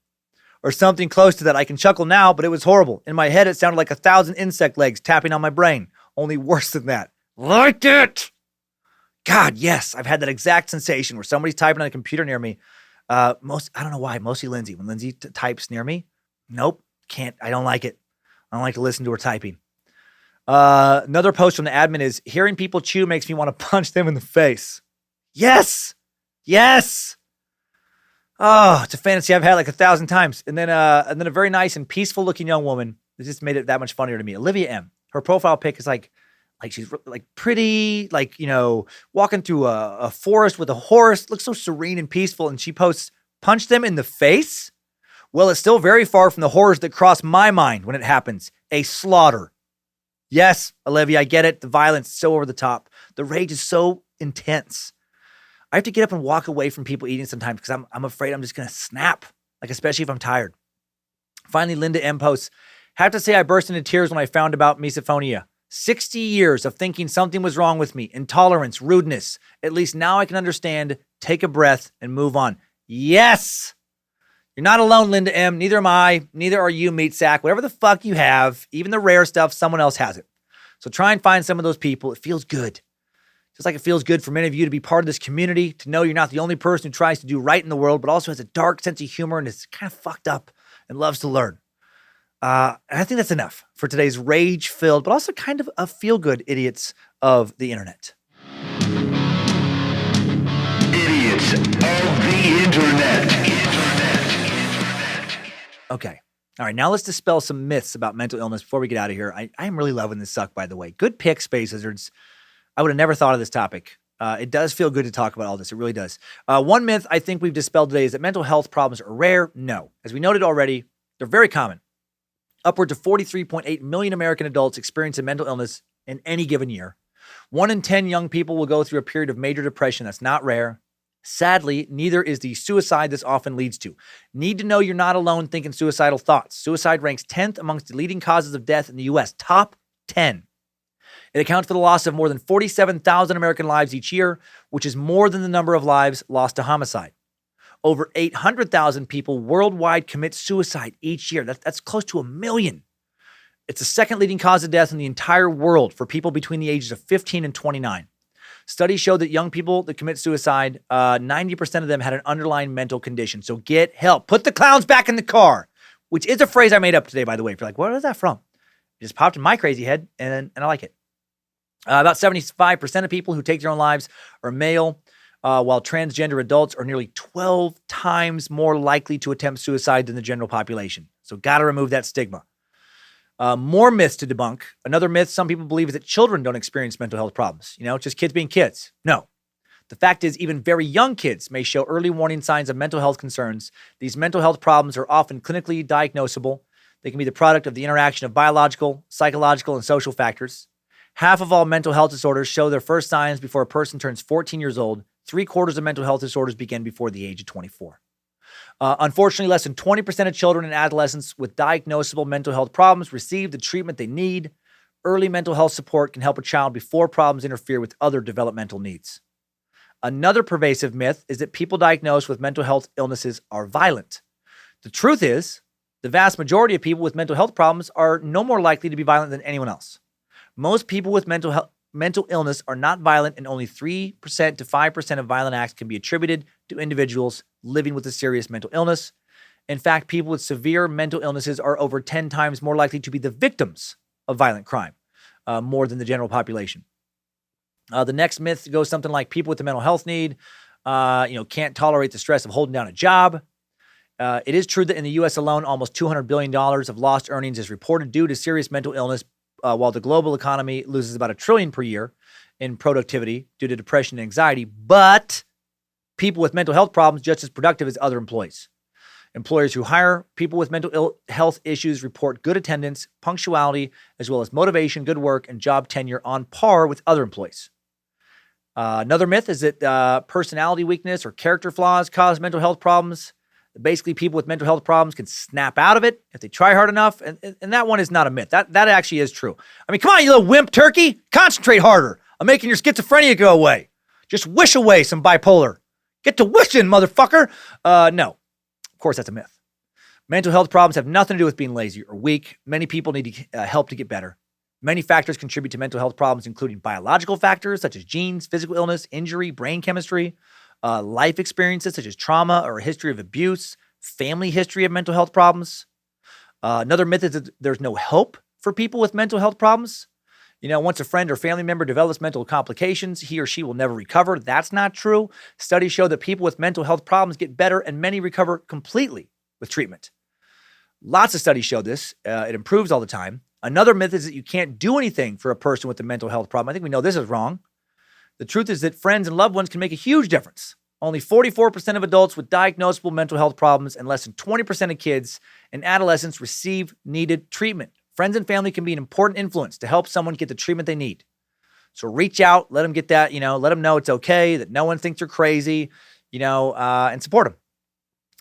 Or something close to that. I can chuckle now, but it was horrible. In my head, it sounded like 1,000 insect legs tapping on my brain. Only worse than that. Liked it! God, yes, I've had that exact sensation where somebody's typing on a computer near me. I don't know why, mostly Lindsay. When Lindsay types near me, nope, can't. I don't like it. I don't like to listen to her typing. Another post from the admin is, hearing people chew makes me want to punch them in the face. Yes! Yes! Oh, it's a fantasy I've had like 1,000 times. And then a very nice and peaceful looking young woman. This just made it that much funnier to me. Olivia M. Her profile pic is like Like she's like pretty, like, walking through a forest with a horse, looks so serene and peaceful. And she posts, punch them in the face. Well, it's still very far from the horrors that cross my mind when it happens. A slaughter. Yes, Olivia, I get it. The violence is so over the top. The rage is so intense. I have to get up and walk away from people eating sometimes because I'm afraid I'm just going to snap, like especially if I'm tired. Finally, Linda M. posts, have to say I burst into tears when I found about misophonia. 60 years of thinking something was wrong with me, intolerance, rudeness. At least now I can understand, take a breath, and move on. Yes! You're not alone, Linda M. Neither am I. Neither are you, meat sack. Whatever the fuck you have, even the rare stuff, someone else has it. So try and find some of those people. It feels good. Just like it feels good for many of you to be part of this community, to know you're not the only person who tries to do right in the world, but also has a dark sense of humor and is kind of fucked up and loves to learn. And I think that's enough for today's rage-filled, but also kind of a feel-good idiots of the internet. Idiots of the internet. Okay. All right, now let's dispel some myths about mental illness before we get out of here. I am really loving this suck, by the way. Good pick, Space Lizards. I would have never thought of this topic. It does feel good to talk about all this. It really does. One myth I think we've dispelled today is that mental health problems are rare. No. As we noted already, they're very common. Upwards of 43.8 million American adults experience a mental illness in any given year. 1 in 10 young people will go through a period of major depression. That's not rare. Sadly, neither is the suicide this often leads to. Need to know you're not alone thinking suicidal thoughts. Suicide ranks 10th amongst the leading causes of death in the U.S. Top 10. It accounts for the loss of more than 47,000 American lives each year, which is more than the number of lives lost to homicide. Over 800,000 people worldwide commit suicide each year. That's close to 1 million. It's the second leading cause of death in the entire world for people between the ages of 15 and 29. Studies show that young people that commit suicide, 90% of them had an underlying mental condition. So get help. Put the clowns back in the car, which is a phrase I made up today, by the way. If you're like, where is that from? It just popped in my crazy head, and I like it. About 75% of people who take their own lives are male, while transgender adults are nearly 12 times more likely to attempt suicide than the general population. So got to remove that stigma. More myths to debunk. Another myth some people believe is that children don't experience mental health problems. Just kids being kids. No. The fact is, even very young kids may show early warning signs of mental health concerns. These mental health problems are often clinically diagnosable. They can be the product of the interaction of biological, psychological, and social factors. Half of all mental health disorders show their first signs before a person turns 14 years old. 3/4 of mental health disorders begin before the age of 24. Unfortunately, less than 20% of children and adolescents with diagnosable mental health problems receive the treatment they need. Early mental health support can help a child before problems interfere with other developmental needs. Another pervasive myth is that people diagnosed with mental health illnesses are violent. The truth is, the vast majority of people with mental health problems are no more likely to be violent than anyone else. Most people with mental illness are not violent, and only 3% to 5% of violent acts can be attributed to individuals living with a serious mental illness. In fact, people with severe mental illnesses are over 10 times more likely to be the victims of violent crime, more than the general population. The next myth goes something like people with a mental health need, can't tolerate the stress of holding down a job. It is true that in the U.S. alone, almost $200 billion of lost earnings is reported due to serious mental illness, while the global economy loses about $1 trillion per year in productivity due to depression and anxiety. But people with mental health problems just as productive as other employees. Employers who hire people with mental health issues report good attendance, punctuality, as well as motivation, good work, and job tenure on par with other employees. Another myth is that personality weakness or character flaws cause mental health problems. Basically, people with mental health problems can snap out of it if they try hard enough. And that one is not a myth. That actually is true. I mean, come on, you little wimp turkey. Concentrate harder on making your schizophrenia go away. Just wish away some bipolar. Get to wishing, motherfucker. No, of course, that's a myth. Mental health problems have nothing to do with being lazy or weak. Many people need help to get better. Many factors contribute to mental health problems, including biological factors such as genes, physical illness, injury, brain chemistry, life experiences such as trauma or a history of abuse, family history of mental health problems. Another myth is that there's no hope for people with mental health problems. Once a friend or family member develops mental complications, he or she will never recover. That's not true. Studies show that people with mental health problems get better and many recover completely with treatment. Lots of studies show this. It improves all the time. Another myth is that you can't do anything for a person with a mental health problem. I think we know this is wrong. The truth is that friends and loved ones can make a huge difference. Only 44% of adults with diagnosable mental health problems and less than 20% of kids and adolescents receive needed treatment. Friends and family can be an important influence to help someone get the treatment they need. So reach out, let them get that, let them know it's okay, that no one thinks you're crazy, and support them.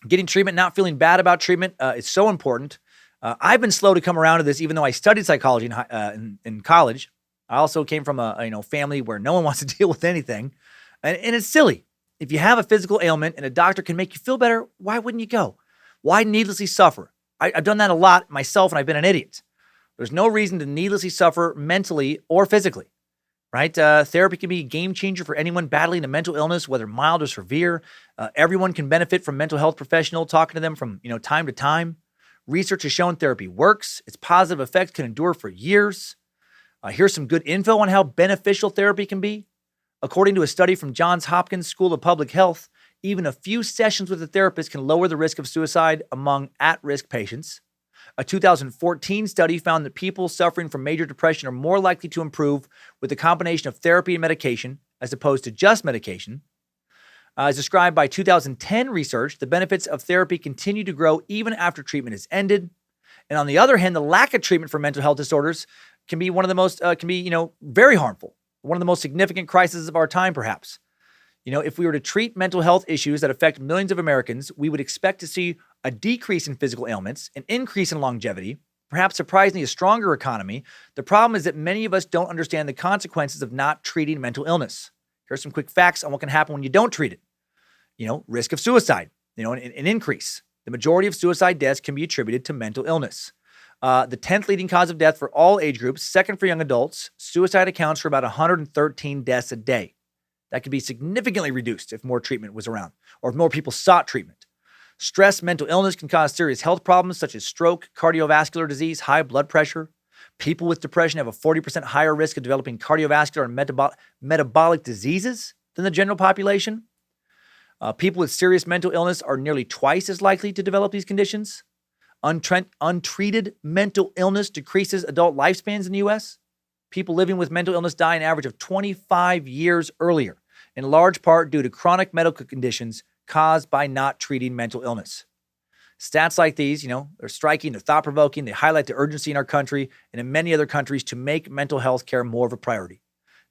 Getting treatment, not feeling bad about treatment is so important. I've been slow to come around to this, even though I studied psychology in college. I also came from a family where no one wants to deal with anything. And it's silly. If you have a physical ailment and a doctor can make you feel better, why wouldn't you go? Why needlessly suffer? I've done that a lot myself, and I've been an idiot. There's no reason to needlessly suffer mentally or physically, right? Therapy can be a game changer for anyone battling a mental illness, whether mild or severe. Everyone can benefit from mental health professional talking to them from time to time. Research has shown therapy works. Its positive effects can endure for years. Here's some good info on how beneficial therapy can be. According to a study from Johns Hopkins School of Public Health, even a few sessions with a therapist can lower the risk of suicide among at-risk patients. A 2014 study found that people suffering from major depression are more likely to improve with a combination of therapy and medication as opposed to just medication. As described by 2010 research, the benefits of therapy continue to grow even after treatment is ended. And on the other hand, the lack of treatment for mental health disorders can be one of the most, very harmful. One of the most significant crises of our time, perhaps. If we were to treat mental health issues that affect millions of Americans, we would expect to see a decrease in physical ailments, an increase in longevity, perhaps surprisingly a stronger economy. The problem is that many of us don't understand the consequences of not treating mental illness. Here's some quick facts on what can happen when you don't treat it. Risk of suicide, an increase. The majority of suicide deaths can be attributed to mental illness. The 10th leading cause of death for all age groups, second for young adults. Suicide accounts for about 113 deaths a day. That could be significantly reduced if more treatment was around or if more people sought treatment. Stress, mental illness can cause serious health problems such as stroke, cardiovascular disease, high blood pressure. People with depression have a 40% higher risk of developing cardiovascular and metabolic diseases than the general population. People with serious mental illness are nearly twice as likely to develop these conditions. Untreated mental illness decreases adult lifespans in the U.S. People living with mental illness die an average of 25 years earlier, in large part due to chronic medical conditions caused by not treating mental illness. Stats like these, they're striking, they're thought-provoking, they highlight the urgency in our country and in many other countries to make mental health care more of a priority.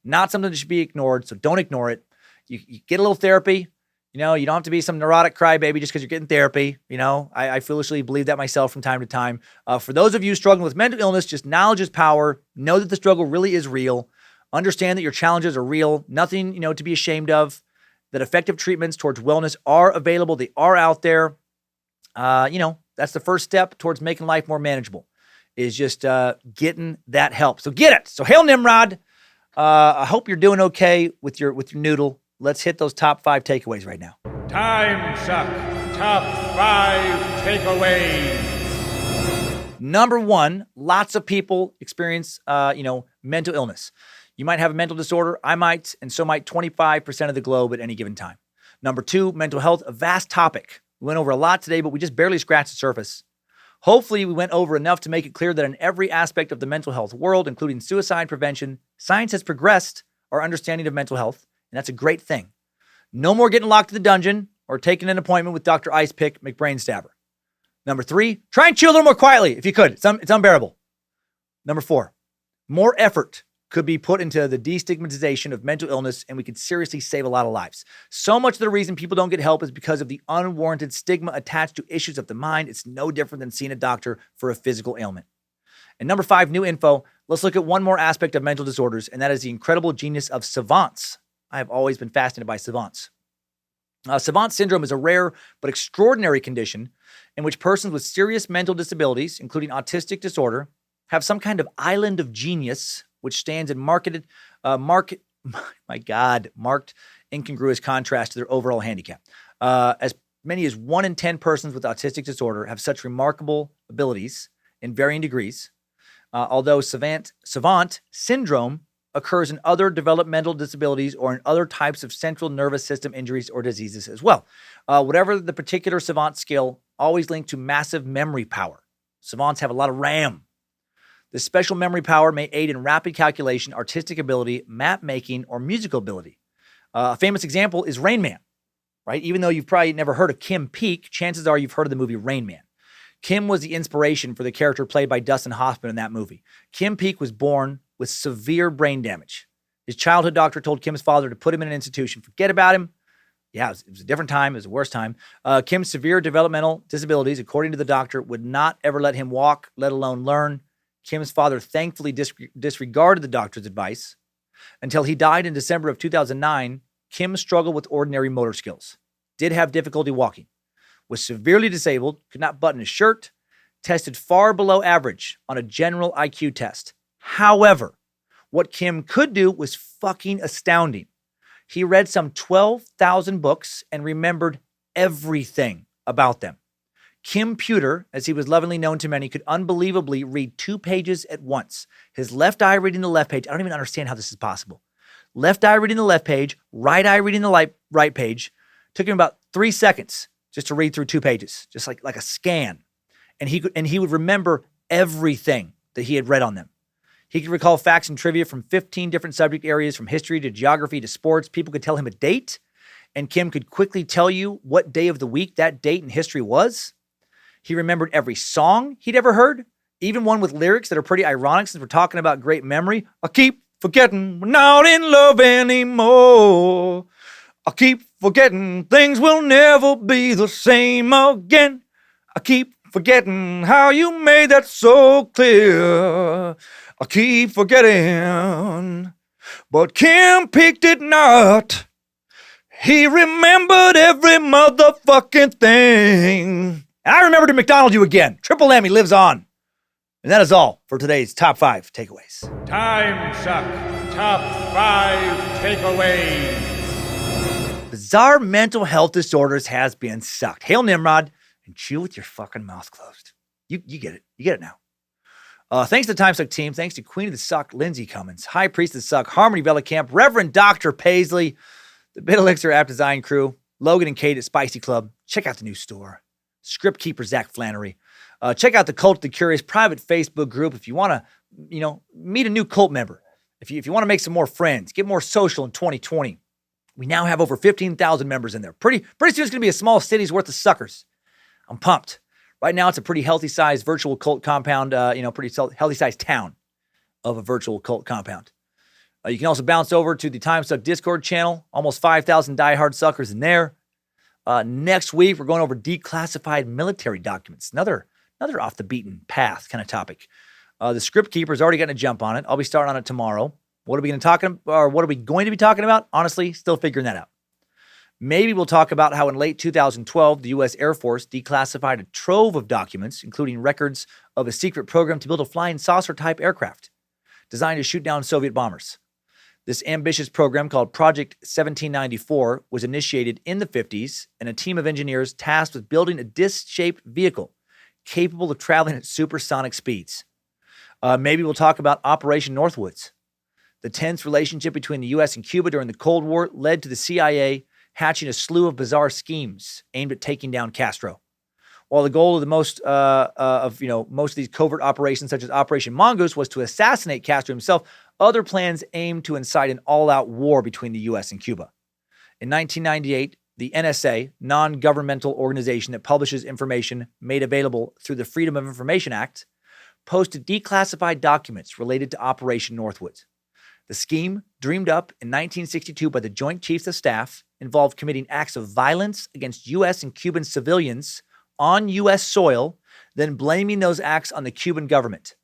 Not something that should be ignored, so don't ignore it. You get a little therapy. You don't have to be some neurotic crybaby just because you're getting therapy. I foolishly believe that myself from time to time. For those of you struggling with mental illness, just knowledge is power. Know that the struggle really is real. Understand that your challenges are real. Nothing, to be ashamed of. That effective treatments towards wellness are available. They are out there. That's the first step towards making life more manageable, is just getting that help. So get it. So hail Nimrod. I hope you're doing okay with your noodle. Let's hit those top 5 takeaways right now. Timesuck top 5 takeaways. Number 1, lots of people experience, mental illness. You might have a mental disorder. I might, and so might 25% of the globe at any given time. Number 2, mental health, a vast topic. We went over a lot today, but we just barely scratched the surface. Hopefully, we went over enough to make it clear that in every aspect of the mental health world, including suicide prevention, science has progressed our understanding of mental health. And that's a great thing. No more getting locked in the dungeon or taking an appointment with Dr. Ice Pick McBrainstabber. Number 3, try and chew a little more quietly if you could. It's unbearable. Number 4, more effort could be put into the destigmatization of mental illness, and we could seriously save a lot of lives. So much of the reason people don't get help is because of the unwarranted stigma attached to issues of the mind. It's no different than seeing a doctor for a physical ailment. And number 5, new info. Let's look at one more aspect of mental disorders, and that is the incredible genius of savants. I have always been fascinated by savants. Savant syndrome is a rare but extraordinary condition in which persons with serious mental disabilities, including autistic disorder, have some kind of island of genius, which stands in marked incongruous contrast to their overall handicap. As many as 1 in 10 persons with autistic disorder have such remarkable abilities in varying degrees, although savant syndrome occurs in other developmental disabilities or in other types of central nervous system injuries or diseases as well. Whatever the particular savant skill, always linked to massive memory power. Savants have a lot of RAM. This special memory power may aid in rapid calculation, artistic ability, map making, or musical ability. A famous example is Rain Man, right? Even though you've probably never heard of Kim Peek, chances are you've heard of the movie Rain Man. Kim was the inspiration for the character played by Dustin Hoffman in that movie. Kim Peek was born with severe brain damage. His childhood doctor told Kim's father to put him in an institution. Forget about him. Yeah, it was a different time. It was a worse time. Kim's severe developmental disabilities, according to the doctor, would not ever let him walk, let alone learn. Kim's father thankfully disregarded the doctor's advice. Until he died in December of 2009, Kim struggled with ordinary motor skills, did have difficulty walking, was severely disabled, could not button his shirt, tested far below average on a general IQ test. However, what Kim could do was fucking astounding. He read some 12,000 books and remembered everything about them. Kim Pewter, as he was lovingly known to many, could unbelievably read 2 pages at once. His left eye reading the left page. I don't even understand how this is possible. Left eye reading the left page, right eye reading the right page. Took him about 3 seconds just to read through 2 pages, just like a scan. And he would remember everything that he had read on them. He could recall facts and trivia from 15 different subject areas, from history to geography to sports. People could tell him a date, and Kim could quickly tell you what day of the week that date in history was. He remembered every song he'd ever heard, even one with lyrics that are pretty ironic since we're talking about great memory. I keep forgetting we're not in love anymore. I keep forgetting things will never be the same again. I keep forgetting how you made that so clear. I keep forgetting, but Kim Peek did not. He remembered every motherfucking thing. And I remembered to McDonald you again. Triple M, he lives on. And that is all for today's top 5 takeaways. Timesuck Top 5 Takeaways. Bizarre mental health disorders has been sucked. Hail Nimrod and chew with your fucking mouth closed. You get it. You get it now. Thanks to the Timesuck team. Thanks to Queen of the Suck, Lindsay Cummins, High Priest of the Suck, Harmony Vellicamp, Reverend Dr. Paisley, the Bit Elixir App Design crew, Logan and Kate at Spicy Club. Check out the new store. Script Keeper Zach Flannery. Check out the Cult of the Curious private Facebook group if you want to, meet a new cult member. If you want to make some more friends, get more social in 2020. We now have over 15,000 members in there. Pretty soon it's going to be a small city's worth of suckers. I'm pumped. Right now, it's a pretty healthy-sized virtual cult compound, pretty healthy-sized town of a virtual cult compound. You can also bounce over to the Timesuck Discord channel. Almost 5,000 diehard suckers in there. Next week, we're going over declassified military documents. Another off-the-beaten path kind of topic. The Script Keeper's already gotten a jump on it. I'll be starting on it tomorrow. What are we going to be talking about? Honestly, still figuring that out. Maybe we'll talk about how in late 2012, the U.S. Air Force declassified a trove of documents, including records of a secret program to build a flying saucer-type aircraft designed to shoot down Soviet bombers. This ambitious program, called Project 1794, was initiated in the 50s, and a team of engineers tasked with building a disc-shaped vehicle capable of traveling at supersonic speeds. Maybe we'll talk about Operation Northwoods. The tense relationship between the U.S. and Cuba during the Cold War led to the CIA hatching a slew of bizarre schemes aimed at taking down Castro. While the goal of most of these covert operations, such as Operation Mongoose, was to assassinate Castro himself, other plans aimed to incite an all-out war between the U.S. and Cuba. In 1998, the NSA, non-governmental organization that publishes information made available through the Freedom of Information Act, posted declassified documents related to Operation Northwoods. The scheme, dreamed up in 1962 by the Joint Chiefs of Staff, involved committing acts of violence against U.S. and Cuban civilians on U.S. soil, then blaming those acts on the Cuban government.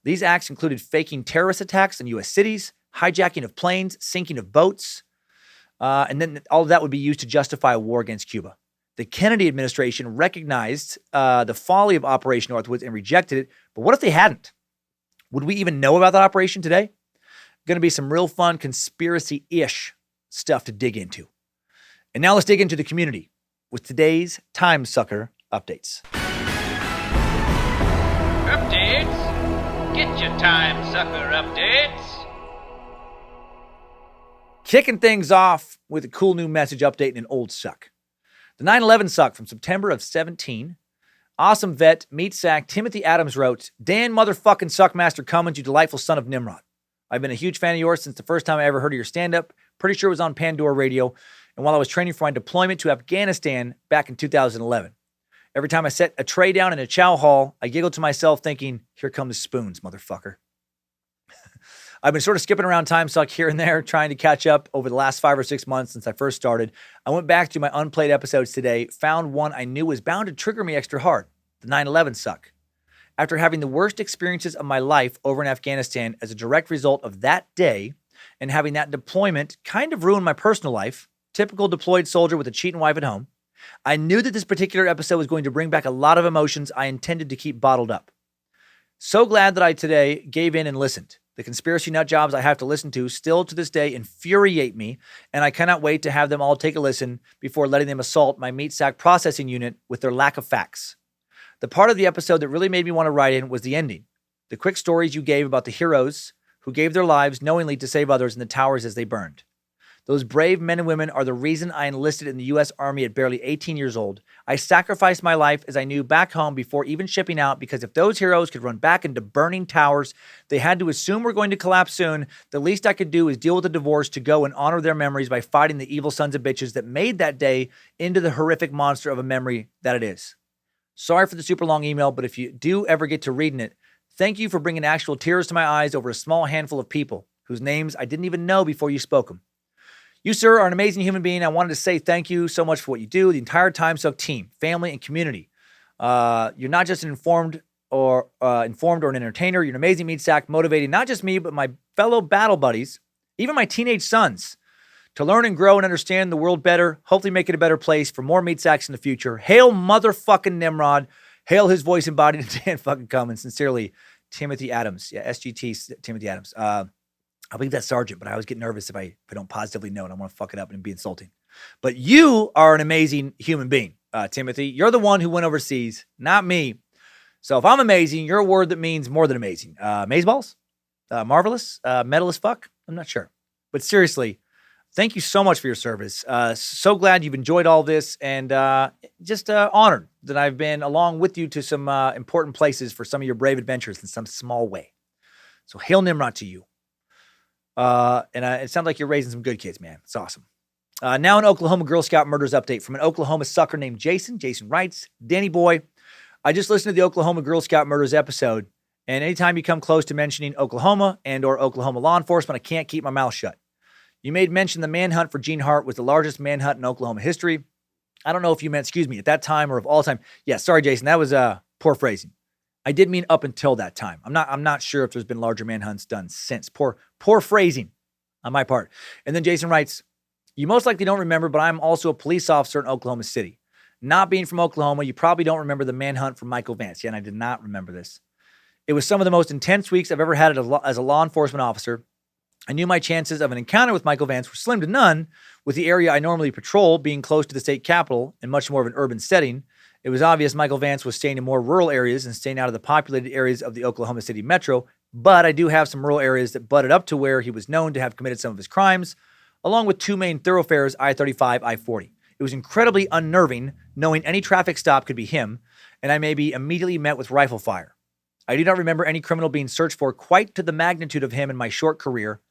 These acts included faking terrorist attacks on U.S. cities, hijacking of planes, sinking of boats, and then all of that would be used to justify a war against Cuba. The Kennedy administration recognized the folly of Operation Northwoods and rejected it, but what if they hadn't? Would we even know about that operation today? Going to be some real fun conspiracy-ish stuff to dig into. And now let's dig into the community with today's Timesucker updates. Updates? Get your Timesucker updates. Kicking things off with a cool new message update and an old suck. The 9/11 suck from September of 17 Awesome vet, meat sack, Timothy Adams wrote, Dan motherfucking Suckmaster Cummins, you delightful son of Nimrod. I've been a huge fan of yours since the first time I ever heard of your stand-up. Pretty sure it was on Pandora Radio, and while I was training for my deployment to Afghanistan back in 2011. Every time I set a tray down in a chow hall, I giggled to myself thinking, here come the spoons, motherfucker. I've been sort of skipping around Timesuck here and there, trying to catch up over the last 5 or 6 months since I first started. I went back to my unplayed episodes today, found one I knew was bound to trigger me extra hard, the 9/11 suck. After having the worst experiences of my life over in Afghanistan as a direct result of that day, and having that deployment kind of ruin my personal life, typical deployed soldier with a cheating wife at home, I knew that this particular episode was going to bring back a lot of emotions I intended to keep bottled up. So glad that I today gave in and listened. The conspiracy nut jobs I have to listen to still to this day infuriate me, and I cannot wait to have them all take a listen before letting them assault my meat sack processing unit with their lack of facts. The part of the episode that really made me want to write in was the ending. The quick stories you gave about the heroes who gave their lives knowingly to save others in the towers as they burned. Those brave men and women are the reason I enlisted in the U.S. Army at barely 18 years old. I sacrificed my life as I knew back home before even shipping out, because if those heroes could run back into burning towers they had to assume were going to collapse soon, the least I could do is deal with the divorce to go and honor their memories by fighting the evil sons of bitches that made that day into the horrific monster of a memory that it is. Sorry for the super long email, but if you do ever get to reading it, thank you for bringing actual tears to my eyes over a small handful of people whose names I didn't even know before you spoke them. You, sir, are an amazing human being. I wanted to say thank you so much for what you do, the entire Timesuck team, family, and community. You're not just an informed or an entertainer. You're an amazing meat sack, motivating not just me, but my fellow battle buddies, even my teenage sons, to learn and grow and understand the world better, hopefully make it a better place for more meat sacks in the future. Hail motherfucking Nimrod. Hail his voice embodied in Dan fucking Cummins. Sincerely, Timothy Adams. Yeah, SGT, Timothy Adams. I believe that's Sergeant, but I always get nervous if I don't positively know and I want to fuck it up and be insulting. But you are an amazing human being, Timothy. You're the one who went overseas, not me. So if I'm amazing, you're a word that means more than amazing. Amazeballs? Marvelous? Metal as fuck? I'm not sure. But seriously, thank you so much for your service. So glad you've enjoyed all this, and just honored that I've been along with you to some important places for some of your brave adventures in some small way. So hail Nimrod to you. It sounds like you're raising some good kids, man. It's awesome. Now an Oklahoma Girl Scout murders update from an Oklahoma sucker named Jason. Jason writes, Danny boy, I just listened to the Oklahoma Girl Scout murders episode, and anytime you come close to mentioning Oklahoma and or Oklahoma law enforcement, I can't keep my mouth shut. You made mention the manhunt for Gene Hart was the largest manhunt in Oklahoma history. I don't know if you meant, at that time or of all time. Yeah, sorry, Jason, that was poor phrasing. I did mean up until that time. I'm not sure if there's been larger manhunts done since. Poor phrasing on my part. And then Jason writes, you most likely don't remember, but I'm also a police officer in Oklahoma City. Not being from Oklahoma, you probably don't remember the manhunt for Michael Vance. Yeah, and I did not remember this. It was some of the most intense weeks I've ever had as a law enforcement officer. I knew my chances of an encounter with Michael Vance were slim to none, with the area I normally patrol being close to the state capitol and much more of an urban setting. It was obvious Michael Vance was staying in more rural areas and staying out of the populated areas of the Oklahoma City metro, but I do have some rural areas that butted up to where he was known to have committed some of his crimes, along with two main thoroughfares, I-35, I-40. It was incredibly unnerving knowing any traffic stop could be him, and I may be immediately met with rifle fire. I do not remember any criminal being searched for quite to the magnitude of him in my short career.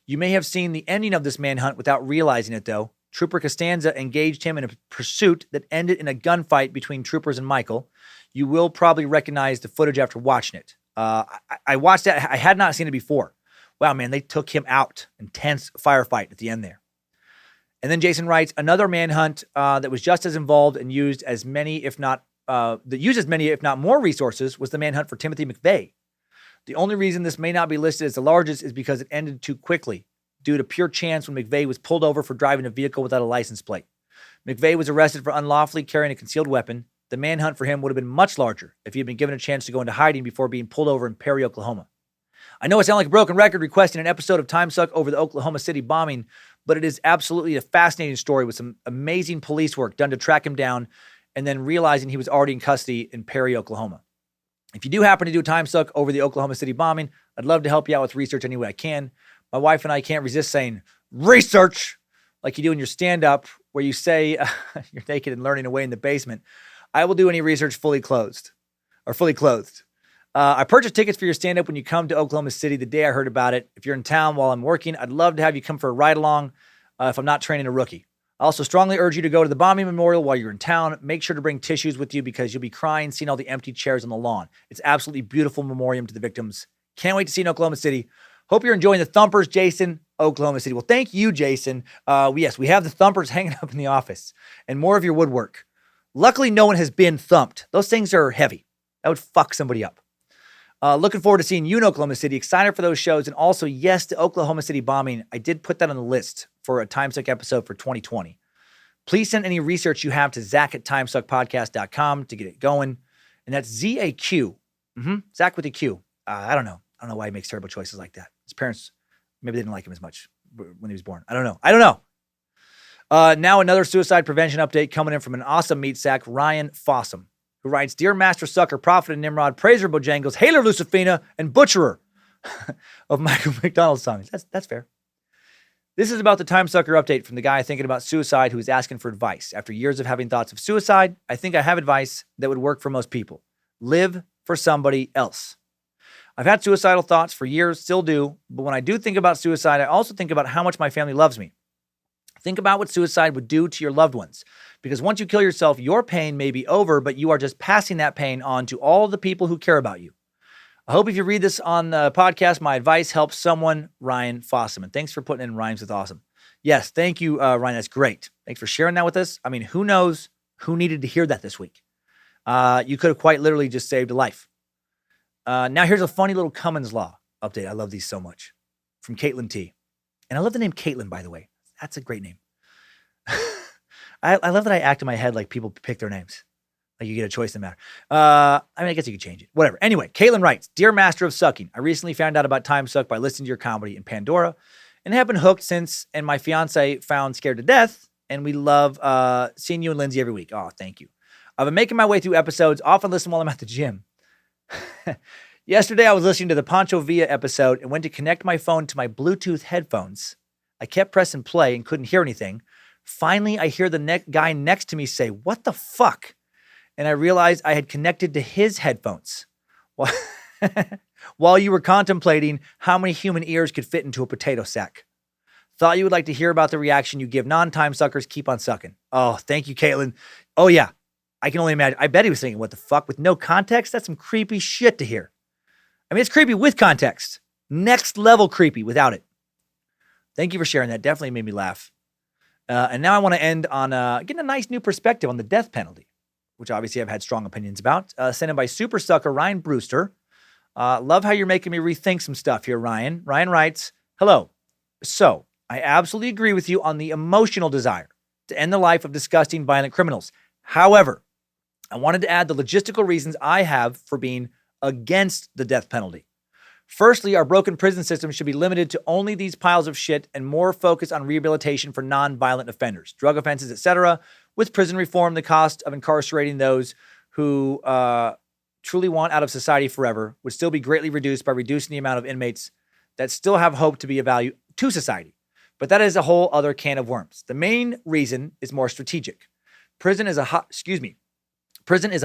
You may have seen the ending of this manhunt without realizing it, though. Trooper Costanza engaged him in a pursuit that ended in a gunfight between troopers and Michael. You will probably recognize the footage after watching it. I watched that. I had not seen it before. Wow, man, they took him out. Intense firefight at the end there. And then Jason writes, another manhunt that was just as involved and used as many, if not more resources was the manhunt for Timothy McVeigh. The only reason this may not be listed as the largest is because it ended too quickly, due to pure chance when McVeigh was pulled over for driving a vehicle without a license plate. McVeigh was arrested for unlawfully carrying a concealed weapon. The manhunt for him would have been much larger if he had been given a chance to go into hiding before being pulled over in Perry, Oklahoma. I know I sound like a broken record requesting an episode of Timesuck over the Oklahoma City bombing, but it is absolutely a fascinating story with some amazing police work done to track him down and then realizing he was already in custody in Perry, Oklahoma. If you do happen to do a Timesuck over the Oklahoma City bombing, I'd love to help you out with research any way I can. My wife and I can't resist saying, research, like you do in your stand-up, where you say you're naked and learning away in the basement. I will do any research fully clothed. I purchased tickets for your stand-up when you come to Oklahoma City the day I heard about it. If you're in town while I'm working, I'd love to have you come for a ride-along if I'm not training a rookie. I also strongly urge you to go to the bombing memorial while you're in town. Make sure to bring tissues with you because you'll be crying seeing all the empty chairs on the lawn. It's absolutely beautiful memoriam to the victims. Can't wait to see you in Oklahoma City. Hope you're enjoying the Thumpers, Jason, Oklahoma City. Well, thank you, Jason. Yes, we have the Thumpers hanging up in the office and more of your woodwork. Luckily, no one has been thumped. Those things are heavy. That would fuck somebody up. Looking forward to seeing you in Oklahoma City. Excited for those shows. And also, yes, to Oklahoma City bombing. I did put that on the list for a Timesuck episode for 2020. Please send any research you have to Zach@timesuckpodcast.com to get it going. And that's Z-A-Q. Zach with a Q. I don't know. I don't know why he makes terrible choices like that. His parents, maybe they didn't like him as much when he was born. I don't know. Now another suicide prevention update coming in from an awesome meat sack, Ryan Fossum, who writes, Dear Master Sucker, Prophet and Nimrod, Praiser Bojangles, Hailer Lucifina, and Butcherer of Michael McDonald's songs. That's fair. This is about the Timesucker update from the guy thinking about suicide who is asking for advice. After years of having thoughts of suicide, I think I have advice that would work for most people. Live for somebody else. I've had suicidal thoughts for years, still do, but when I do think about suicide, I also think about how much my family loves me. Think about what suicide would do to your loved ones. Because once you kill yourself, your pain may be over, but you are just passing that pain on to all the people who care about you. I hope if you read this on the podcast, my advice helps someone, Ryan Fossum. And thanks for putting in rhymes with awesome. Yes, thank you, Ryan. That's great. Thanks for sharing that with us. I mean, who knows who needed to hear that this week? You could have quite literally just saved a life. Now here's a funny little Cummins law update. I love these so much. From Caitlin T. And I love the name Caitlin, by the way. That's a great name. I love that I act in my head like people pick their names. Like you get a choice in the matter. I guess you could change it. Whatever. Anyway, Caitlin writes, Dear Master of Sucking, I recently found out about Timesuck by listening to your comedy in Pandora and have been hooked since, and my fiance found Scared to Death, and we love seeing you and Lindsay every week. Oh, thank you. I've been making my way through episodes, often listen while I'm at the gym. Yesterday, I was listening to the Pancho Villa episode and went to connect my phone to my Bluetooth headphones. I kept pressing play and couldn't hear anything. Finally, I hear the guy next to me say, What the fuck? And I realized I had connected to his headphones while you were contemplating how many human ears could fit into a potato sack. Thought you would like to hear about the reaction you give non-time suckers. Keep on sucking. Oh, thank you, Caitlin. Oh, yeah. I can only imagine. I bet he was thinking, what the fuck? With no context? That's some creepy shit to hear. I mean, it's creepy with context. Next level creepy without it. Thank you for sharing that. Definitely made me laugh. And now I want to end on getting a nice new perspective on the death penalty, which obviously I've had strong opinions about. Sent in by Super Sucker Ryan Brewster. Love how you're making me rethink some stuff here, Ryan. Ryan writes, Hello. So, I absolutely agree with you on the emotional desire to end the life of disgusting, violent criminals. However, I wanted to add the logistical reasons I have for being against the death penalty. Firstly, our broken prison system should be limited to only these piles of shit and more focus on rehabilitation for non-violent offenders, drug offenses, etc. With prison reform, the cost of incarcerating those who truly want out of society forever would still be greatly reduced by reducing the amount of inmates that still have hope to be of value to society. But that is a whole other can of worms. The main reason is more strategic. Prison is a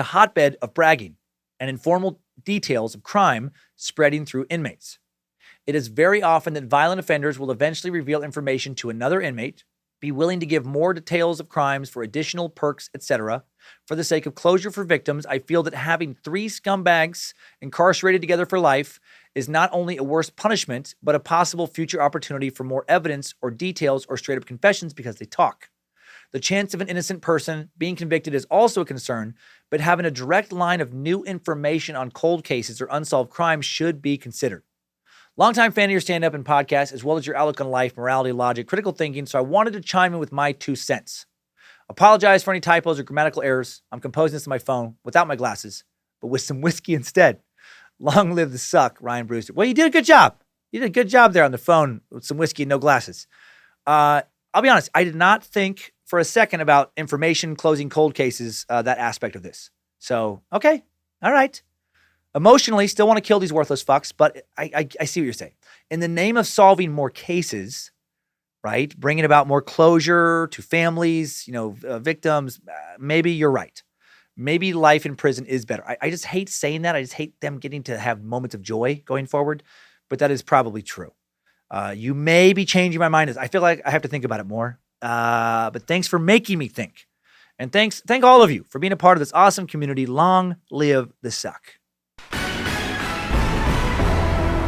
hotbed of bragging and informal details of crime spreading through inmates. It is very often that violent offenders will eventually reveal information to another inmate, be willing to give more details of crimes for additional perks, etc. For the sake of closure for victims, I feel that having 3 scumbags incarcerated together for life is not only a worse punishment, but a possible future opportunity for more evidence or details or straight-up confessions because they talk. The chance of an innocent person being convicted is also a concern, but having a direct line of new information on cold cases or unsolved crimes should be considered. Longtime fan of your stand-up and podcast, as well as your outlook on life, morality, logic, critical thinking, so I wanted to chime in with my 2 cents. Apologize for any typos or grammatical errors. I'm composing this on my phone without my glasses, but with some whiskey instead. Long live the suck, Ryan Brewster. Well, you did a good job. You did a good job there on the phone with some whiskey and no glasses. I'll be honest, I did not think for a second about information closing cold cases, that aspect of this. So, okay. All right. Emotionally, still want to kill these worthless fucks, but I see what you're saying. In the name of solving more cases, right, bringing about more closure to families, victims, maybe you're right. maybe life in prison is better. I just hate saying that. I just hate them getting to have moments of joy going forward, but that is probably true. You may be changing my mind. I feel like I have to think about it more. But thanks for making me think. And thank all of you for being a part of this awesome community. Long live the suck.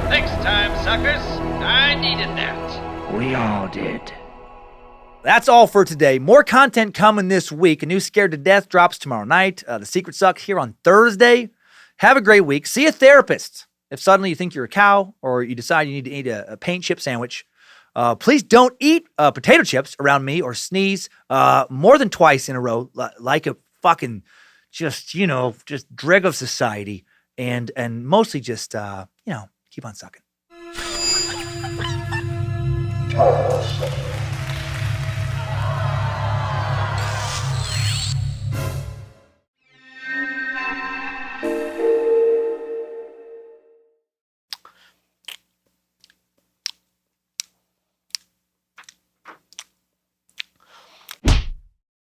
Thanks, time suckers. I needed that. We all did. That's all for today. More content coming this week. A new Scared to Death drops tomorrow night. The Secret Suck here on Thursday. Have a great week. See a therapist. If suddenly you think you're a cow or you decide you need to eat a paint chip sandwich, please don't eat potato chips around me or sneeze more than twice in a row like a fucking just dreg of society. And mostly just, keep on sucking.